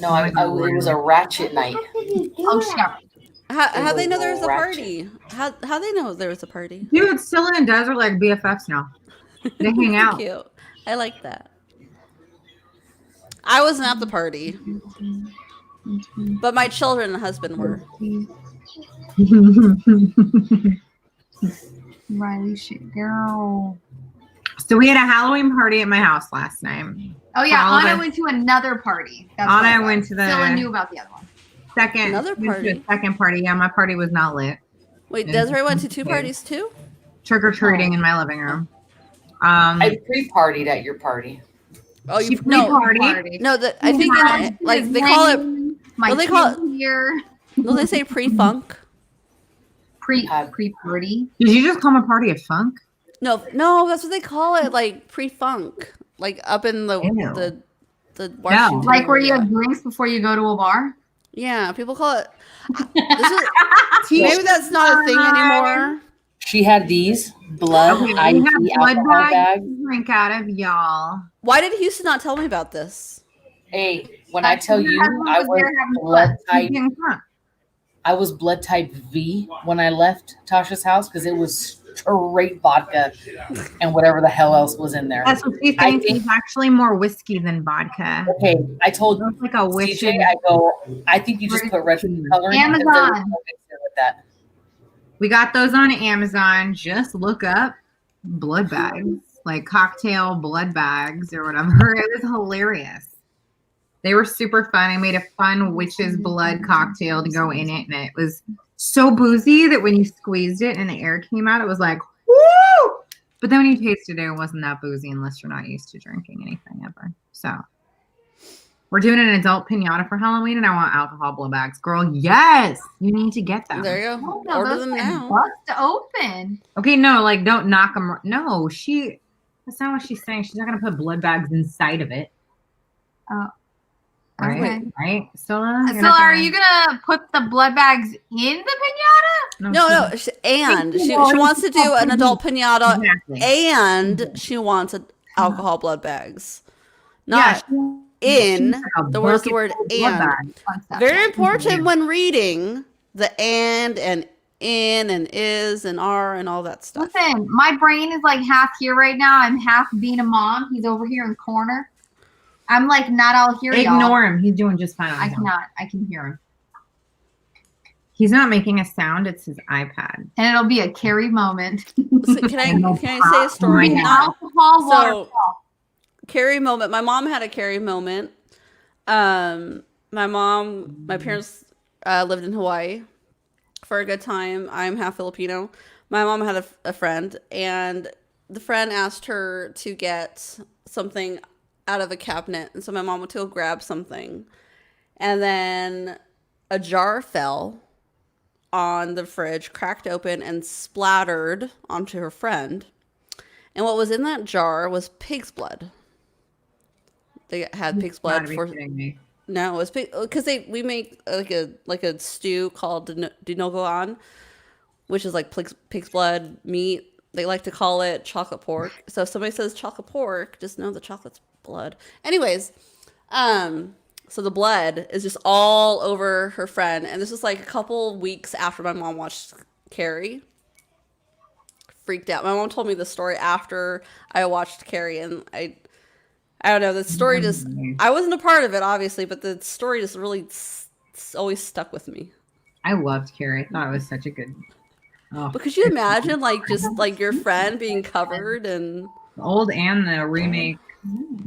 No, it was a ratchet night. Oh shit. How they know there was a party? How they know there was a party? Dude, Scylla and Des are like BFFs now. They hang out. Cute. I like that. I wasn't at the party, but my children and husband were. Riley, shit, girl. So we had a Halloween party at my house last night. Oh yeah, Anna went to another party. Anna went to the. Scylla knew about the other one. Another party. Second party. Yeah, my party was not lit. Wait, Desiree went to 2 parties too? Trick or treating in my living room. I pre-partied at your party. Oh, you pre-partied? No, I think like they call it. What they call it here? Don't they say pre-funk? Pre-party. Did you just call my party a funk? No, that's what they call it. Like pre-funk, like up in the Washington. Like where you have drinks before you go to a bar. Yeah, people call it. Maybe that's not a thing anymore. She had these blood Okay, IV we have blood alcohol bags bags. to drink out of, y'all. Why did Houston not tell me about this? Hey, when I tell you, husband I was there was having blood fun. type. Getting drunk. I was blood type V when I left Tasha's house because it was straight vodka and whatever the hell else was in there. That's what she I thinks. think- It's actually more whiskey than vodka. Okay, I told It's like a witch. CJ, I think you just put red food coloring. because there was Amazon. no mixer with that. We got those on Amazon. Just look up blood bags, like cocktail blood bags or whatever. It was hilarious. They were super fun. I made a fun witch's blood cocktail to go in it, and it was so boozy that when you squeezed it and the air came out, it was like, woo! But then when you tasted it, it wasn't that boozy unless you're not used to drinking anything ever. So we're doing an adult pinata for Halloween, and I want alcohol blow bags. Girl, yes! You need to get them. There you go. Oh, no, Order those them things now. bust open. Okay, no, like don't knock them. No, that's not what she's saying. She's not gonna put blood bags inside of it. Oh, Right? okay. Right? Stella? So are you gonna put the blood bags in the pinata? No. She wants to do an adult pinata, Exactly. and she wants alcohol blood bags. Yeah, Not in. The word and. Very important when reading the and in and is and are and all that stuff. Listen, my brain is like half here right now. I'm half being a mom. He's over here in the corner. I'm like not all here. Ignore y'all. him. He's doing just fine. I cannot. I can hear him. He's not making a sound. It's his iPad. And it'll be a Carrie moment. So can I say a story? Yeah. Alcohol, So- waterfall. Carrie moment. My mom had a Carrie moment. My parents lived in Hawaii for a good time. I'm half Filipino. My mom had a friend, and the friend asked her to get something out of a cabinet. And so my mom went to go grab something. And then a jar fell on the fridge, cracked open, and splattered onto her friend. And what was in that jar was pig's blood. They had pig's blood Gotta be for kidding me. no, it was pig because we make like a stew called dinogoan, which is like pig's blood meat. They like to call it chocolate pork. So if somebody says chocolate pork, just know the chocolate's blood. Anyways, so the blood is just all over her friend, and this was like a couple weeks after my mom watched Carrie. Freaked out. My mom told me the story after I watched Carrie, and I don't know. The story just, I wasn't a part of it, obviously, but the story just really always stuck with me. I loved Carrie. I thought it was such a good. Oh, But could you imagine, like, just like your friend being covered and the old and the remake.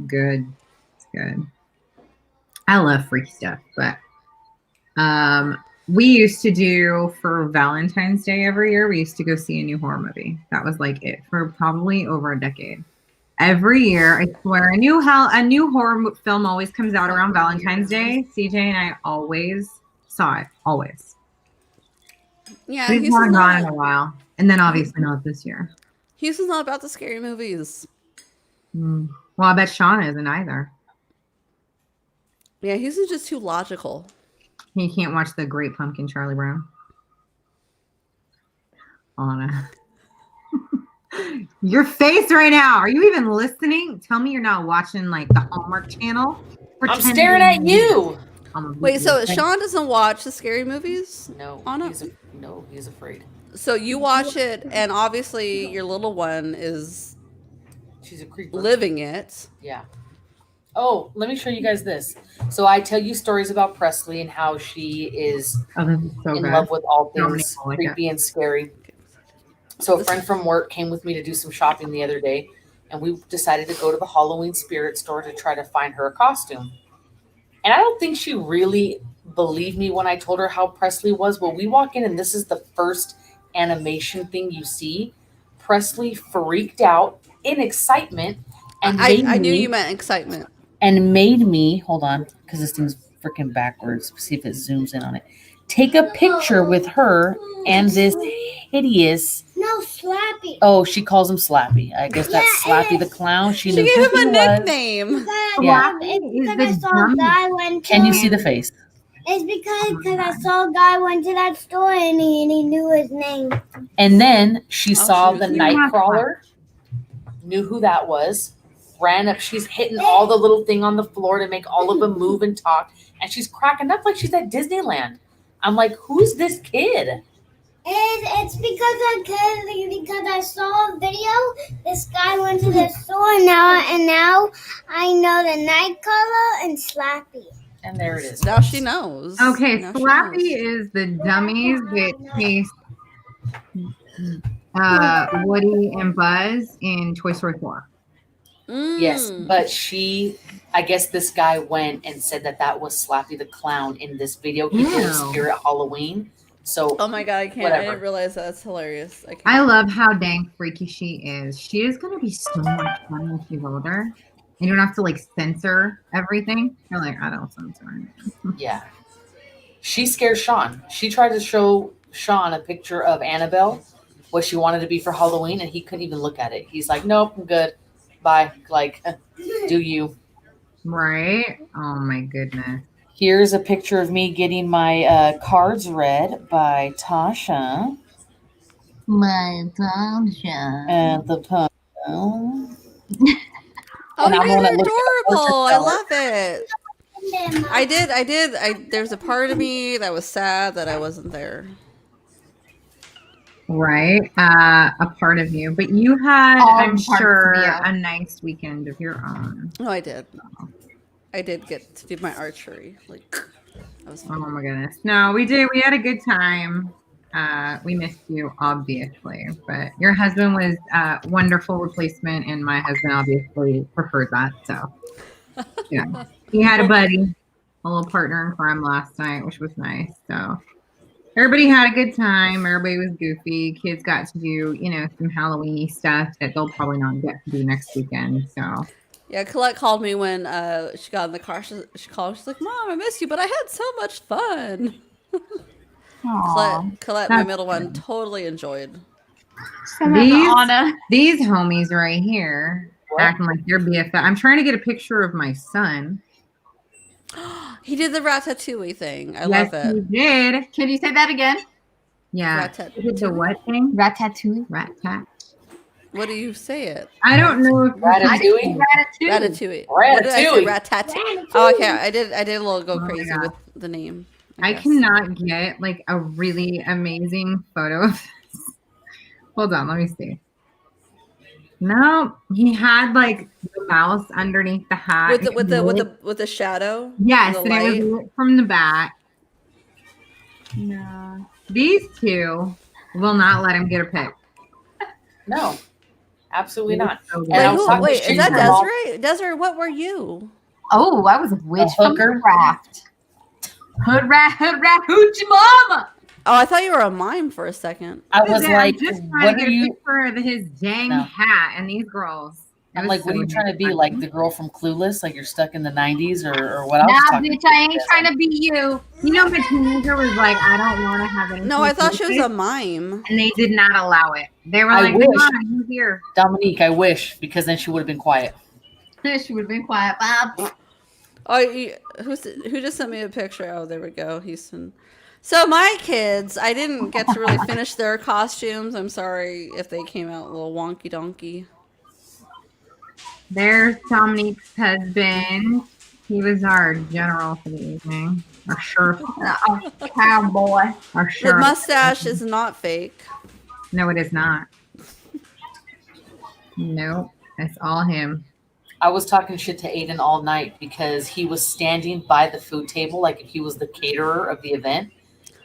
Good. It's good. I love freaky stuff, but we used to do for Valentine's Day every year. We used to go see a new horror movie. That was like it for probably over a decade. Every year, I swear, a new horror film always comes out around Valentine's Day. CJ and I always saw it. Always. yeah, We've Houston's not gone in a not, while, and then obviously not this year. Houston's not about the scary movies. Well, I bet Sean isn't either. Yeah, Houston's just too logical. He can't watch the Great Pumpkin, Charlie Brown. Anna. Your face right now. Are you even listening? Tell me you're not watching like the Hallmark Channel. I'm staring at you. Wait, so Sean doesn't watch the scary movies? No, Anna? he's afraid. So you watch it, and obviously your little one is She's a creeper. living it. Yeah. Oh, let me show you guys this. So I tell you stories about Presley and how she is Oh, this is so in good. love with all So many things people like creepy and scary. So a friend from work came with me to do some shopping the other day, and we decided to go to the Halloween spirit store to try to find her a costume. And I don't think she really believed me when I told her how Presley was. Well, we walk in, and this is the first animation thing you see. Presley freaked out in excitement, and I knew you meant excitement. and made me, hold on, because this thing's freaking backwards. See if it zooms in on it. Take a picture with her and this hideous. No, Slappy. Oh, she calls him Slappy. I guess that's Yeah, Slappy the clown. She She knew gave who him he a was. nickname. Yeah. It's Is because I the saw dumb- that one. Can you see the face? It's because I saw a guy went to that store and he knew his name. And then she saw she the was Nightcrawler, knew who that was, ran up. She's hitting all the little thing on the floor to make all of them move and talk. And she's cracking up like she's at Disneyland. I'm like, who's this kid? It's because I saw a video. This guy went to the store and now I know the Nightcrawler and Slappy. And there it is. Now she knows. Okay, Now she Slappy knows. is the dummies that chase Woody and Buzz in Toy Story 4. Yes, but I guess this guy went and said that was Slappy the Clown in this video. He did Spirit Halloween. So, oh my god, I can't. whatever. I didn't realize that. That's hilarious. I can't. I love how dang freaky she is. She is going to be so much fun when she's older. And you don't have to like censor everything. You're like, I don't censor anything. Yeah. She scares Sean. She tried to show Sean a picture of Annabelle, what she wanted to be for Halloween, and he couldn't even look at it. He's like, nope, I'm good. Bye. Like, do you. Right? Oh my goodness. Here's a picture of me getting my cards read by Tasha. My Tasha. And the poem. Oh, And you I'm the one guys are that looks at the adorable. poster I cover. love it. I did. There's a part of me that was sad that I wasn't there. Right? A part of you. But you had, All I'm parts of sure, you. a nice weekend of your own. No, I did. I did get to do my archery. Like, that was Oh fun. my goodness. No, we did. We had a good time. We missed you, obviously. But your husband was a wonderful replacement, and my husband obviously preferred that. So, yeah. He had a buddy, a little partner in crime last night, which was nice. So, everybody had a good time. Everybody was goofy. Kids got to do, some Halloween stuff that they'll probably not get to do next weekend. So, Yeah, Colette called me when she got in the car. She called. She's like, "Mom, I miss you, but I had so much fun." Aw. Colette, my middle one, totally enjoyed. these homies right here What? acting like they're BFF. I'm trying to get a picture of my son. He did the ratatouille thing. I Yes, love it. he did. Can you say that again? Yeah. Ratatouille. He did the what thing? Ratatouille. Rat-tat. What do you say it? I don't know if Ratatouille? Ratatouille. Ratatouille. What did I say? Ratatouille. Oh, okay. I did a little go Oh my crazy God. with the name. I guess. cannot get like a really amazing photo of this. Hold on, let me see. No, he had like the mouse underneath the hat. with the shadow. Yes, the and it was light. lit from the back. No, these two will not let him get a pic. No, absolutely not. So And I was talking to Wait, is Shane that from all- Desiree? Desiree, what were you? Oh, I was a witch A from hooker? the raft. Hood rat, hoochie mama. Oh, I thought you were a mime for a second. I was I'm like, just trying what to are get a you? picture of his dang No. hat and these girls. It I'm was like, what are so you trying to be? funny. Like the girl from Clueless? Like you're stuck in the 90s or what? I was Nah, talking bitch, I ain't trying to be you. You know, my teenager was like, I don't want to have anything. No, I thought to she do was with a mime. it, and they did not allow it. They were I like, wish. come on, you here. Dominique, I wish, because then she would have been quiet. She would have been quiet. Bob. Oh, who just sent me a picture? Oh, there we go, Houston. So my kids, I didn't get to really finish their costumes. I'm sorry if they came out a little wonky donkey. There's Dominique's husband. He was our general for the evening. Our sheriff. Cowboy. Our The sheriff. mustache is not fake. No, it is not. Nope. It's all him. I was talking shit to Aiden all night because he was standing by the food table like if he was the caterer of the event.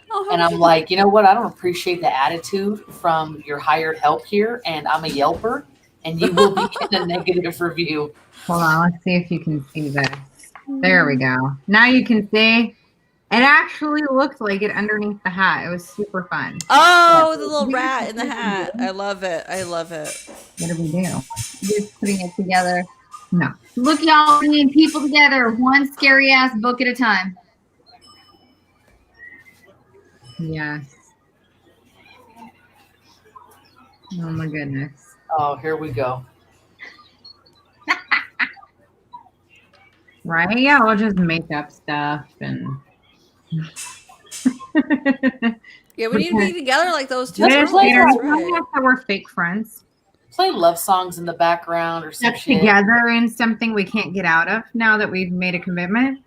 Oh, And I'm like, you know what? I don't appreciate the attitude from your hired help here, and I'm a Yelper, and you will be getting a negative review. Hold on. Let's see if you can see this. There we go. Now you can see. It actually looked like it underneath the hat. It was super fun. Oh, the little rat in the hat. I love it. I love it. What did we do? Just putting it together. No. Look, y'all bringing people together, one scary ass book at a time. Yes. Oh my goodness. Oh, here we go. Right? Yeah, we'll just make up stuff and Yeah, we need to be together like those two Later, girls. later, That's you tell me right. that we're fake friends. Play love songs in the background or some That's shit. together in something we can't get out of now that we've made a commitment.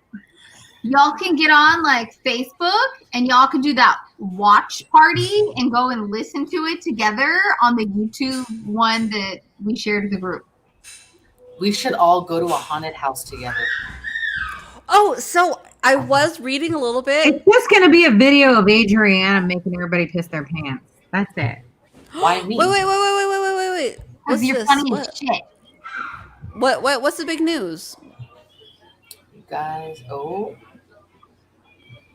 Y'all can get on like Facebook and y'all can do that watch party and go and listen to it together on the YouTube one that we shared with the group. We should all go to a haunted house together. Oh, so I was reading a little bit. It's just going to be a video of Adriana making everybody piss their pants. That's it. Why me? Wait. Because What's you're this? funny as What? shit. What's the big news? You guys, oh.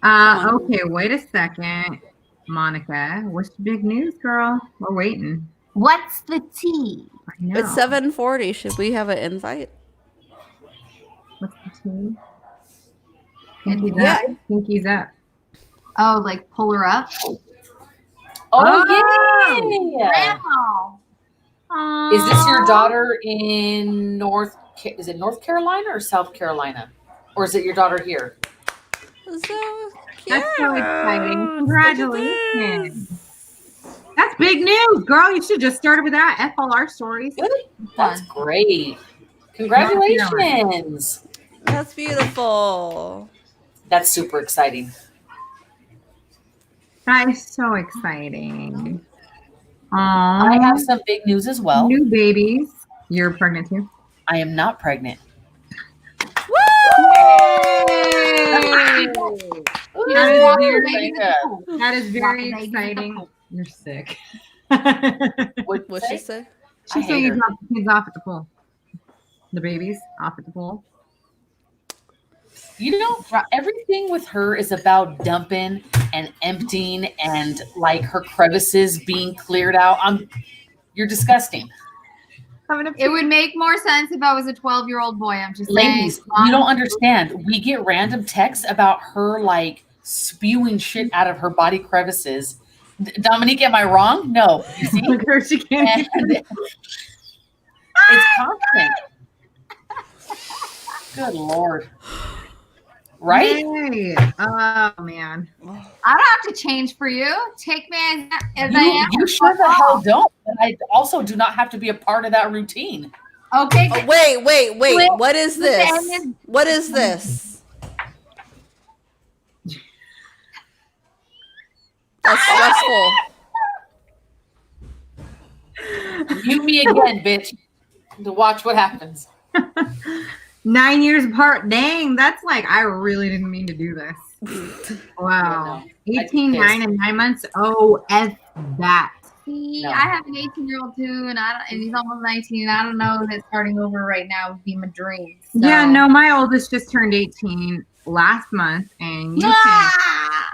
Okay, wait a second. Monica, what's the big news, girl? We're waiting. What's the tea? I know. It's 7:40. Should we have an invite? What's the tea? Pinky's Yeah. up. Pinky's up. Oh, like pull her up? Oh, yeah. Grandma. Is this your daughter in is it North Carolina or South Carolina? Or is it your daughter here? So That's so exciting. cute. Congratulations. That's big news, girl. You should just started with that. FLR stories. That's great. Congratulations. That's beautiful. That's super exciting. That is so exciting. I have some big news as well. New babies. You're pregnant too? I am not pregnant. That is very exciting. You're sick. What'd she say? She I said hate you her. dropped the kids off at the pool. The babies off at the pool. You know, everything with her is about dumping and emptying and like her crevices being cleared out. You're disgusting. It would make more sense if I was a 12-year-old boy. I'm just Ladies, saying. you don't understand. We get random texts about her like spewing shit out of her body crevices. Dominique, am I wrong? No. You see? Look at her, she can't. And it's constant. Good Lord. Right? Yay. Oh man. I don't have to change for you. Take me as I am. You sure the hell don't. And I also do not have to be a part of that routine. Okay. Oh, wait. Wait, What is this? What is this? That's stressful. Mute me again, bitch. To watch what happens. 9 years apart. Dang, that's like I really didn't mean to do this. Wow. Yeah, no. 18, 9, and 9 months. Oh, F that. See, No. I have an 18-year-old too, and he's almost 19. I don't know that starting over right now would be my dream. So. Yeah, no, my oldest just turned 18 last month, and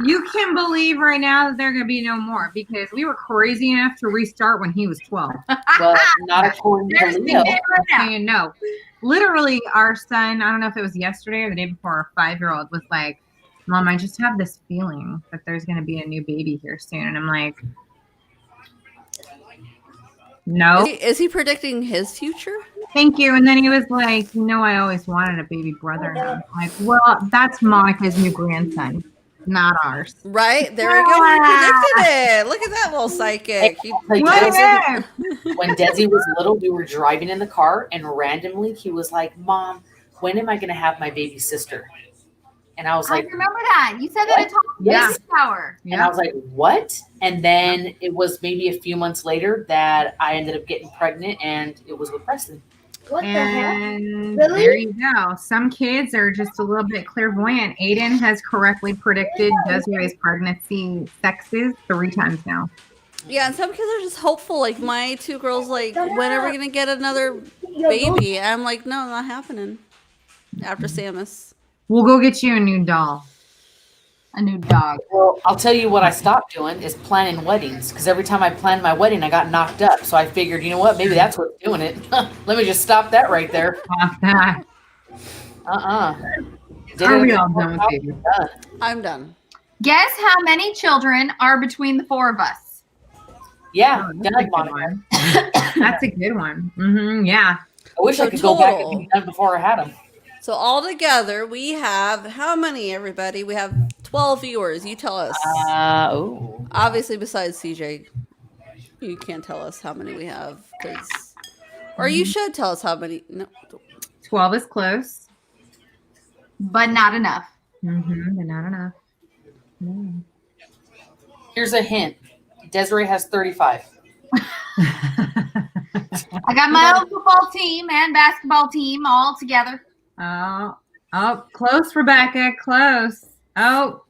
you can believe right now that there are going to be no more because we were crazy enough to restart when he was 12. Well, not according to There's the Leo. kid right now. Saying no. Literally, our son, I don't know if it was yesterday or the day before, our 5-year-old was like, Mom, I just have this feeling that there's going to be a new baby here soon. And I'm like, no. Is he predicting his future? Thank you. And then he was like, I always wanted a baby brother. And I'm like, well, that's Monica's new grandson, not ours. Right? There we go. He predicted it. Look at that little psychic. Like Whatever. when Desi was little, we were driving in the car, and randomly he was like, Mom, when am I going to have my baby sister? And I was I like, remember that. You said that at Talk Yeah. Power. and I was like, what? And then it was maybe a few months later that I ended up getting pregnant, and it was with Preston. What the heck? And Really? there you go. Some kids are just a little bit clairvoyant. Aiden has correctly predicted Desiree's pregnancy sexes 3 times now. Yeah, and some kids are just hopeful. Like my 2 girls, like, when are we gonna get another baby? And I'm like, no, not happening. After Samus. We'll go get you a new doll. A new dog. Well, I'll tell you what I stopped doing is planning weddings, because every time I planned my wedding, I got knocked up. So I figured, you know what? Maybe that's what's doing it. Let me just stop that right there. Off that. Are we all done with babies? I'm done. Guess how many children are between the 4 of us? Yeah, Oh, that's a done, good Monica. one. That's a good one. Yeah. I wish So I could go back total. and be done before I had them. So all together, we have how many? Everybody, we have 12 viewers. You tell us. Oh. Obviously, besides CJ, you can't tell us how many we have, or you should tell us how many. No, 12 is close. But not enough. But not enough. No. Here's a hint. Desiree has 35. I got my own football team and basketball team all together. Oh, close, Rebecca, close. Oh,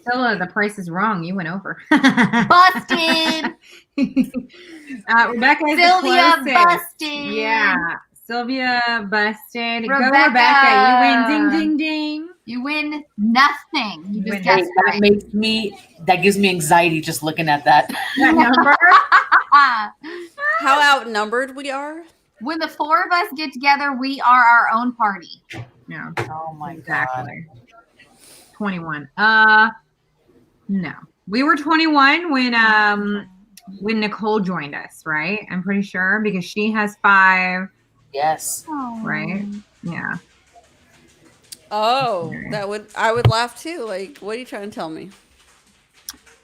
Scylla, the price is wrong. You went over. Busted. Rebecca is Sylvia the closest. busted. Yeah, Sylvia busted. Go, Rebecca. Rebecca. You win. Ding, ding, ding. You win nothing. You just Win guessed Hey, right. that gives me anxiety just looking at that. That number? how outnumbered we are. When the four of us get together, we are our own party. No, Oh my god. exactly. 21. No. We were 21 when Nicole joined us, right? I'm pretty sure because she has 5, Yes. right? Yeah. Oh, I would laugh too. Like, what are you trying to tell me?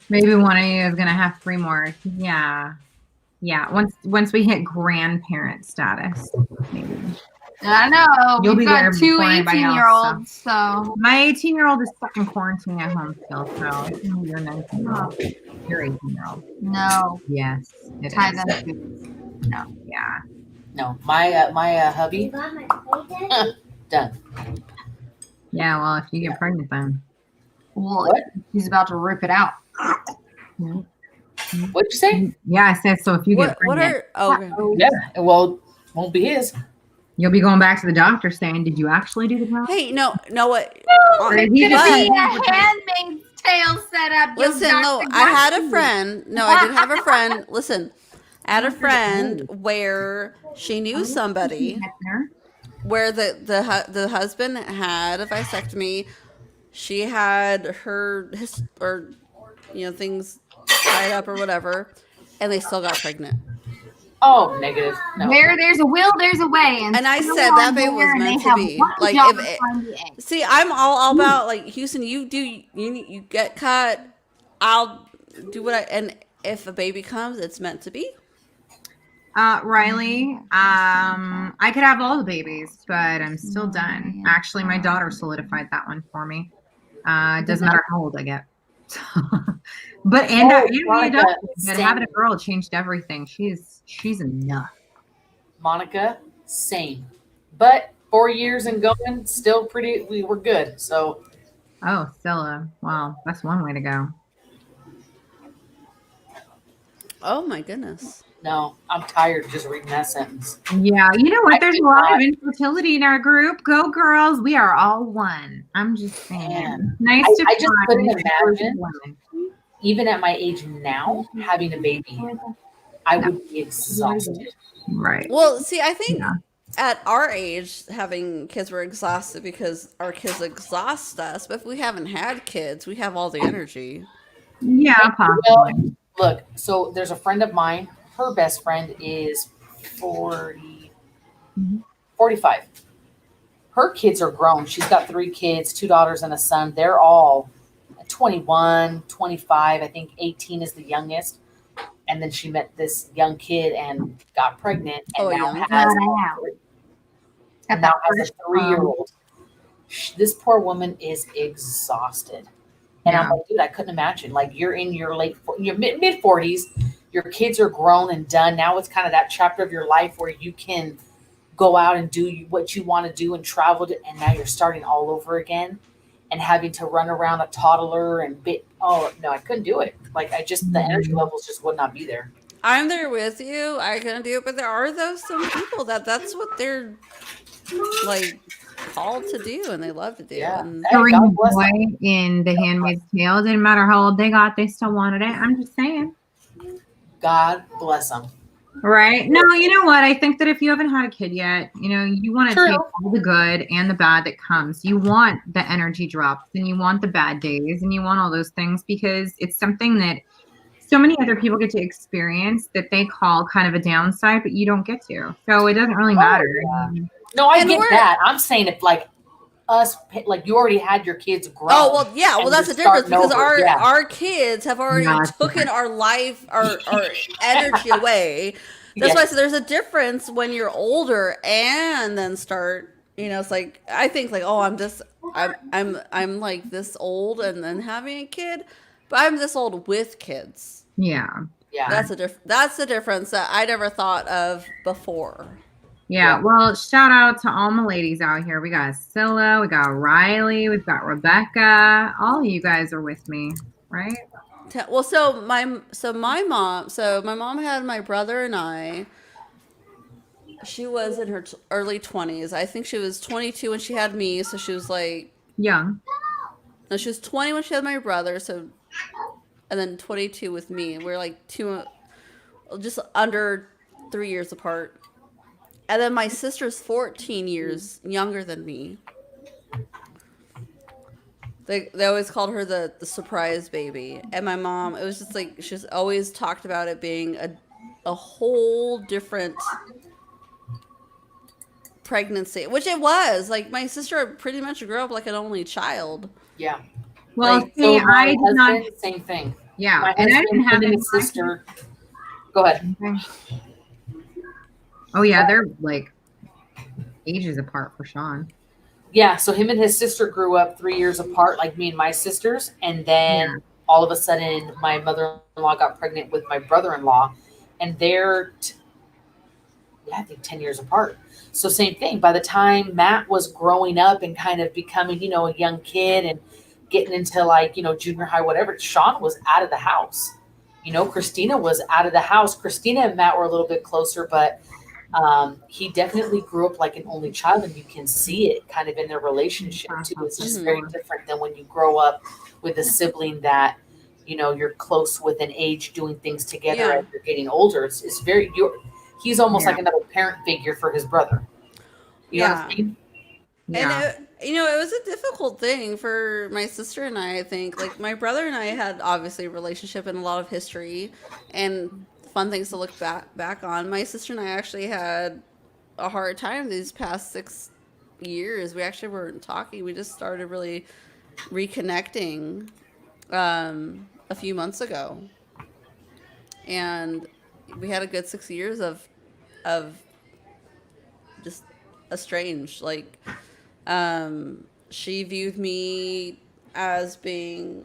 Maybe one of you is gonna have 3 more. Yeah. Yeah. Once we hit grandparent status, maybe. I don't know. You'll We've be there got 2 before anybody 18-year-olds, so. My 18-year-old is stuck in quarantine at home still, so you're 19-year-old. You're 18-year-old. No. Yes, it Tie is. them boots. No, yeah. No. My hubby. You got my plate, Daddy? Done. Yeah, well, if you get pregnant then. Well, What? he's about to rip it out. Yeah, What'd you say? I said so if you get What pregnant, are? Oh, Yeah. Well, won't be his. you'll be going back to the doctor saying, did you actually do the job? hey, no, what? Or It's he gonna just- be a Handmaid's Tale setup. Yo, Listen, no, Dr. I had a Garcia. friend. No, I did have a friend. Listen, I had a friend where she knew somebody where the husband had a vasectomy. She had her things tied up or whatever, and they still got pregnant. Oh, negative. No. Where there's a will, there's a way. And I still said on that baby there, was and meant they to have be. one Like, job if to it- find the egg. See, I'm all about like Houston. You get cut. I'll do what and if a baby comes, it's meant to be. Riley, I could have all the babies, but I'm still done. Actually, my daughter solidified that one for me. It doesn't matter how old I get. But we Monica, adopted, but same. having a girl changed everything. She's enough. Monica, same. But 4 years and going, still we were good. So Oh, Stella. Wow, that's one way to go. Oh my goodness. no, I'm tired of just reading that sentence. Yeah, you know what? I There's a did lot not- of infertility in our group. Go girls, we are all one. I'm just saying. Man. Nice to I just find couldn't a group of imagine. women. Even at my age now, having a baby, I would be exhausted. Right. Well, see, I think Yeah. at our age, having kids, we're exhausted because our kids exhaust us. But if we haven't had kids, we have all the energy. Yeah, Well, possibly. look, so there's a friend of mine. Her best friend is 45. Her kids are grown. She's got 3 kids, 2 daughters and a son. They're all 21, 25. I think 18 is the youngest. And then she met this young kid and got pregnant and Oh, now yeah. has, Got now that has a 3-year-old. This poor woman is exhausted. And I'm like, dude, I couldn't imagine. Like, you're in your your mid 40s, your kids are grown and done. Now it's kind of that chapter of your life where you can go out and do what you want to do and travel to, and now you're starting all over again and having to run around a toddler and oh no, I couldn't do it. Like, the energy levels just would not be there. I'm there with you. I couldn't do it, but there are some people that's what they're like called to do and they love to do. Yeah. And Hey, Green God bless boy them. in The Handmaid's Tale. Didn't matter how old they got, they still wanted it. I'm just saying. God bless them. Right? No, you know what? I think that if you haven't had a kid yet, you want to True. take all the good and the bad that comes. You want the energy drops and you want the bad days and you want all those things because it's something that so many other people get to experience that they call kind of a downside, but you don't get to. So it doesn't really matter. No, I And get we're- that. I'm saying if like us, like you already had your kids grown. Oh well, yeah. Well, and that's you're the difference starting because over. Yeah. our kids have already No, it's taken our life, our energy away. That's why I Yes. said there's a difference when you're older and then start. It's like I think like, oh, I'm like this old and then having a kid, but I'm this old with kids. Yeah. Yeah. That's the difference that I never thought of before. Yeah, well, shout out to all my ladies out here. We got Scylla, we got Riley, we've got Rebecca. All of you guys are with me, right? Well, so my mom had my brother and I. She was in her early 20s. I think she was 22 when she had me, so she was like, Young. no, she was 20 when she had my brother, so, and then 22 with me. We're like just under 3 years apart. And then my sister's 14 years younger than me. They always called her the surprise baby. And my mom, it was just like, she's always talked about it being a whole different pregnancy, which it was. Like, my sister pretty much grew up like an only child. Yeah. Well, Like, see, so my I did not. husband, same thing. Yeah, My and I husband, didn't have him and any his sister. Go ahead. Okay. Oh yeah, they're like ages apart for Sean. Yeah, so him and his sister grew up 3 years apart, like me and my sisters, and then all of a sudden, my mother-in-law got pregnant with my brother-in-law, and they're, I think 10 years apart. So same thing. By the time Matt was growing up and kind of becoming, a young kid and getting into like, junior high, whatever, Sean was out of the house. Christina was out of the house. Christina and Matt were a little bit closer, but he definitely grew up like an only child, and you can see it kind of in their relationship too. It's just very different than when you grow up with a sibling that, you're close with an age, doing things together as you're getting older. It's very, he's almost like another parent figure for his brother. You know what I mean? Yeah. And it was a difficult thing for my sister and I think. Like, my brother and I had obviously a relationship and a lot of history and fun things to look back on. My sister and I actually had a hard time these past 6 years. We actually weren't talking. We just started really reconnecting a few months ago. And we had a good 6 years of just estranged. Like, she viewed me as being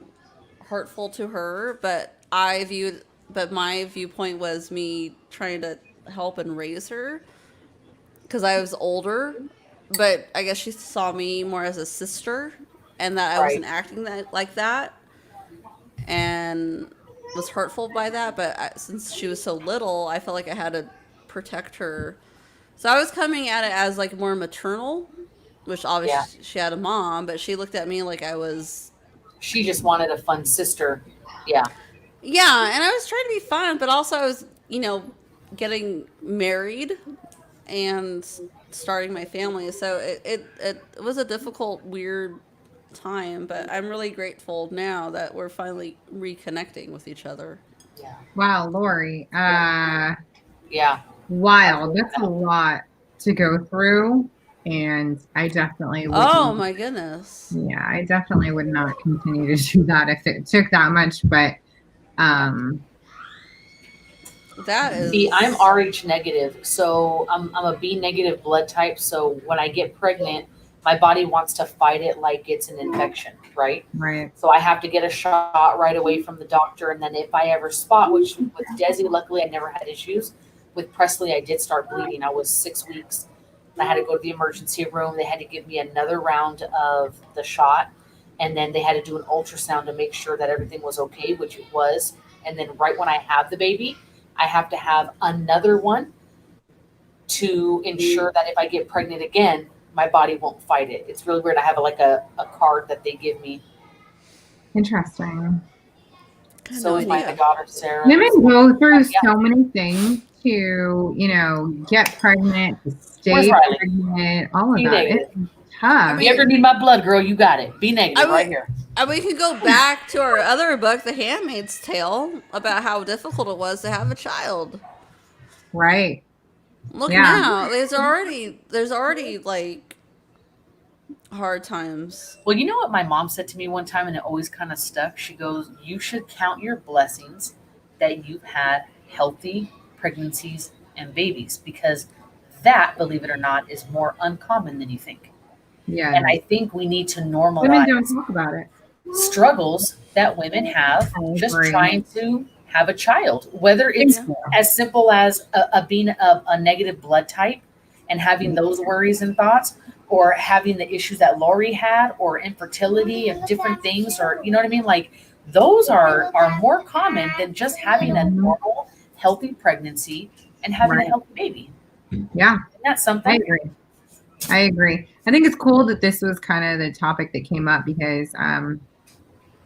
hurtful to her, but my viewpoint was me trying to help and raise her because I was older. But I guess she saw me more as a sister, and that I wasn't acting like that, and was hurtful by that. But since she was so little, I felt like I had to protect her. So I was coming at it as like more maternal, which obviously she had a mom, but she looked at me like I was. She just wanted a fun sister. Yeah. Yeah, and I was trying to be fun, but also I was, getting married and starting my family. So it was a difficult, weird time, but I'm really grateful now that we're finally reconnecting with each other. Yeah. Wow, Lori. Yeah. Wild. That's a lot to go through. And I definitely would. Oh my goodness. Yeah, I definitely would not continue to do that if it took that much. But that is. See, I'm Rh negative, so I'm a B negative blood type. So when I get pregnant, my body wants to fight it like it's an infection, right? Right. So I have to get a shot right away from the doctor, and then if I ever spot, which with Desi, luckily I never had issues. With Presley, I did start bleeding. I was 6 weeks. I had to go to the emergency room. They had to give me another round of the shot. And then they had to do an ultrasound to make sure that everything was okay, which it was. And then right when I have the baby, I have to have another one to ensure that if I get pregnant again, my body won't fight it. It's really weird. I have a card that they give me. Interesting. So is my daughter, Sarah. Women go through so many things to, get pregnant, to stay pregnant, all of Be that. negative. It's tough. If you ever need my blood, girl, you got it. Be negative right here. And we could go back to our other book, The Handmaid's Tale, about how difficult it was to have a child. Right. Look now, there's already like hard times. Well, you know what my mom said to me one time, and it always kind of stuck? She goes, "You should count your blessings that you've had healthy pregnancies and babies, because that, believe it or not, is more uncommon than you think." Yeah. And I think we need to Women normalize don't talk about it. struggles that women have I just agree. trying to have a child, whether it's Thank you. as simple as being a negative blood type and having those worries and thoughts, or having the issues that Lori had, or infertility and different things, or you know what I mean? Like those are more common than just having a normal, healthy pregnancy and having a Right. healthy baby. Yeah, Isn't that I something? agree. I agree. I think it's cool that this was kind of the topic that came up because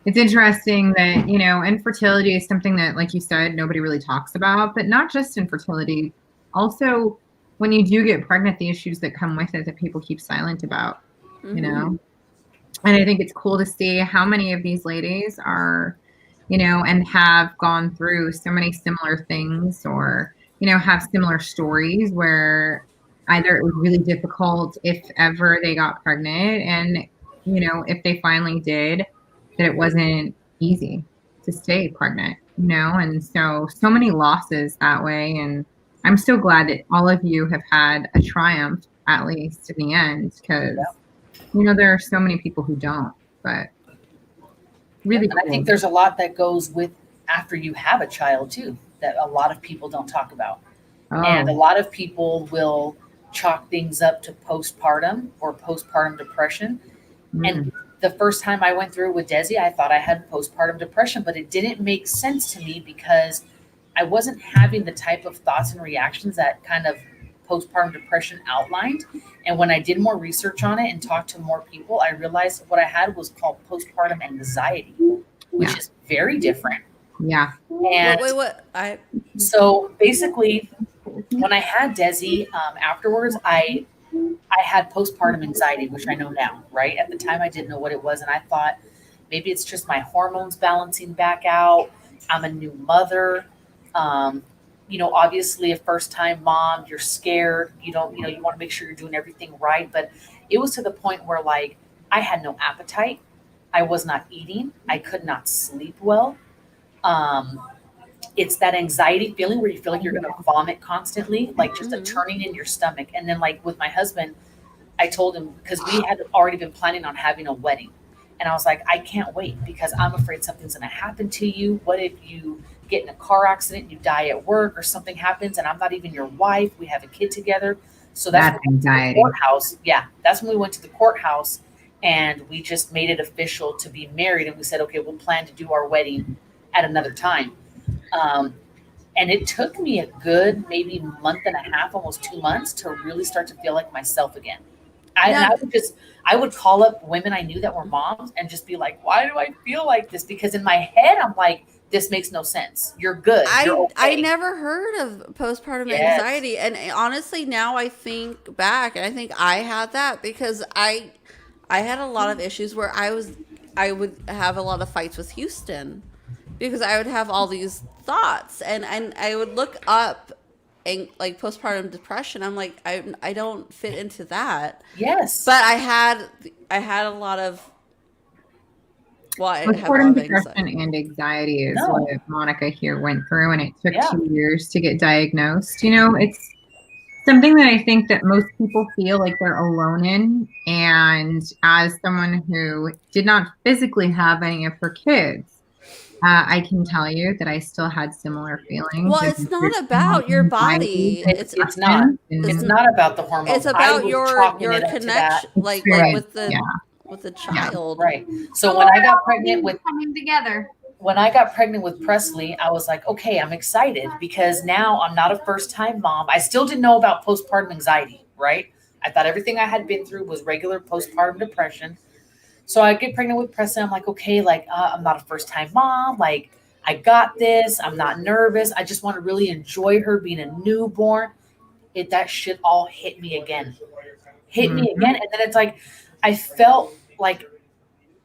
it's interesting that, you know, infertility is something that, like you said, nobody really talks about, but not just infertility. Also, when you do get pregnant, the issues that come with it that people keep silent about, you know? And I think it's cool to see how many of these ladies are, you know, and have gone through so many similar things, or, you know, have similar stories where either it was really difficult if ever they got pregnant, and, you know, if they finally did, that it wasn't easy to stay pregnant, you know? And so many losses that way. And I'm so glad that all of you have had a triumph, at least in the end, because you know, there are so many people who don't, but really And I cool. think there's a lot that goes with after you have a child too, that a lot of people don't talk about. And a Oh, lot of people will chalk things up to postpartum or postpartum depression. And the first time I went through it with Desi, I thought I had postpartum depression, but it didn't make sense to me because I wasn't having the type of thoughts and reactions that kind of postpartum depression outlined. And when I did more research on it and talked to more people, I realized what I had was called postpartum anxiety, which Yeah. is very different. yeah. And What? so basically, when I had Desi, afterwards, I had postpartum anxiety, which I know now, right? At the time, I didn't know what it was. And I thought maybe it's just my hormones balancing back out. I'm a new mother. You know, obviously, a first time mom, you're scared. You don't, you know, you want to make sure you're doing everything right. But it was to the point where, like, I had no appetite. I was not eating. I could not sleep well. Um, it's that anxiety feeling where you feel like you're going to vomit constantly, like just a turning in your stomach. And then, like with my husband, I told him, because we had already been planning on having a wedding. And I was like, I can't wait because I'm afraid something's going to happen to you. What if you get in a car accident, you die at work, or something happens and I'm not even your wife? We have a kid together. So that's That's when we went to the anxiety. courthouse. Yeah, that's when we went to the courthouse and we just made it official to be married. And we said, okay, we'll plan to do our wedding at another time. Um, and it took me a good maybe month and a half, almost 2 months, to really start to feel like myself again. I would call up women I knew that were moms and just be like, why do I feel like this? Because in my head, I'm like, this makes no sense. You're good. You're I okay. never heard of postpartum Yes. anxiety, and honestly, now I think back, and I think I had that because I had a lot of issues where I would have a lot of fights with Houston because I would have all these thoughts, and I would look up and like postpartum depression. I'm like, I don't fit into that, Yes. but I had a lot of. Well, I have a lot Postpartum of depression anxiety. and anxiety is No. what Monica here went through, and it took Yeah. 2 years to get diagnosed. You know, it's something that I think that most people feel like they're alone in. And as someone who did not physically have any of her kids, I can tell you that I still had similar feelings. Well, and it's not about your anxiety body. and It's It's not. depression It's and not about the hormones. it's about I was your chalking it up to that. connection, like experience. with the Yeah. with the child. Right. So when I got pregnant with coming together. Presley, I was like, okay, I'm excited because now I'm not a first time mom. I still didn't know about postpartum anxiety, right? I thought everything I had been through was regular postpartum depression. So I get pregnant with Presley. I'm like, okay, like I'm not a first time mom. Like I got this. I'm not nervous. I just want to really enjoy her being a newborn. That shit all hit me again. And then it's like, I felt like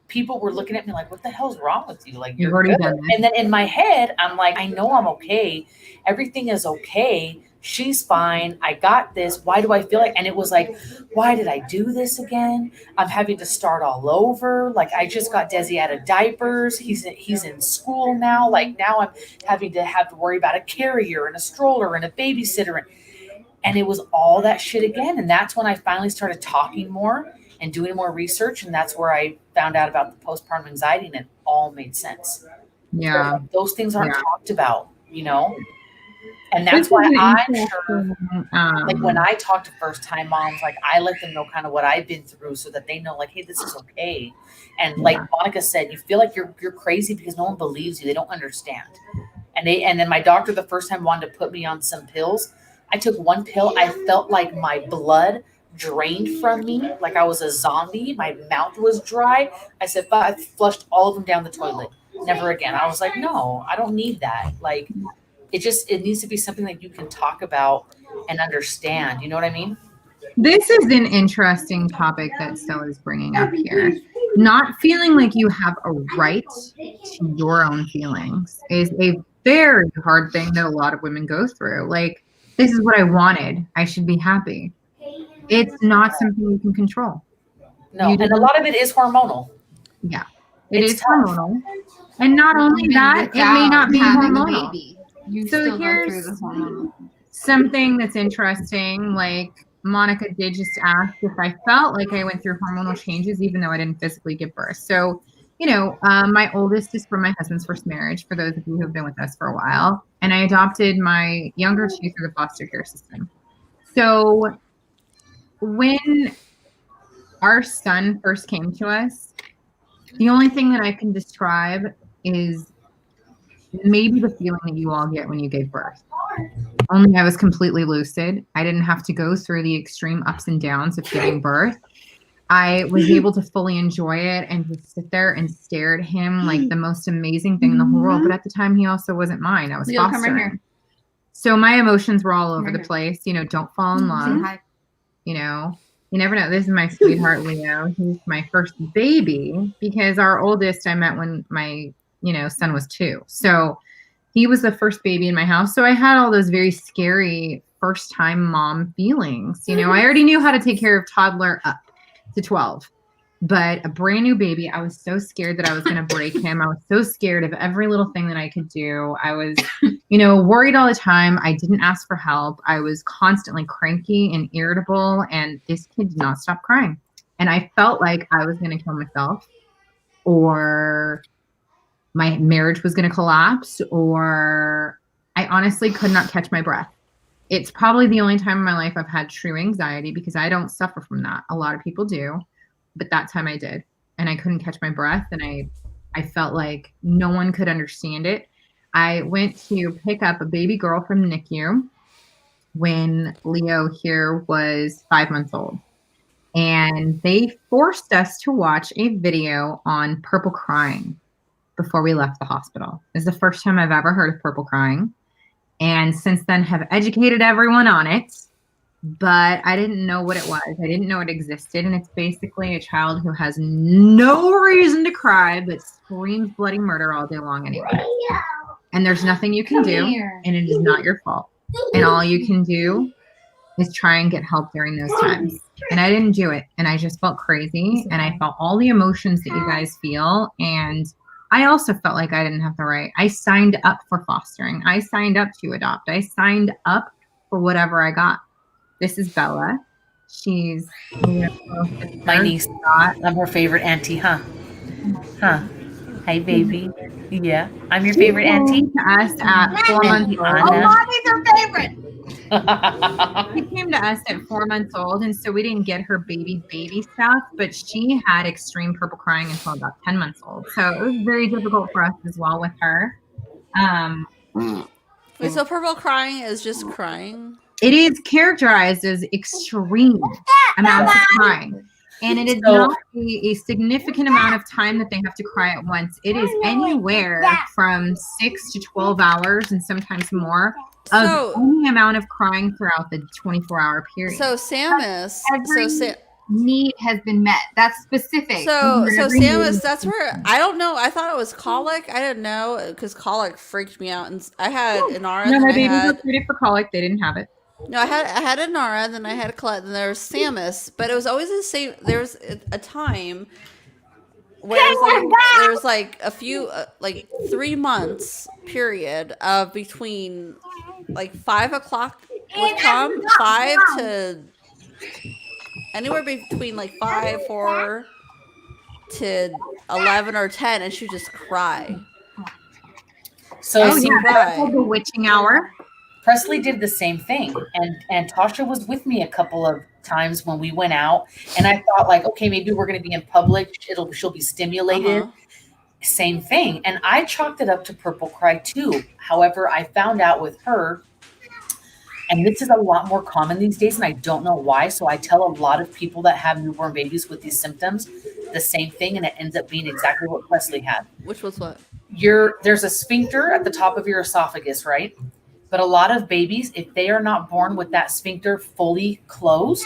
people were looking at me like, what the hell's wrong with you? Like, You've you're already good. done this. And then in my head, I'm like, I know I'm okay. Everything is okay. she's fine. I got this. Why do I feel like, and it was like, why did I do this again? I'm having to start all over. Like, I just got Desi out of diapers. He's in school now. Like, now I'm having to worry about a carrier and a stroller and a babysitter. And it was all that shit again. And that's when I finally started talking more and doing more research. And that's where I found out about the postpartum anxiety, and it all made sense. Yeah. So those things aren't talked about, you know? And that's why I'm sure, like, when I talk to first-time moms, like, I let them know kind of what I've been through so that they know, like, hey, this is okay. And like Monica said, you feel like you're crazy because no one believes you. They don't understand. And then my doctor the first time wanted to put me on some pills. I took one pill. I felt like my blood drained from me, like I was a zombie. My mouth was dry. I said, but I flushed all of them down the toilet. Never again. I was like, no, I don't need that. Like, it needs to be something that you can talk about and understand. You know what I mean? This is an interesting topic that Stella is bringing up here. Not feeling like you have a right to your own feelings is a very hard thing that a lot of women go through. Like, this is what I wanted. I should be happy. It's not something you can control. No, and a lot of it is hormonal. Yeah, it is hormonal. And not only that, it may not be hormonal. You So still go here's through the hormonal. something that's interesting. Like, Monica did just ask if I felt like I went through hormonal changes, even though I didn't physically give birth. So, you know, my oldest is from my husband's first marriage, for those of you who have been with us for a while. And I adopted my younger two through the foster care system. So when our son first came to us, the only thing that I can describe is maybe the feeling that you all get when you gave birth. Only I was completely lucid. I didn't have to go through the extreme ups and downs of giving birth. I was able to fully enjoy it and just sit there and stare at him like the most amazing thing in the whole world. But at the time, he also wasn't mine. I was Leo, come fostering. right here. So my emotions were all over Right the here. place. You know, don't fall in love. Say hi. You know, you never know. This is my sweetheart, Leo. He's my first baby because our oldest I met when my, son was 2. So he was the first baby in my house. So I had all those very scary first time mom feelings. You know, I already knew how to take care of toddler up to 12. But a brand new baby, I was so scared that I was going to break him. I was so scared of every little thing that I could do. I was, worried all the time. I didn't ask for help. I was constantly cranky and irritable, and this kid did not stop crying. And I felt like I was going to kill myself, or my marriage was going to collapse, or I honestly could not catch my breath. It's probably the only time in my life I've had true anxiety, because I don't suffer from that. A lot of people do. But that time I did, and I couldn't catch my breath, and I felt like no one could understand it. I went to pick up a baby girl from NICU when Leo here was 5 months old, and they forced us to watch a video on purple crying before we left the hospital. It's the first time I've ever heard of purple crying, and since then have educated everyone on it. But I didn't know what it was. I didn't know it existed. And it's basically a child who has no reason to cry, but screams bloody murder all day long anyway. And there's nothing you can do, and it is not your fault. And all you can do is try and get help during those times. And I didn't do it. And I just felt crazy. And I felt all the emotions that you guys feel. And I also felt like I didn't have the right. I signed up for fostering. I signed up to adopt. I signed up for whatever I got. This is Bella. She's my niece. I'm her favorite auntie, huh? Hi, baby. Yeah, I'm your favorite auntie. To us at 4 months old. Oh, mommy's her favorite. She came to us at 4 months old, and so we didn't get her baby stuff, but she had extreme purple crying until about 10 months old. So it was very difficult for us as well with her. Wait, so purple crying is just crying? It is characterized as extreme amounts of crying. And it is not a significant amount of time that they have to cry at once. It is anywhere from 6 to 12 hours and sometimes more of any amount of crying throughout the 24-hour period. So Samus, need has been met. That's specific. So Samus, that's where I don't know. I thought it was colic. I didn't know, because colic freaked me out, and I had an RN. No, my babies were treated for colic. They didn't have it. No, I had a Nara, then I had a Colette, then there was Samus, but it was always the same. There was a time where there was like a few like 3 months period of between like 5 o'clock would come, 5 to anywhere between like 5, 4 to 11 or 10, and she'd just cry. So Oh see, yeah, that's called the witching hour. Presley did the same thing, and Tasha was with me a couple of times when we went out, and I thought like, okay, maybe we're going to be in public. She'll be stimulated. Uh-huh. Same thing, and I chalked it up to purple cry too. However, I found out with her, and this is a lot more common these days, and I don't know why. So I tell a lot of people that have newborn babies with these symptoms the same thing, and it ends up being exactly what Presley had. Which was what? There's a sphincter at the top of your esophagus, right? But a lot of babies, if they are not born with that sphincter fully closed,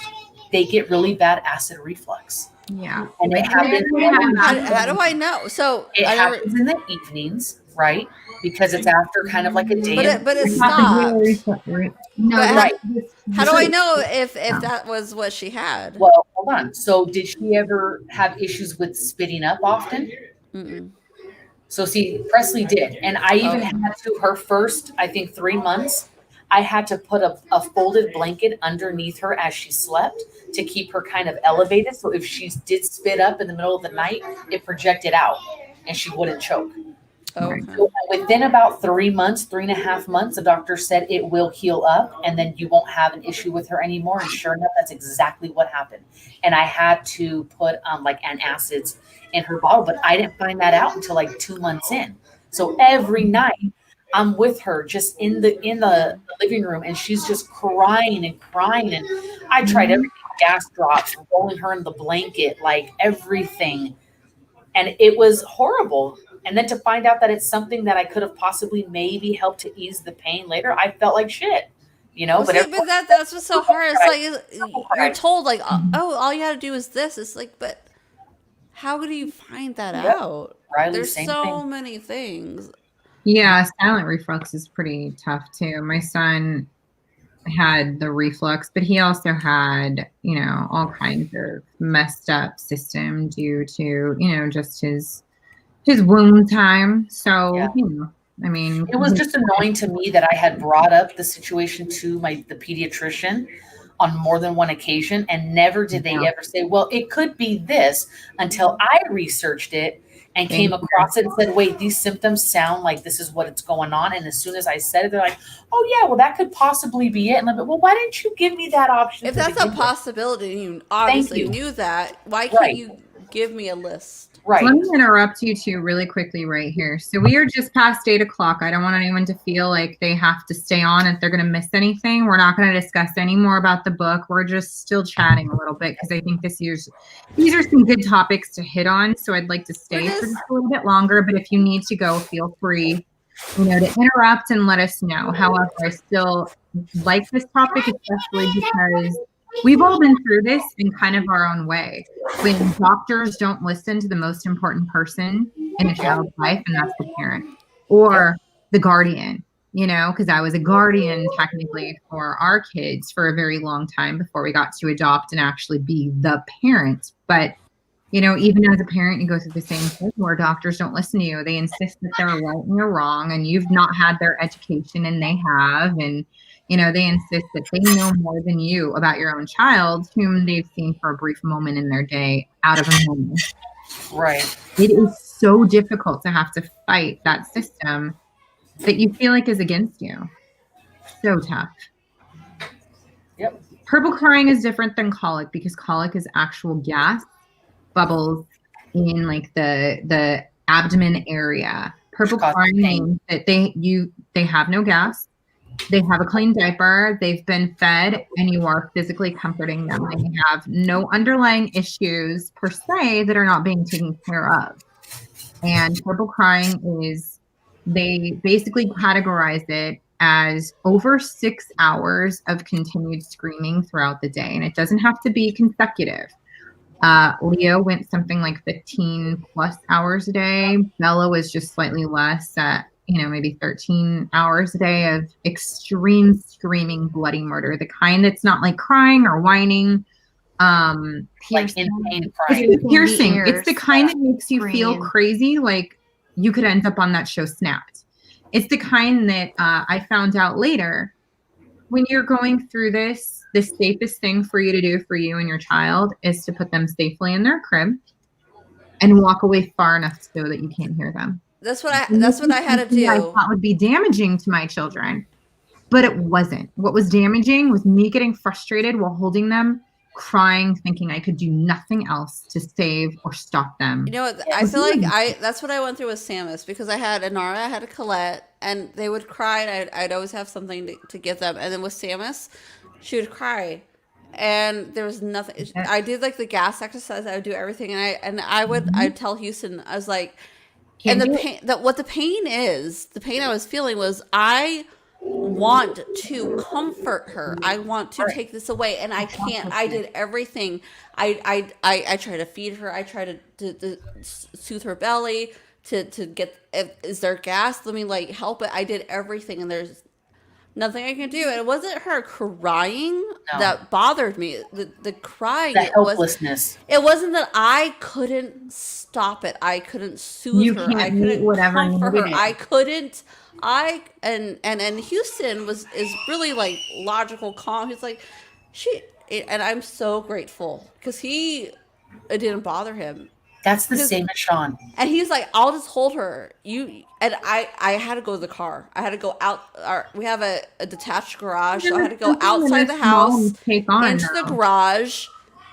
they get really bad acid reflux. Yeah. And it happens. How do I know? So It I never, happens in the evenings, right? Because it's after kind of like a day. but it stopped. No, But Right. how do I know if that was what she had? Well, hold on. So did she ever have issues with spitting up often? Mm-mm. So see, Presley did. And I even Oh. had to, her first, I think 3 months, I had to put a folded blanket underneath her as she slept to keep her kind of elevated. So if she did spit up in the middle of the night, it projected out and she wouldn't choke. Okay. So within about 3 months, 3.5 months, the doctor said it will heal up and then you won't have an issue with her anymore. And sure enough, that's exactly what happened. And I had to put like antacids in her bottle, but I didn't find that out until like 2 months in. So every night I'm with her just in the living room and she's just crying and crying. And I tried everything, gas drops, rolling her in the blanket, like everything. And it was horrible. And then to find out that it's something that I could have possibly maybe helped to ease the pain later, I felt like shit, you know. Well, see, but that's what's so hard. It's like you're told, like, oh, all you got to do is this. It's like, but how do you find that out? Riley, There's same so thing. many things. Yeah, silent reflux is pretty tough too. My son had the reflux, but he also had, all kinds of messed up system due to, just his womb time. So, Yeah. I mean, It was just annoying to me that I had brought up the situation to the pediatrician on more than one occasion, and never did they ever say, well, it could be this, until I researched it and came across it and said, wait, these symptoms sound like this is what it's going on. And as soon as I said it, they're like, oh yeah, well, that could possibly be it. And I'm like, well, why didn't you give me that option? If that's a possibility, and you obviously knew that, why can't you give me a list? Right. Let me interrupt you two really quickly right here. So we are just past 8 o'clock. I don't want anyone to feel like they have to stay on if they're going to miss anything. We're not going to discuss any more about the book. We're just still chatting a little bit because I think these are some good topics to hit on. So I'd like to stay for just a little bit longer. But if you need to go, feel free, to interrupt and let us know. However, I still like this topic, especially because we've all been through this in kind of our own way. When doctors don't listen to the most important person in a child's life, and that's the parent or the guardian, because I was a guardian technically for our kids for a very long time before we got to adopt and actually be the parent. But, even as a parent, you go through the same thing where doctors don't listen to you. They insist that they're right and you're wrong, and you've not had their education and they have. And they insist that they know more than you about your own child, whom they've seen for a brief moment in their day out of a moment. Right. It is so difficult to have to fight that system that you feel like is against you. So tough. Yep. Purple crying is different than colic because colic is actual gas bubbles in like the abdomen area. Purple crying means that they have no gas. They have a clean diaper, they've been fed, and you are physically comforting them. They have no underlying issues per se that are not being taken care of. And purple crying is, they basically categorize it as over 6 hours of continued screaming throughout the day. And it doesn't have to be consecutive. Leo went something like 15 plus hours a day. Bella was just slightly less at maybe 13 hours a day of extreme screaming, bloody murder. The kind that's not like crying or whining. Like Piercing. insane crying. It's piercing. The It's the kind that makes you feel screaming. crazy, like you could end up on that show Snapped. It's the kind that I found out later. When you're going through this, the safest thing for you to do for you and your child is to put them safely in their crib and walk away far enough so that you can't hear them. That's what I had to do. I thought would be damaging to my children, but it wasn't. What was damaging was me getting frustrated while holding them, crying, thinking I could do nothing else to save or stop them. You know what? I feel like that's what I went through with Samus, because I had Inara, I had a Colette, and they would cry, and I'd always have something to give them. And then with Samus, she would cry, and there was nothing. I did like the gas exercise. I would do everything, and I'd tell Houston, I was like, Can't and the do it. pain, what the pain is, the pain I was feeling was I want to comfort her. I want to take this away, and I can't. I did everything. I try to feed her. I try to soothe her belly. To get, is there gas? Let me like help it. I did everything, and there's nothing I can do. And it wasn't her crying that bothered me. The crying, The helplessness. It wasn't that I couldn't stop it. I couldn't soothe her. I couldn't comfort her. I couldn't. And Houston is really like logical, calm. He's like, and I'm so grateful because it didn't bother him. That's the same as Sean. And he's like, I'll just hold her. I had to go to the car. I had to go out. We have a detached garage, so I had to go outside the house into the garage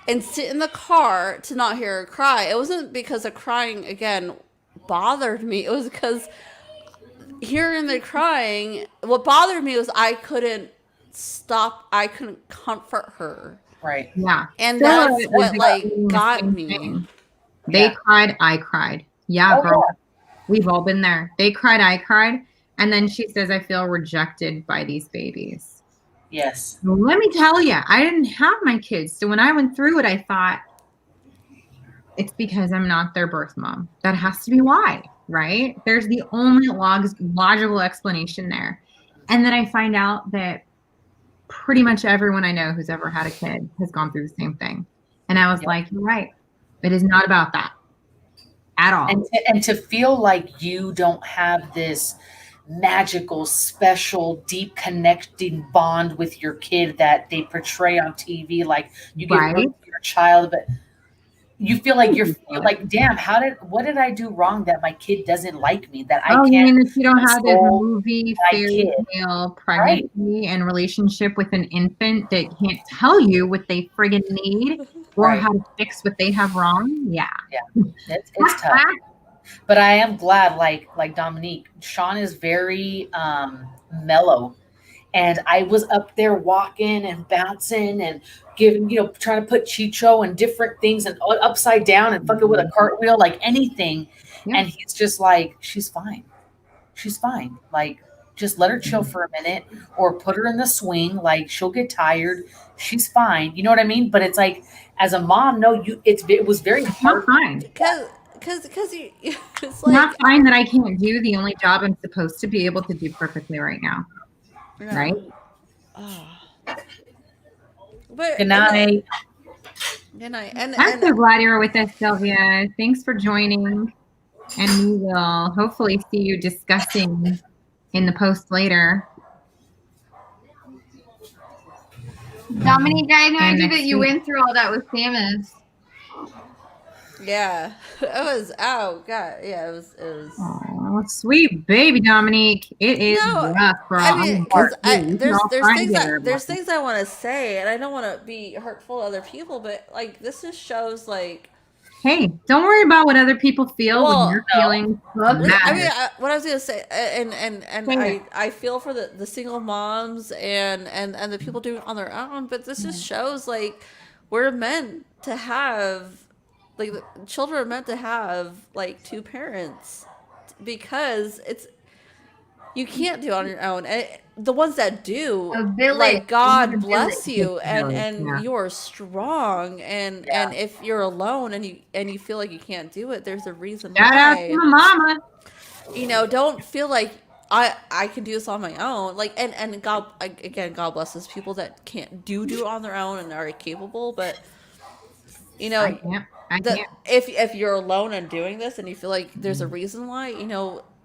and sit in the car to not hear her cry. It wasn't because the crying again bothered me. It was because hearing the crying, what bothered me was I couldn't stop. I couldn't comfort her. Right. Yeah. And that's what like got me. They cried, I cried. Yeah, girl. Yeah. We've all been there. They cried, I cried. And then she says, I feel rejected by these babies. Yes. Well, let me tell you, I didn't have my kids. So when I went through it, I thought, it's because I'm not their birth mom. That has to be why, right? There's the only logical explanation there. And then I find out that pretty much everyone I know who's ever had a kid has gone through the same thing. And I was like, you're right. It is not about that at all. And to feel like you don't have this magical, special, deep connecting bond with your kid that they portray on TV, like you get rid of your child, but you feel like you're like, damn, what did I do wrong that my kid doesn't like me? That I can't. You mean if you don't have this movie fairy tale pregnancy right. and relationship with an infant that can't tell you what they friggin' need or how to fix what they have wrong? Yeah. Yeah. It's tough. But I am glad, like Dominique, Sean is very mellow. And I was up there walking and bouncing and giving, trying to put Chicho and different things and upside down and fucking with a cartwheel, like anything. Yeah. And he's just like, she's fine. She's fine. Like, just let her chill for a minute or put her in the swing. Like, she'll get tired. She's fine. You know what I mean? But it's like, as a mom, no, it was very hard. Not fine. Because it's like, not fine that I can't do the only job I'm supposed to be able to do perfectly right now. Yeah. Right? Oh. But, good night. Good night. I'm so glad you were with us, Sylvia. Thanks for joining. And we will hopefully see you discussing in the post later. Dominique, I had no idea that you went through all that with Samus. Yeah, it was. Oh God, yeah, it was. Oh, sweet baby Dominique. It is rough, bro. I mean, there's things I want to say, and I don't want to be hurtful to other people, but like this just shows like. Hey, don't worry about what other people feel when you're feeling. I mean, what I was gonna say, and I feel for the single moms and the people doing it on their own, but this just shows like we're meant to have. Like, children are meant to have, like, two parents because you can't do it on your own. And the ones that do, like, God bless you, and you're strong. And if you're alone and you feel like you can't do it, there's a reason why. Shout out to my mama. Don't feel like I can do this on my own. Like, and God, again, God blesses people that can't do it on their own and are capable. But you I know, can't. I the can't. if you're alone and doing this and you feel like there's a reason why,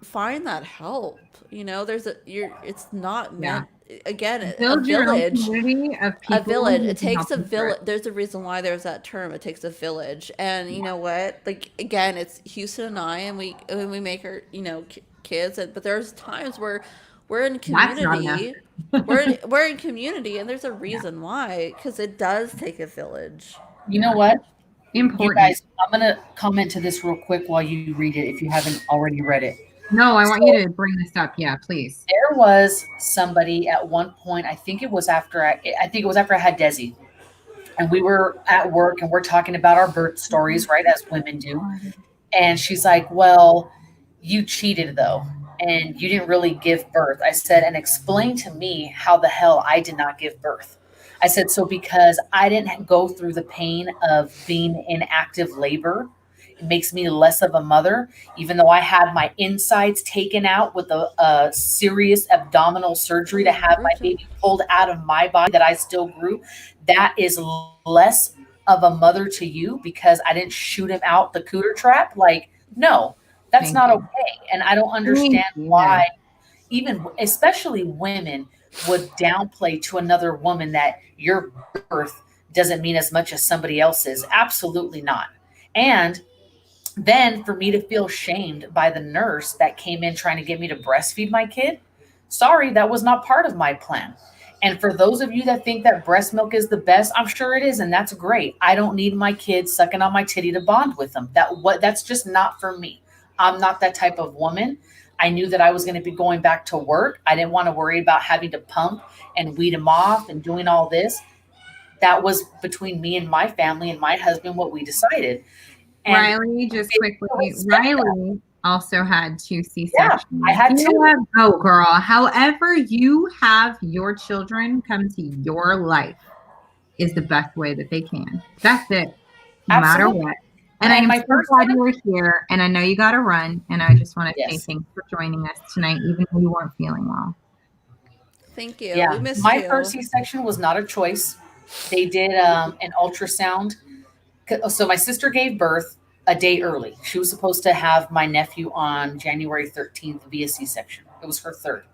find that help. There's it's not Yeah. meant, again, a Build your own village. community of A people village. who It can help takes a you through village. it. There's a reason why there's that term. It takes a village. And you know what? Like, again, it's Houston and I, and we make our kids. But there's times where we're in That's not enough. community. We're in community, and there's a reason why, because it does take a village. You know what? You Important. guys, I'm going to comment to this real quick while you read it if you haven't already read it. No, I want you to bring this up. Yeah, please. There was somebody at one point, I think it was after I had Desi, and we were at work and we're talking about our birth stories, right, as women do. And she's like, "Well, you cheated though, and you didn't really give birth." I said, "And explain to me how the hell I did not give birth." I said, "So because I didn't go through the pain of being in active labor, it makes me less of a mother, even though I had my insides taken out with a serious abdominal surgery to have my baby pulled out of my body that I still grew. That is less of a mother to you because I didn't shoot him out the cooter trap." Like, no, that's Thank not you. okay. And I don't understand you. why, even especially women, would downplay to another woman that your birth doesn't mean as much as somebody else's. Absolutely not. And then for me to feel shamed by the nurse that came in trying to get me to breastfeed my kid, sorry, that was not part of my plan. And for those of you that think that breast milk is the best, I'm sure it is, and that's great. I don't need my kids sucking on my titty to bond with them. That's just not for me. I'm not that type of woman. I knew that I was going to be going back to work. I didn't want to worry about having to pump and weed them off and doing all this. That was between me and my family and my husband what we decided. And Riley, just quickly, Riley also had 2 C-sections. Yeah, I had 2. Oh, girl. However you have your children come to your life is the best way that they can. That's it. No matter what. And I'm so glad you were here. And I know you got to run. And I just want to say thanks for joining us tonight, even though you weren't feeling well. Thank you. Yeah, We missed my you. first C-section was not a choice. They did an ultrasound. So my sister gave birth a day early. She was supposed to have my nephew on January 13th via C-section. It was her third.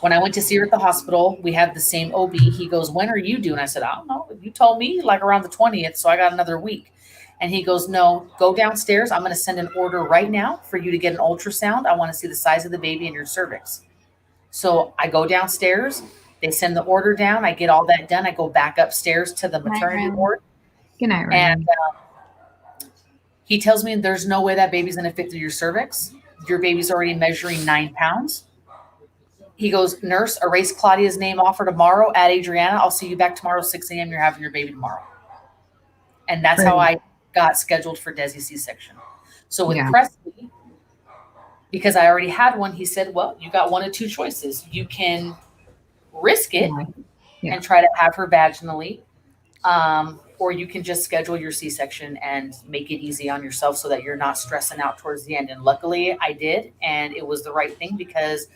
When I went to see her at the hospital, we had the same OB. He goes, "When are you due?" And I said, "I don't know. You told me like around the 20th, so I got another week." And he goes, "No, go downstairs. I'm going to send an order right now for you to get an ultrasound. I want to see the size of the baby in your cervix." So I go downstairs. They send the order down. I get all that done. I go back upstairs to the maternity ward. Good night, Ryan. And he tells me there's no way that baby's going to fit through your cervix. Your baby's already measuring 9 pounds. He goes, "Nurse, erase Claudia's name off for tomorrow. Add Adriana. I'll see you back tomorrow, 6 a.m. You're having your baby tomorrow." And that's how I got scheduled for Desi C-section. So with Presley, because I already had one, he said, "Well, you got one of 2 choices. You can risk it and try to have her vaginally, or you can just schedule your C-section and make it easy on yourself so that you're not stressing out towards the end." And luckily I did. And it was the right thing because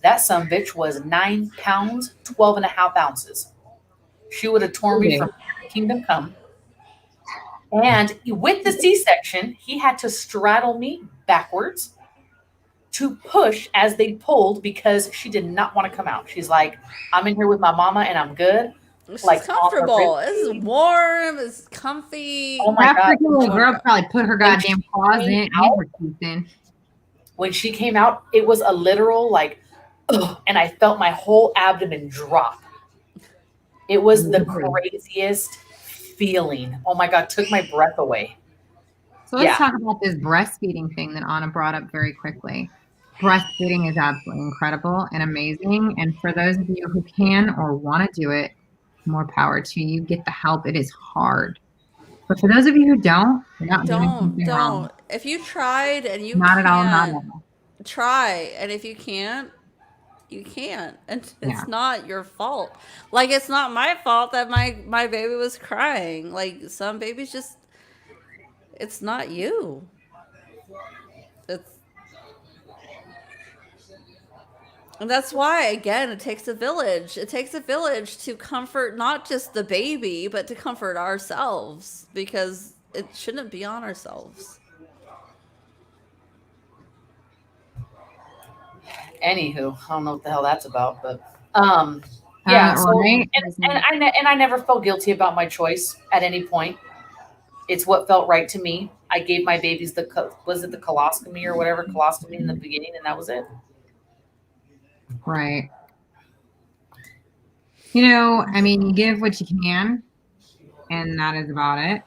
that sumbitch was 9 pounds, 12 and a half ounces. She would have torn me from kingdom come. And with the C-section, he had to straddle me backwards to push as they pulled because she did not want to come out. She's like, "I'm in here with my mama and I'm good." It's like comfortable. It's warm. It's comfy. Oh my God. Little girl probably put her goddamn claws in and her teeth in. When she came out, it was a literal like, ugh, and I felt my whole abdomen drop. It was the craziest feeling. Oh my God, took my breath away. So let's talk about this breastfeeding thing that Anna brought up very quickly. Breastfeeding is absolutely incredible and amazing. And for those of you who can or want to do it, more power to you. Get the help. It is hard. But for those of you who don't, you're not doing something wrong. If you tried and you not at all. Try. And if you can't, you can't. And it's not your fault. Like, it's not my fault that my baby was crying. Like, some babies just, it's not you. It's And that's why, again, it takes a village. It takes a village to comfort not just the baby, but to comfort ourselves, because it shouldn't be on ourselves. Anywho, I don't know what the hell that's about, but yeah. So Right? and I never felt guilty about my choice at any point. It's what felt right to me. I gave my babies was it the coloscopy or whatever colostomy in the beginning, and that was it. Right. You know, I mean, you give what you can, and that is about it.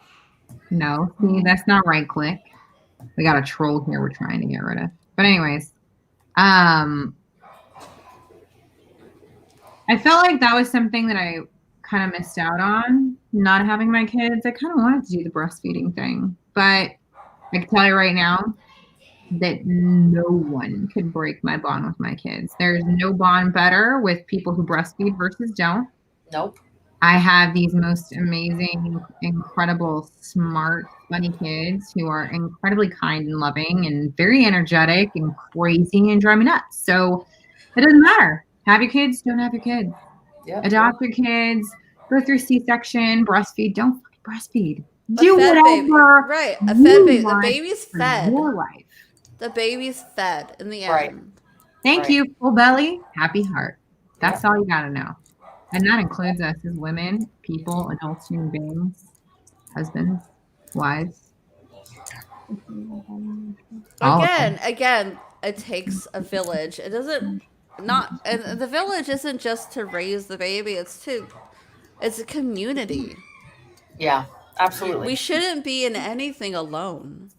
No, see, that's not right click. We got a troll here we're trying to get rid of. But anyways, I felt like that was something that I kind of missed out on, not having my kids. I kind of wanted to do the breastfeeding thing, but I can tell you right now that no one could break my bond with my kids. There's no bond better with people who breastfeed versus don't. Nope. I have these most amazing, incredible, smart, funny kids who are incredibly kind and loving and very energetic and crazy and drive me nuts. So it doesn't matter. Have your kids, don't have your kids. Yeah. Adopt your kids, go through C-section, breastfeed, don't breastfeed. A Do fed baby. whatever Right. A you fed baby. The want baby's for fed. your life. The baby's fed in the end. Right. Thank Right. you. Full belly, happy heart. That's all you got to know. And that includes us as women, people, adults, human beings, husbands, wives. All of them. Again, it takes a village. It doesn't not and the village isn't just to raise the baby, it's a community. Yeah. Absolutely. We shouldn't be in anything alone.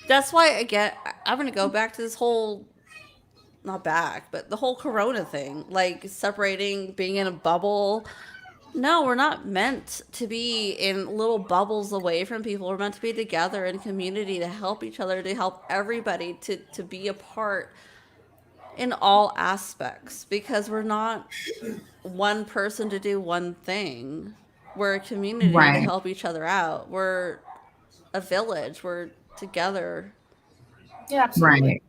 That's why, again, I'm going to go back to this whole, not back, but the whole corona thing, like separating, being in a bubble. No, we're not meant to be in little bubbles away from people. We're meant to be together in community to help each other, to help everybody to be a part in all aspects, because we're not one person to do one thing. We're a community to Right. help each other out. We're a village. We're together. Yeah. Absolutely. Right.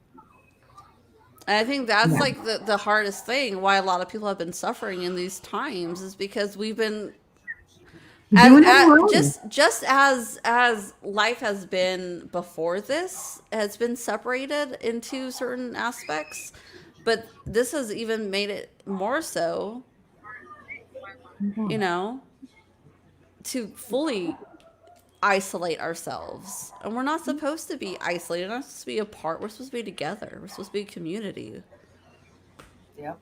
And I think that's Yeah. like the hardest thing, why a lot of people have been suffering in these times, is because we've been Doing it alone. just as life has been before this, has been separated into certain aspects, but this has even made it more so, you know, to fully isolate ourselves. And we're not supposed to be isolated. We're not supposed to be apart. We're supposed to be together. We're supposed to be a community. Yep.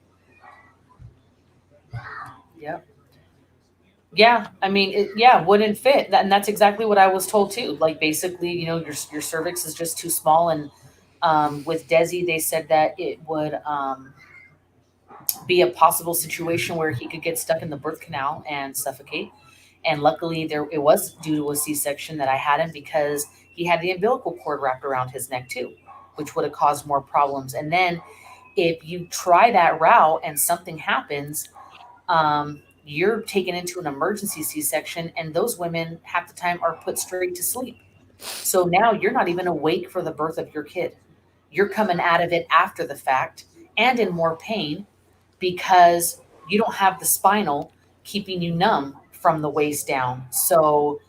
Yep. Yeah, I mean, wouldn't fit, and that's exactly what I was told too. Like, basically, your cervix is just too small, and with Desi, they said that it would be a possible situation where he could get stuck in the birth canal and suffocate. And luckily, it was due to a C-section that I had him, because he had the umbilical cord wrapped around his neck too, which would have caused more problems. And then, if you try that route and something happens, you're taken into an emergency C-section, and those women half the time are put straight to sleep. So now you're not even awake for the birth of your kid. You're coming out of it after the fact and in more pain, because you don't have the spinal keeping you numb from the waist down. So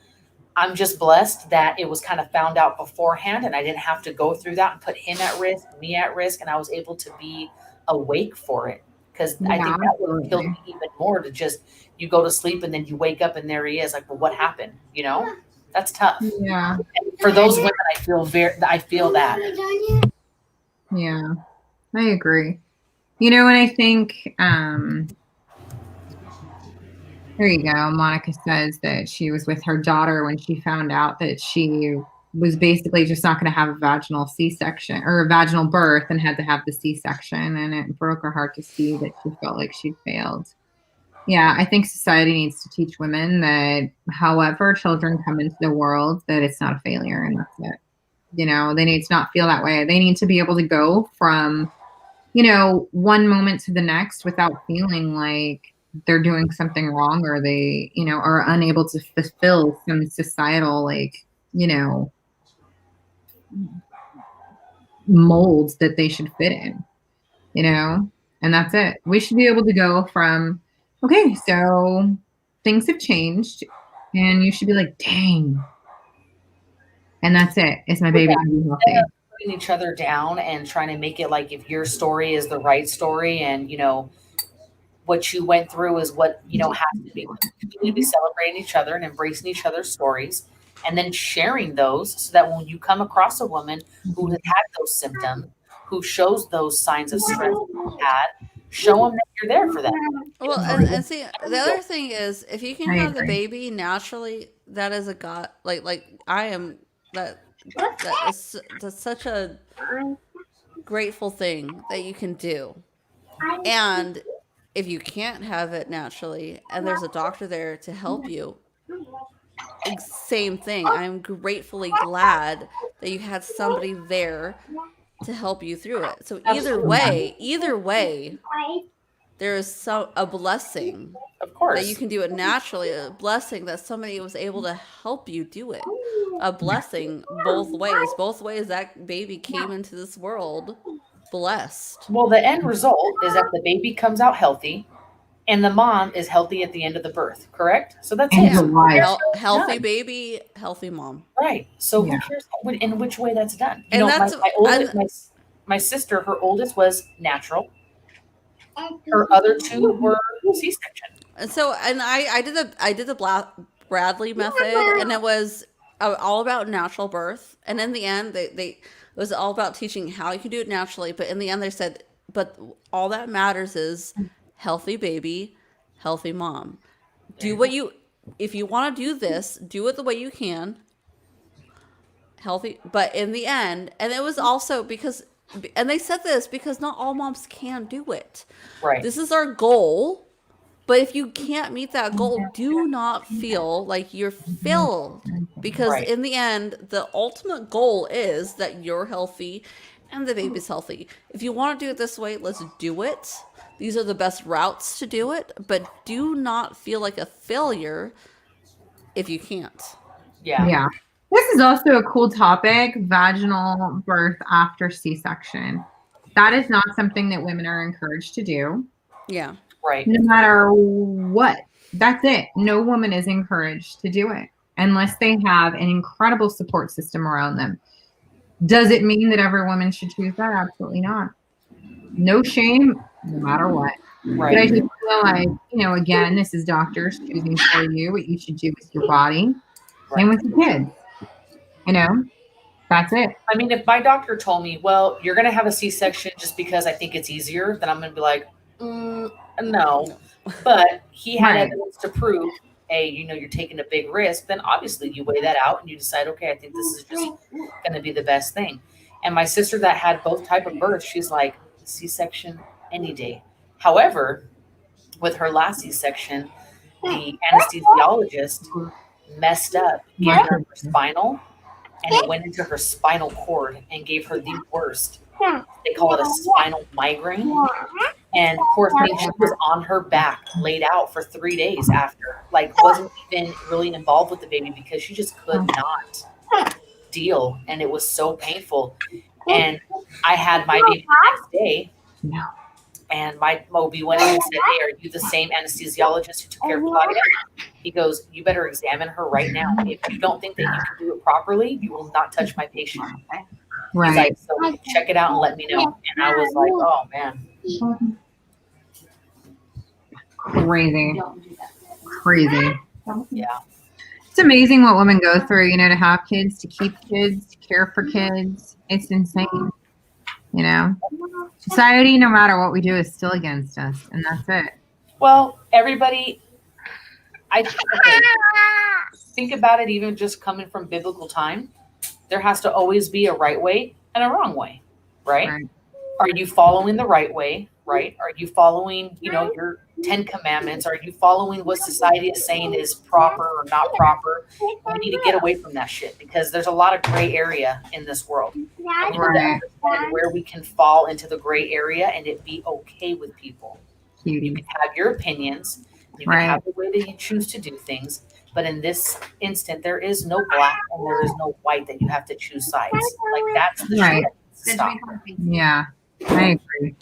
I'm just blessed that it was kind of found out beforehand, and I didn't have to go through that and put him at risk, me at risk, and I was able to be awake for it. Because I think that would have killed me even more, to just, you go to sleep and then you wake up and there he is. Like, well, what happened? That's tough. Yeah. And for those women, I feel that. Yeah. I agree. And I think, there you go. Monica says that she was with her daughter when she found out that she was basically just not going to have a vaginal C-section or a vaginal birth, and had to have the C-section, and it broke her heart to see that she felt like she'd failed. Yeah, I think society needs to teach women that however children come into the world, that it's not a failure, and that's it. They need to not feel that way. They need to be able to go from, one moment to the next without feeling like they're doing something wrong, or they, are unable to fulfill some societal, molds that they should fit in, And that's it. We should be able to go from, okay, so things have changed, and you should be like, dang. And that's it. Is my baby going to be healthy? Putting each other down and trying to make it like if your story is the right story and, what you went through is what, has to be. We need to be celebrating each other and embracing each other's stories and then sharing those so that when you come across a woman who has had those symptoms, who shows those signs of stress that you had, show them that you're there for them. Well, and see, the other thing is, if you can I have the agree. baby naturally, that is a God. Like I am that's such a grateful thing that you can do. And if you can't have it naturally, and there's a doctor there to help you, same thing. I'm gratefully glad that you had somebody there to help you through it. So either way, there is a blessing Of course. that you can do it naturally, a blessing that somebody was able to help you do it. A blessing both ways that baby came into this world blessed. Well, the end result is that the baby comes out healthy and the mom is healthy at the end of the birth, correct? So that's And it. the wife. Healthy Done. baby, healthy mom. Right. So Yeah. who cares in which way that's done? And that's My sister, her oldest was natural. Her other two were C-section. And so, and I did the Bradley method, and it was all about natural birth. And in the end, it was all about teaching how you can do it naturally. But in the end, they said, but all that matters is healthy baby, healthy mom. If you want to do this, do it the way you can. Healthy, but in the end, and it was also because, and they said this because not all moms can do it. Right. This is our goal. But if you can't meet that goal, do not feel like you're failed. Because Right. in the end, the ultimate goal is that you're healthy and the baby's healthy. If you want to do it this way, let's do it. These are the best routes to do it. But do not feel like a failure if you can't. Yeah. Yeah. This is also a cool topic, vaginal birth after C-section. That is not something that women are encouraged to do. Yeah. Right. No matter what. That's it. No woman is encouraged to do it unless they have an incredible support system around them. Does it mean that every woman should choose that? Absolutely not. No shame, no matter what. Right. But I just feel like, again, this is doctors choosing for you what you should do with your body and with your kids. That's it. I mean, if my doctor told me, well, you're going to have a C-section just because I think it's easier, then I'm going to be like, no. But he had Right. evidence to prove, hey, you're taking a big risk, then obviously you weigh that out and you decide, okay, I think this is just going to be the best thing. And my sister that had both type of births, she's like, C-section any day. However, with her last C-section, the anesthesiologist messed up, gave her spinal, and it went into her spinal cord and gave her the worst. They call it a spinal migraine. And poor thing, she was on her back, laid out for 3 days after. Wasn't even really involved with the baby because she just could not deal. And it was so painful. And I had my baby the next day. No. And my OB went in and said, hey, are you the same anesthesiologist who took care of Claudia? He goes, you better examine her right now. If you don't think that you can do it properly, you will not touch my patient. Right. He's like, so check it out and let me know. And I was like, oh, man. Crazy. Yeah. It's amazing what women go through, to have kids, to keep kids, to care for kids. It's insane. Society, no matter what we do, is still against us, and that's it. Well, everybody, think about it, even just coming from biblical time. There has to always be a right way and a wrong way, right? Are you following the right way, right? Are you following, your 10 commandments? Are you following what society is saying is proper or not proper? We need to get away from that shit because there's a lot of gray area in this world. And we need to understand where we can fall into the gray area and it be okay with people. You can have your opinions. You can have the way that you choose to do things. But in this instant, there is no black and there is no white that you have to choose sides. That's the shit. Stop. Yeah, I agree.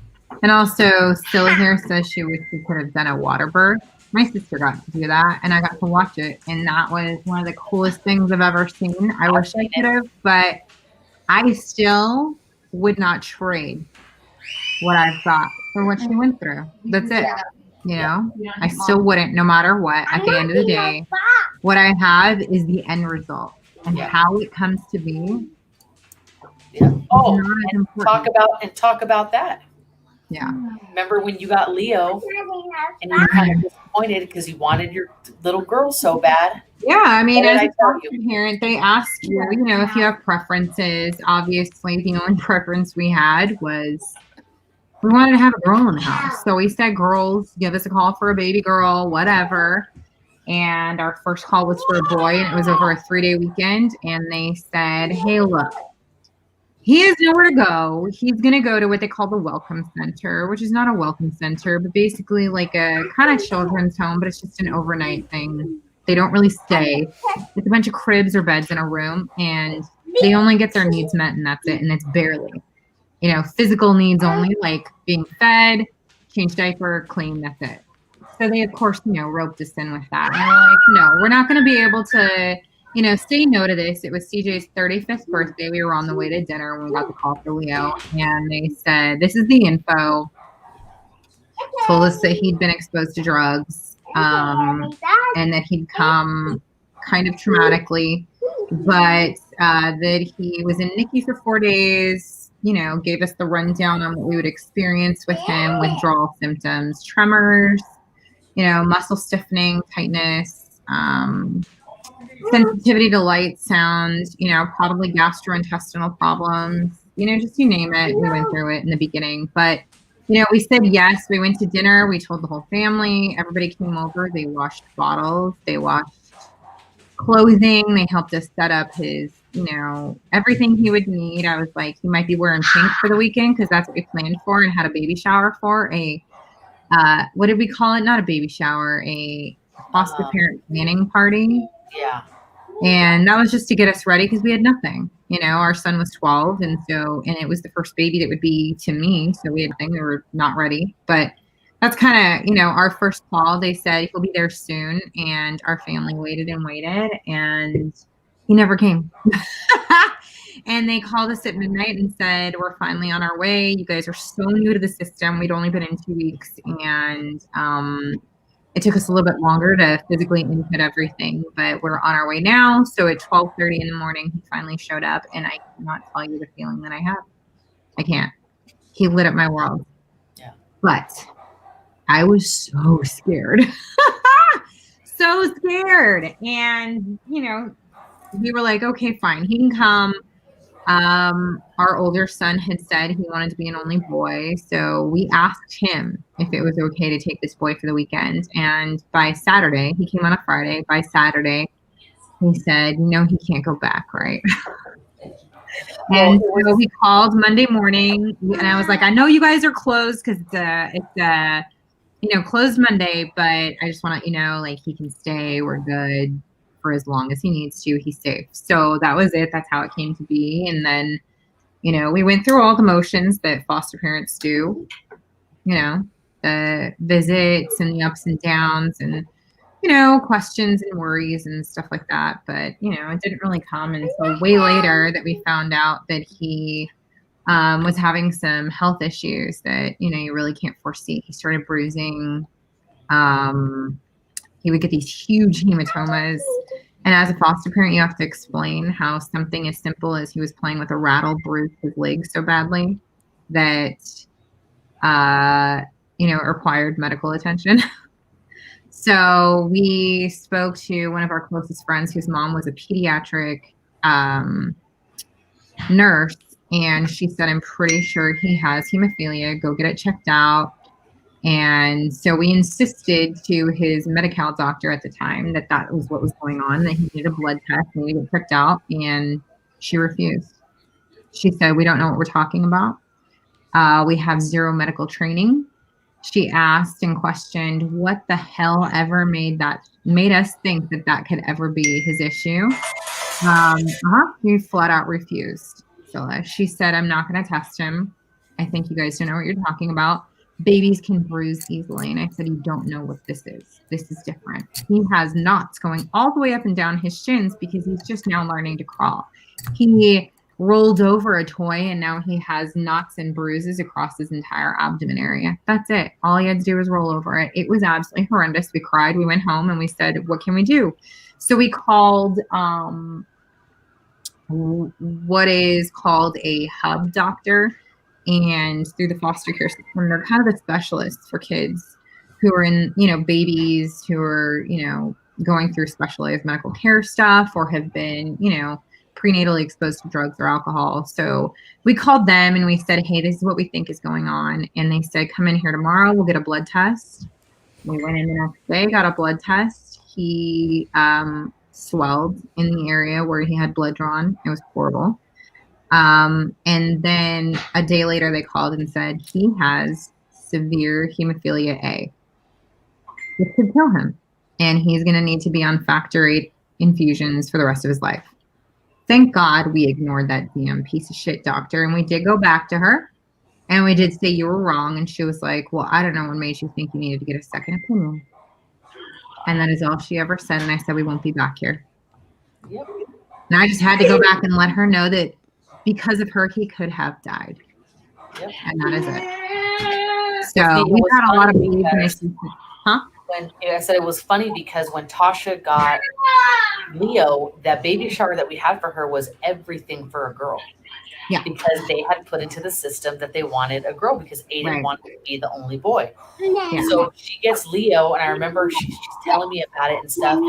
And also, Scylla here says she wished she could have done a water birth. My sister got to do that, and I got to watch it, and that was one of the coolest things I've ever seen. I wish I could have, but I still would not trade what I've got for what she went through. That's it. You know, I still wouldn't, no matter what. At the end of the day, what I have is the end result, and how it comes to be. Yeah. Oh, not as and important. talk about that. Yeah. Remember when you got Leo and you were kind of disappointed because you wanted your little girl so bad? Yeah, I mean, What as did a I tell foster parent, they ask you, you know, if you have preferences. Obviously, the only preference we had was we wanted to have a girl in the house. So we said, girls, give us a call for a baby girl, whatever. And our first call was for a boy, and it was over a 3-day weekend. And they said, hey, look, he has nowhere to go. He's going to go to what they call the Welcome Center, which is not a welcome center, but basically like a kind of children's home, but it's just an overnight thing. They don't really stay. It's a bunch of cribs or beds in a room, and they only get their needs met, and that's it. And it's barely, you know, physical needs only, like being fed, change diaper, clean, that's it. So they, of course, you know, roped us in with that. And we're like, no, we're not going to be able to, you know, say no to this. It was CJ's 35th birthday. We were on the way to dinner when we got the call for Leo, and they said, this is the info. Told us that he'd been exposed to drugs, and that he'd come kind of traumatically, but that he was in NICU for 4 days, you know, gave us the rundown on what we would experience with him: withdrawal symptoms, tremors, you know, muscle stiffening, tightness, sensitivity to light, sound, you know, probably gastrointestinal problems, you know, just you name it. We went through it in the beginning, but you know, we said yes. We went to dinner. We told the whole family. Everybody came over. They washed bottles. They washed clothing. They helped us set up his, you know, everything he would need. I was like, he might be wearing pink for the weekend because that's what we planned for and had a baby shower for. What did we call it? Not a baby shower, a foster parent planning party. Yeah. And that was just to get us ready because we had nothing. You know, our son was 12, and it was the first baby that would be to me. So we had nothing. We were not ready. But that's kind of, you know, our first call. They said he'll be there soon, and our family waited and waited, and he never came. And they called us at midnight and said, we're finally on our way. You guys are so new to the system. We'd only been in 2 weeks, and it took us a little bit longer to physically input everything, but we're on our way now. So at 12:30 in the morning, he finally showed up, and I cannot tell you the feeling that I had. I can't. He lit up my world. Yeah. But I was so scared. So scared. And, you know, we were like, okay, fine. He can come. Our older son had said he wanted to be an only boy, so we asked him if it was okay to take this boy for the weekend. And by Saturday, he came on a Friday. By Saturday, he said, no, he can't go back, right? And so we called Monday morning, and I was like, I know you guys are closed because it's you know, closed Monday, but I just want to let you know, like, he can stay. We're good for as long as he needs to. He's safe. So that was it. That's how it came to be. And then, you know, we went through all the motions that foster parents do, you know, the visits and the ups and downs and, you know, questions and worries and stuff like that. But, you know, it didn't really come until way later that we found out that he was having some health issues that, you know, you really can't foresee. He started bruising. He would get these huge hematomas. And as a foster parent, you have to explain how something as simple as he was playing with a rattle bruised his leg so badly that, you know, it required medical attention. So we spoke to one of our closest friends whose mom was a pediatric nurse. And she said, I'm pretty sure he has hemophilia. Go get it checked out. And so we insisted to his Medi-Cal doctor at the time that that was what was going on, that he needed a blood test and we get checked out. And she refused. She said, we don't know what we're talking about. We have zero medical training. She asked and questioned what the hell ever made us think that that could ever be his issue. He flat out refused. So she said, I'm not going to test him. I think you guys don't know what you're talking about. babies can bruise easily. And I said, you don't know what this is. This is different. He has knots going all the way up and down his shins because he's just now learning to crawl. He rolled over a toy and now he has knots and bruises across his entire abdomen area. That's it. All he had to do was roll over it. It was absolutely horrendous. We cried. We went home and we said, what can we do? So we called what is called a hub doctor. And through the foster care system, they're kind of the specialists for kids who are in, babies who are, going through specialized medical care stuff or have been, prenatally exposed to drugs or alcohol. So we called them and we said, hey, this is what we think is going on. And they said, come in here tomorrow. We'll get a blood test. We went in the next day, got a blood test. He swelled in the area where he had blood drawn. It was horrible. And then a day later, they called and said he has severe hemophilia A. This could kill him. And he's going to need to be on factor VIII infusions for the rest of his life. Thank God we ignored that damn piece of shit doctor. And we did go back to her. And we did say you were wrong. And she was like, well, I don't know what made you think you needed to get a second opinion. And that is all she ever said. And I said, we won't be back here. Yep. And I just had to go back and let her know that because of her, he could have died. Yep. And that is it. So we had a lot of babies. When I said it was funny because when Tasha got Leo, that baby shower that we had for her was everything for a girl. Yeah. Because they had put into the system that they wanted a girl because Aiden wanted to be the only boy. Yeah. So she gets Leo, and I remember she's telling me about it and stuff.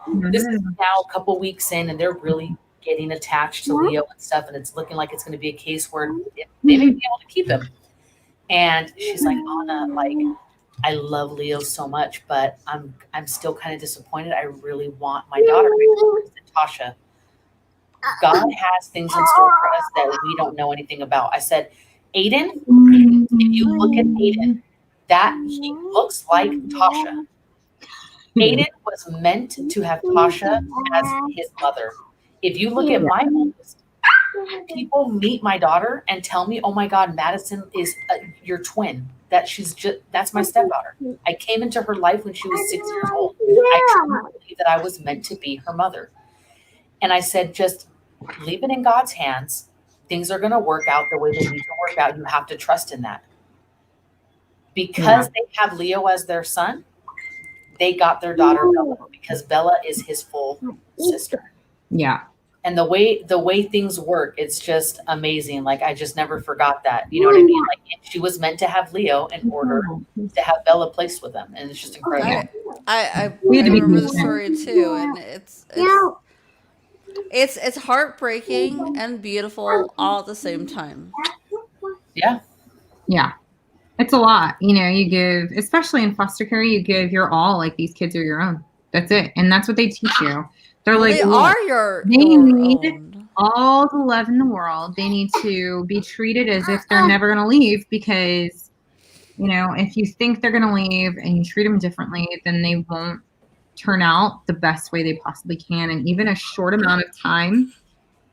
And this is now a couple weeks in, and they're really getting attached to Leo and stuff. And it's looking like it's going to be a case where they may be able to keep him. And she's like, Anna, like, I love Leo so much, but I'm still kind of disappointed. I really want my daughter. Tasha, God has things in store for us that we don't know anything about. I said, Aiden, if you look at Aiden, that he looks like Tasha. Aiden was meant to have Tasha as his mother. If you look at my oldest, people meet my daughter and tell me, oh my God, Madison is your twin. That's my stepdaughter. I came into her life when she was 6 years old. I truly believe that I was meant to be her mother. And I said, just leave it in God's hands. Things are going to work out the way they need to work out. You have to trust in that. Because they have Leo as their son, they got their daughter Bella because Bella is his full sister. Yeah. And the way things work, it's just amazing. Like, I just never forgot that. You know what I mean? Like, she was meant to have Leo in order to have Bella placed with them. And it's just incredible. I remember the story too. And it's heartbreaking and beautiful all at the same time. Yeah. Yeah. It's a lot. You give, especially in foster care, you give your all, like these kids are your own. That's it. And that's what they teach you. They're like, they are your need own. All the love in the world. They need to be treated as if they're never going to leave because, if you think they're going to leave and you treat them differently, then they won't turn out the best way they possibly can. And even a short amount of time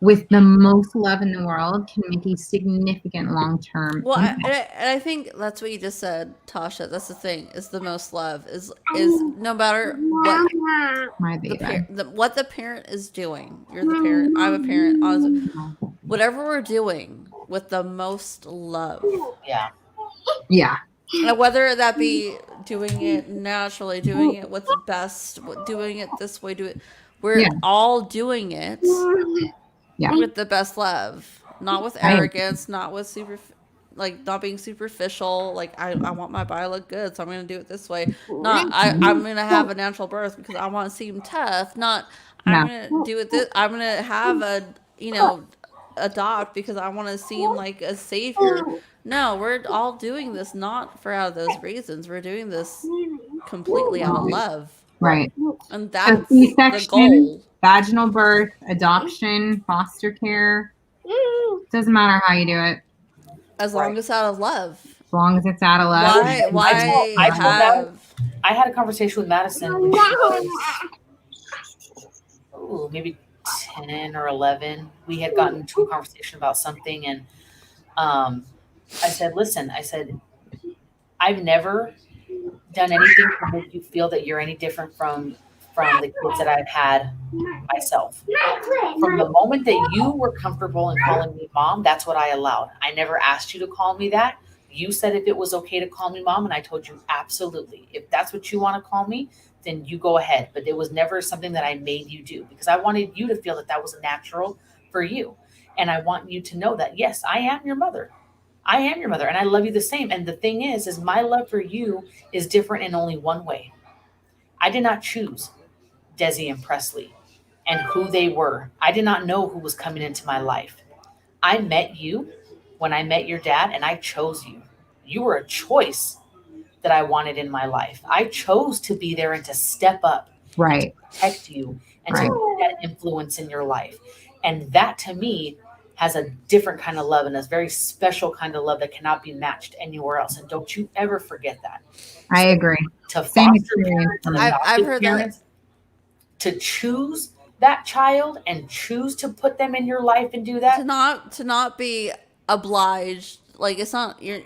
with the most love in the world can make a significant long-term impact. And I think that's what you just said, Tasha. That's the thing, is the most love is no matter what what the parent is doing. You're the parent. I'm a parent. Honestly, whatever we're doing with the most love. Yeah. Yeah. And whether that be doing it naturally, doing it with the best, doing it this way, we're all doing it. Yeah. With the best love, not with arrogance, not with not being superficial. Like I want my body to look good, so I'm going to do it this way. Not I'm going to have a natural birth because I want to seem tough. Not I'm going to do it this. I'm going to have adopt because I want to seem like a savior. No, we're all doing this not for out of those reasons. We're doing this completely out of love. Right. And that's the goal. Vaginal birth, adoption, foster care. Doesn't matter how you do it. As long as it's out of love. As long as it's out of love. I had a conversation with Madison when she was maybe 10 or 11. We had gotten into a conversation about something, and I said, listen, I've never done anything to make you feel that you're any different from the kids that I've had myself. From the moment that you were comfortable in calling me mom, that's what I allowed. I never asked you to call me that. You said if it was okay to call me mom, and I told you absolutely. If that's what you want to call me, then you go ahead. But it was never something that I made you do because I wanted you to feel that that was natural for you. And I want you to know that, yes, I am your mother. I am your mother and I love you the same. And the thing is my love for you is different in only one way. I did not choose Desi and Presley and who they were. I did not know who was coming into my life. I met you when I met your dad and I chose you. You were a choice that I wanted in my life. I chose to be there and to step up and to Right. protect you and Right. to be that influence in your life. And that to me has a different kind of love and a very special kind of love that cannot be matched anywhere else. And don't you ever forget that. I So agree. to Same foster experience parents for and me. I've adoptive heard parents, to choose that child and choose to put them in your life and do that. to not be obliged. Like it's not your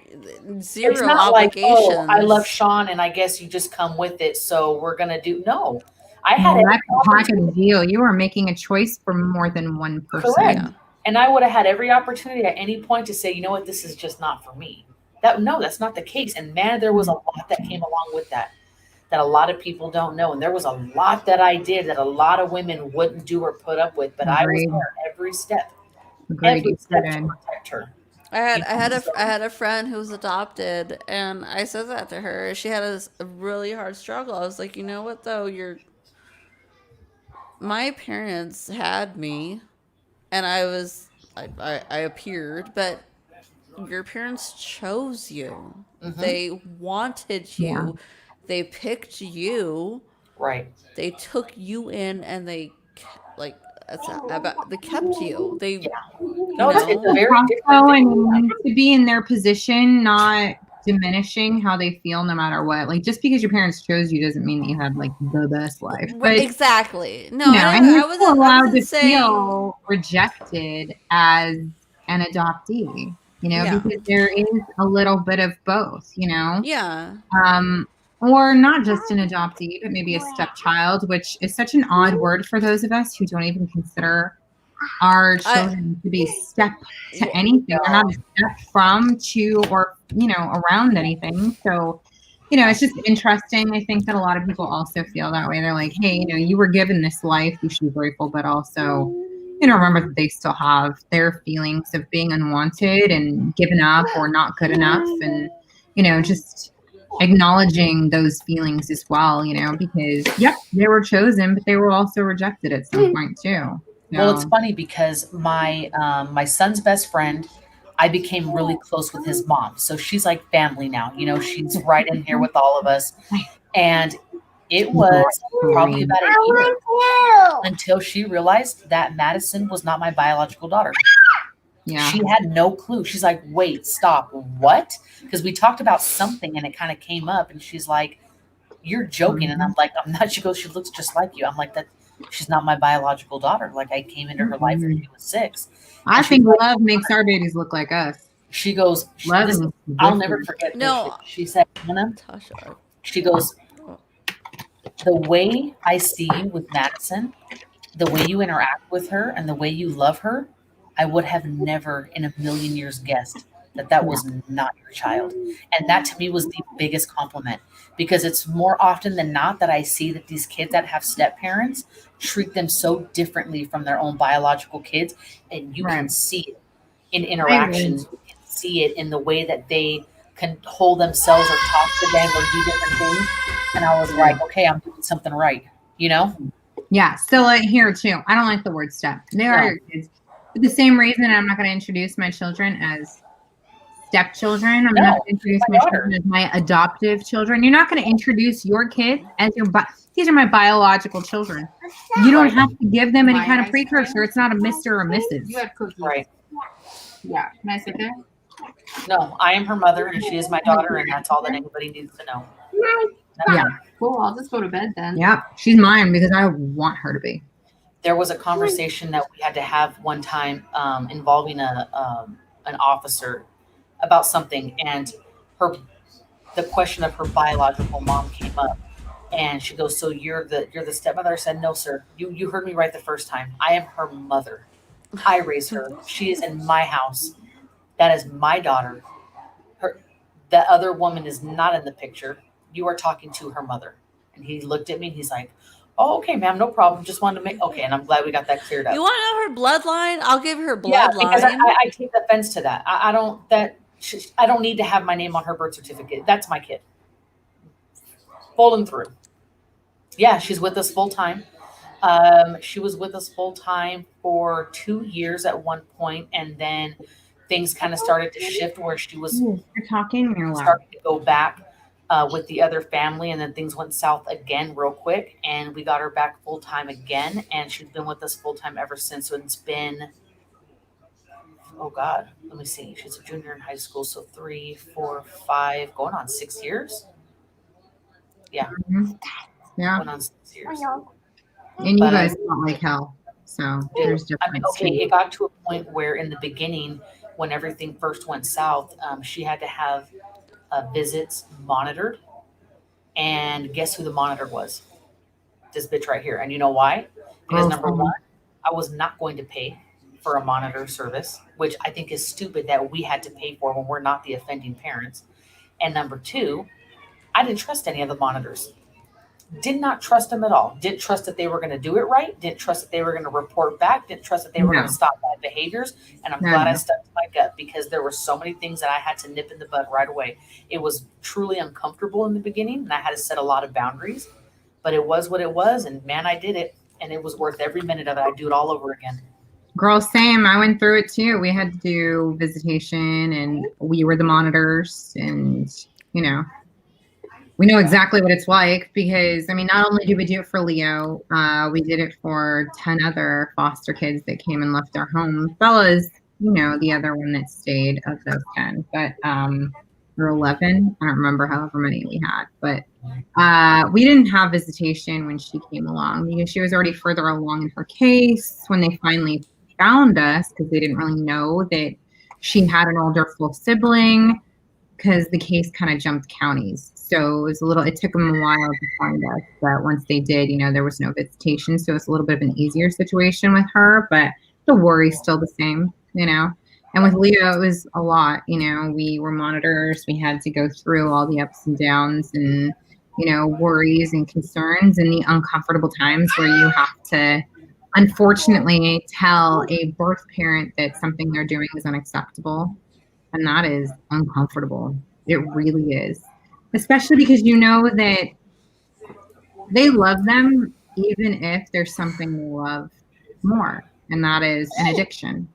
It's zero not like, oh, I love obligations. Sean and I guess you just come with it. So we're going to do, no, I Well, had every that's a package opportunity. deal. You are making a choice for more than one person. Correct. Yeah. And I would have had every opportunity at any point to say, you know what, this is just not for me. No, that's not the case. And man, there was a lot that came along with that a lot of people don't know. And there was a lot that I did that a lot of women wouldn't do or put up with, but I was Agreed. there every step Agreed. You to did. protect her. I You know, had so- I had a friend who was adopted, and I said that to her. She had a really hard struggle. I was like, you know what though, my parents had me, and I appeared, but your parents chose you. Mhm. They wanted you. They picked you. Right. They took you in, and they like that's about they kept you. They Yeah. No, it's a very different Also, I thing. mean, to be in their position, not diminishing how they feel no matter what. Like just because your parents chose you doesn't mean that you had like the best life. But exactly. No, you know, and you're still I allowed wasn't to saying. feel rejected as an adoptee, you know, Yeah. because there is a little bit of both, you know. Yeah. Or not just an adoptee, but maybe a stepchild, which is such an odd word for those of us who don't even consider our children to be step to anything. They're not a step from, to, or, you know, around anything. So, you know, it's just interesting. I think that a lot of people also feel that way. They're like, hey, you know, you were given this life, you should be grateful, but also, you know, remember that they still have their feelings of being unwanted and given up or not good enough. And, you know, just acknowledging those feelings as well, you know, because yep, they were chosen, but they were also rejected at some point too. Well, it's So, funny because my son's best friend, I became really close with his mom. So she's like family now. You know, she's right in here with all of us. And it was probably about a year until she realized that Madison was not my biological daughter. yeah. She had no clue. She's like, wait, stop. What? Because we talked about something and it kind of came up and she's like, you're joking. And I'm like, I'm not. She goes, she looks just like you. I'm like, that she's not my biological daughter. Like I came into her life when she was 6. I And she's think like, love makes our babies look like us. she goes, Love this- is I'll never different. forget this. No. She said, Hannah, Tasha. she goes, the way I see you with Madison, the way you interact with her and the way you love her, I would have never in a million years guessed that was not your child. And that to me was the biggest compliment because it's more often than not that I see that these kids that have step parents treat them so differently from their own biological kids. And you can see it in interactions. You can see it in the way that they can hold themselves or talk to them or do different things. And I was like, okay, I'm doing something right, you know? Yeah. So like here too, I don't like the word step. They are your kids. For the same reason, I'm not going to introduce my children as stepchildren. I'm not going to introduce my children as my adoptive children. You're not going to introduce your kids as your these are my biological children. You don't have to give them any kind of precursor. It's not a Mr. or Mrs. You had cookies. Right. Yeah. Can I sit there? No, I am her mother and she is my daughter, and that's all that anybody needs to know. Yeah. Cool. I'll just go to bed then. Yeah. She's mine because I want her to be. There was a conversation that we had to have one time involving an officer about something, and her the question of her biological mom came up. And she goes, "So you're the stepmother?" I said, "No, sir. You heard me right the first time. I am her mother. I raised her. She is in my house. That is my daughter. Her that other woman is not in the picture. You are talking to her mother." And he looked at me and he's like, "Oh, okay, ma'am, no problem. Just wanted to make okay." And I'm glad we got that cleared up. You want to know her bloodline? I'll give her Yeah, because bloodline. I take offense to that. I don't need to have my name on her birth certificate. That's my kid. Full and through. Yeah, she's with us full time. She was with us full time for 2 years at one point, and then things kind of started to shift where she was Ooh, you're talking, you're loud. starting to go back with the other family, and then things went south again real quick, and we got her back full time again, and she's been with us full time ever since. So it's been, oh God, let me see. She's a junior in high school, so 3, 4, 5, going on 6 years. Yeah, Mhm. Yeah, going on 6 years. and you But guys felt like hell. So there's I mean, difference. okay, it got to a point where in the beginning, when everything first went south, she had to have visits monitored. And guess who the monitor was? This bitch right here. And you know why? Because number Girlfriend. one, I was not going to pay for a monitor service, which I think is stupid that we had to pay for when we're not the offending parents. And number two, I didn't trust any of the monitors. Did not trust them at all. Didn't trust that they were going to do it right. Didn't trust that they were going to report back. Didn't trust that they were No. going to stop bad behaviors. And I'm No, glad I no. stuck to my gut because there were so many things that I had to nip in the bud right away. It was truly uncomfortable in the beginning, and I had to set a lot of boundaries. But it was what it was, and man, I did it, and it was worth every minute of it. I'd do it all over again. Girl, same. I went through it too. We had to do visitation, and we were the monitors, and you know, we know exactly what it's like because I mean, not only did we do it for Leo, we did it for 10 other foster kids that came and left our home. Bella's, you know, the other one that stayed of those 10, but or 11. I don't remember however many we had, but we didn't have visitation when she came along because she was already further along in her case when they finally found us because they didn't really know that she had an older full sibling because the case kind of jumped counties. So it took them a while to find us. But once they did, you know, there was no visitation. So it's a little bit of an easier situation with her, but the worry's still the same, you know. And with Leo, it was a lot, you know, we were monitors. We had to go through all the ups and downs and, you know, worries and concerns and the uncomfortable times where you have to, unfortunately, tell a birth parent that something they're doing is unacceptable. And that is uncomfortable. It really is. Especially because you know that they love them even if there's something they love more. And that is an addiction.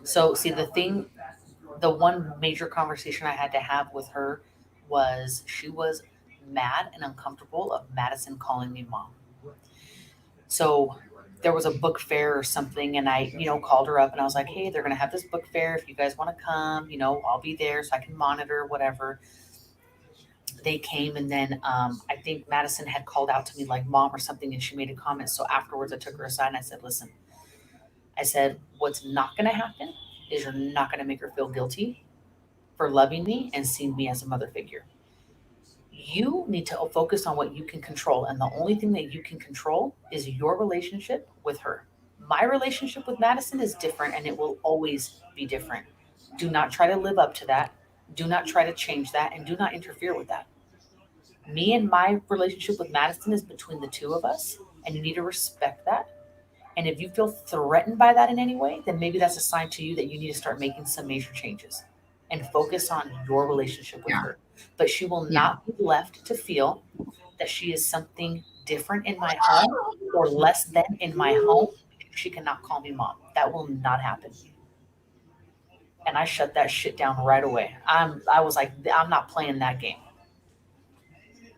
So, see, the one major conversation I had to have with her was she was mad and uncomfortable of Madison calling me mom. So there was a book fair or something, and I, you know, called her up and I was like, "Hey, they're going to have this book fair. If you guys want to come, you know, I'll be there so I can monitor whatever." They came, and then I think Madison had called out to me like mom or something, and she made a comment. So afterwards, I took her aside and I said, "Listen," I said, "what's not going to happen is you're not going to make her feel guilty for loving me and seeing me as a mother figure. You need to focus on what you can control. And the only thing that you can control is your relationship with her. My relationship with Madison is different and it will always be different. Do not try to live up to that. Do not try to change that and do not interfere with that. Me and my relationship with Madison is between the two of us, and you need to respect that. And if you feel threatened by that in any way, then maybe that's a sign to you that you need to start making some major changes and focus on your relationship with Yeah. her. But she will Yeah. not be left to feel that she is something different in my home or less than in my home. She cannot call me mom. That will not happen. And I shut that shit down right away. I was like, I'm not playing that game.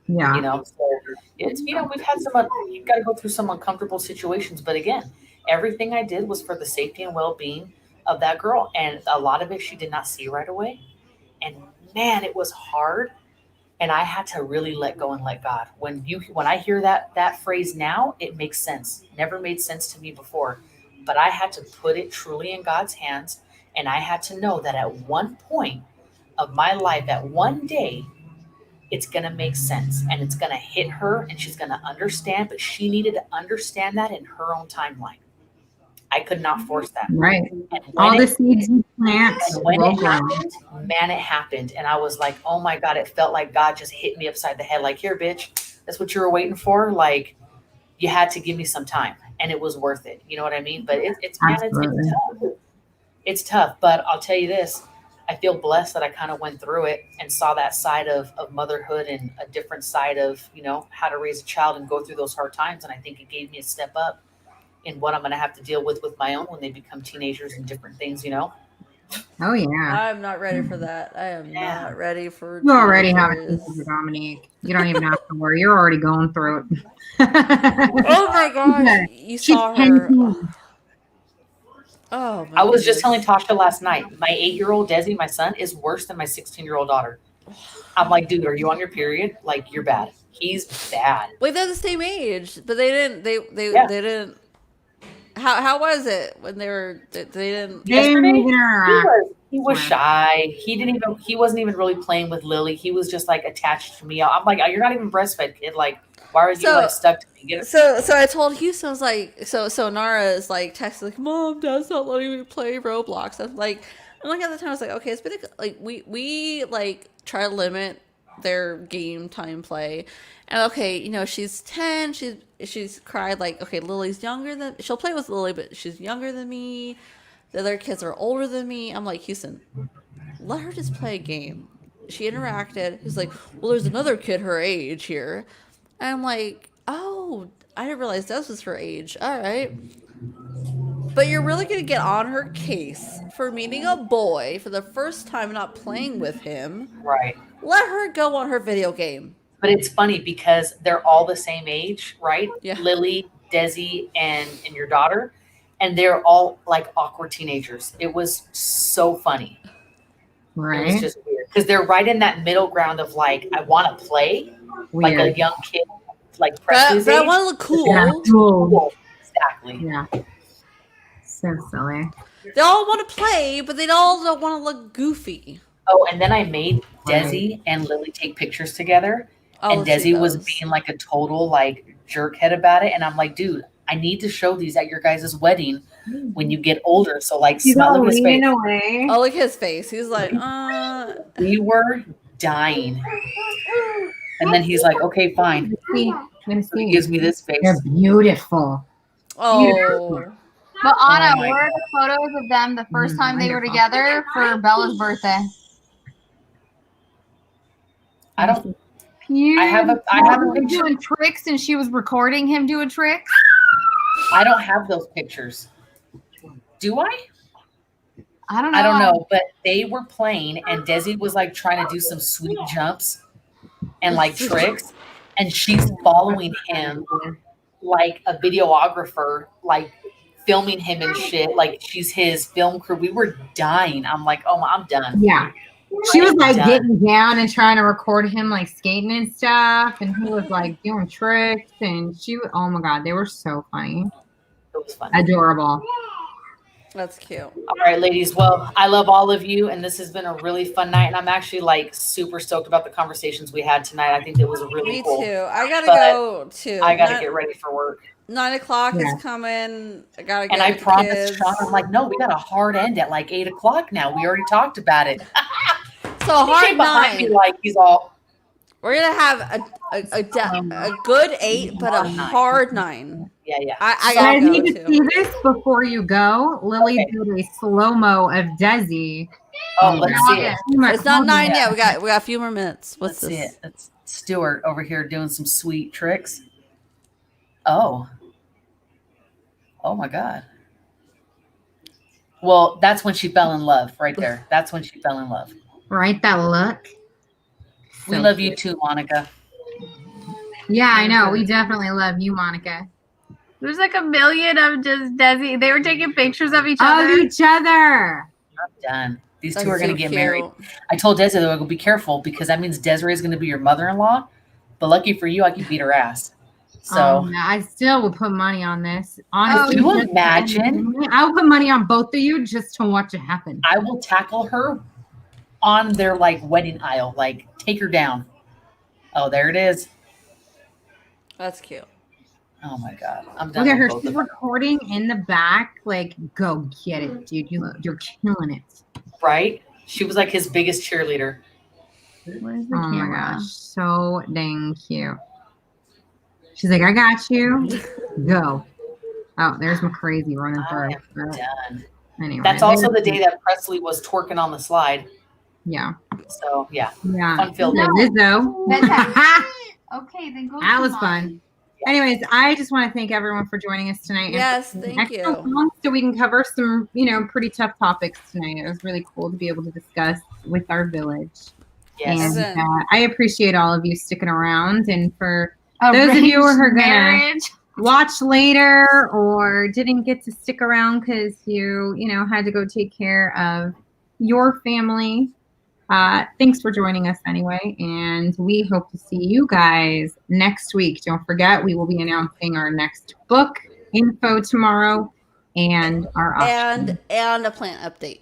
Yeah. You know, so it's, you know, we've had some, you've got to go through some uncomfortable situations, but again, everything I did was for the safety and well-being of that girl, and a lot of it she did not see right away, and man, it was hard, and I had to really let go and let God. When I hear that phrase now, it makes sense. Never made sense to me before, but I had to put it truly in God's hands, and I had to know that at one point of my life, at one day, it's going to make sense and it's going to hit her and she's going to understand, but she needed to understand that in her own timeline. I could not force that. Right. And All the seeds you plant when will it grow. happened, man, it happened. And I was like, oh my God, it felt like God just hit me upside the head. Like, here, bitch, that's what you were waiting for. Like, you had to give me some time and it was worth it. You know what I mean? But it's tough. It's tough. But I'll tell you this, I feel blessed that I kind of went through it and saw that side of motherhood and a different side of, you know, how to raise a child and go through those hard times. And I think it gave me a step up in what I'm going to have to deal with my own when they become teenagers and different things, you know? Oh, yeah. I'm not ready for that. I am not ready for You already have a teenagers. teenager, Dominique. You don't even have to worry. You're already going through it. Oh my gosh. You saw her. Oh, my I was just goodness. telling Tasha last night, my 8-year-old Desi, my son, is worse than my 16-year-old daughter. I'm like, dude, are you on your period? Like, you're bad. He's bad. Wait, they're the same age, but they didn't. They didn't. How was it when they were? They didn't. Yesterday, interact. he was shy. He wasn't even really playing with Lily. He was just like attached to me. I'm like, you're not even breastfed, kid. Like, why are you like stuck to me? So I told Houston, I was like, so Nara is like texting like, Mom, Dad's not letting me play Roblox. I'm like at the time I was like, okay, it's been like we like try to limit their game time play, and okay, you know, she's 10, she's cried like, okay, Lily's younger than, she'll play with Lily, but she's younger than me. The other kids are older than me. I'm like, Houston, let her just play a game. She interacted. He's like, well, there's another kid her age here. And I'm like, oh, I didn't realize that was her age. All right. But you're really going to get on her case for meeting a boy for the first time and not playing with him. Right. Let her go on her video game. But it's funny because they're all the same age, right? Yeah. Lily, Desi, and your daughter. And they're all like awkward teenagers. It was so funny. Right. It was just weird. Because they're right in that middle ground of like, I want to play. Weird. Like a young kid, like But I want to look cool. Yeah, cool. Exactly. Yeah. So silly. They all want to play, but they all don't want to look goofy. Oh, and then I made Desi and Lily take pictures together. And Desi was being like a total like jerkhead about it. And I'm like, dude, I need to show these at your guys' wedding when you get older. So like, smell his face. Away. Oh, look at his face. He's like, We were dying. And then he's like, okay, fine. So he gives me this face. They're beautiful. Oh. But Anna, Oh my where are the photos of them the first time they were together for Bella's birthday? I don't. Cute. I have a Him picture. doing tricks, and she was recording him doing tricks. I don't have those pictures. Do I? I don't know. I don't know. But they were playing, and Desi was like trying to do some sweet jumps and like tricks, and she's following him like a videographer, like filming him and shit. Like she's his film crew. We were dying. I'm like, oh, I'm done. Yeah. She was like Done. getting down and trying to record him like skating and stuff, and he was like doing tricks, and oh my God, they were so funny. It was fun. Adorable. That's cute. All right, ladies. Well, I love all of you, and this has been a really fun night. And I'm actually like super stoked about the conversations we had tonight. I think it was really Me cool. too. I gotta But go too. I gotta get ready for work. 9 o'clock Yeah. is coming. I gotta get And I with the promised kids. Sean, I'm like, no, we got a hard end at like 8 o'clock now. We already talked about it. So a He hard came behind me 9. like he's all. We're gonna have a good 8, but a Hard 9. hard 9. Yeah. I You guys gotta need go to see too. this before you go. Lily Okay. did a slow-mo of Desi. Oh, let's see it. It's not 9 yet. We got a few more minutes. What's Let's see this? it. That's Stuart over here doing some sweet tricks. Oh my God. Well, that's when she fell in love right there. That's when she fell in love. Right, that look. We So love you cute. too, Monica. Yeah, I know. We definitely love you, Monica. There's like a million of just Desi. They were taking pictures of each Of other. each other. I'm done. These That's two are going so to get cute. married. I told Desiree, though, be careful because that means Desiree is going to be your mother-in-law. But lucky for you, I can beat her ass. So, no, I still would put money on this. Honestly, Can you just- imagine? I would put money on both of you just to watch it happen. I will tackle her on their like wedding aisle. Like, take her down. Oh, there it is. That's cute. Oh my god, I'm done Look at with her. both She's of them. recording in the back. Like, go get it, dude. You're killing it. Right? She was like his biggest cheerleader. Where's the Oh my camera? gosh, so dang cute. She's like, I got you. Go. Oh, there's my crazy running I through. am done. Anyway, That's also the day that Presley was twerking on the slide. Yeah. So yeah, Yeah. fun-filled Yeah, day. Lizzo. Okay, then go. That to was mine. fun. Anyways, I just want to thank everyone for joining us tonight. Yes, and for thank being extra you. long so we can cover some, pretty tough topics tonight. It was really cool to be able to discuss with our village. Yes. And I appreciate all of you sticking around. And for Arranged those of you who are going to marriage. watch later or didn't get to stick around because you had to go take care of your family, thanks for joining us anyway, and we hope to see you guys next week. Don't forget, we will be announcing our next book info tomorrow and our option. And a plant update.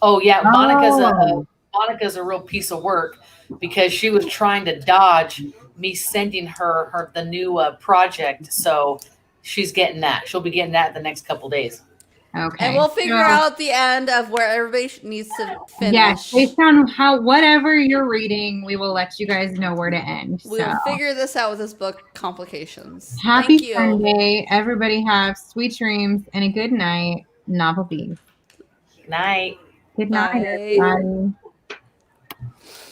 Oh yeah, Oh. Monica's a real piece of work because she was trying to dodge me sending her the new project. So she's getting that. She'll be getting that in the next couple days. Okay. And we'll figure out the end of where everybody needs to finish. Yes, based on whatever you're reading, we will let you guys know where to end. We'll figure this out with this book, Complications. Happy Thank you. Sunday. Everybody have sweet dreams and a good night. Novel Bees. Night. Good night, Bye. everybody.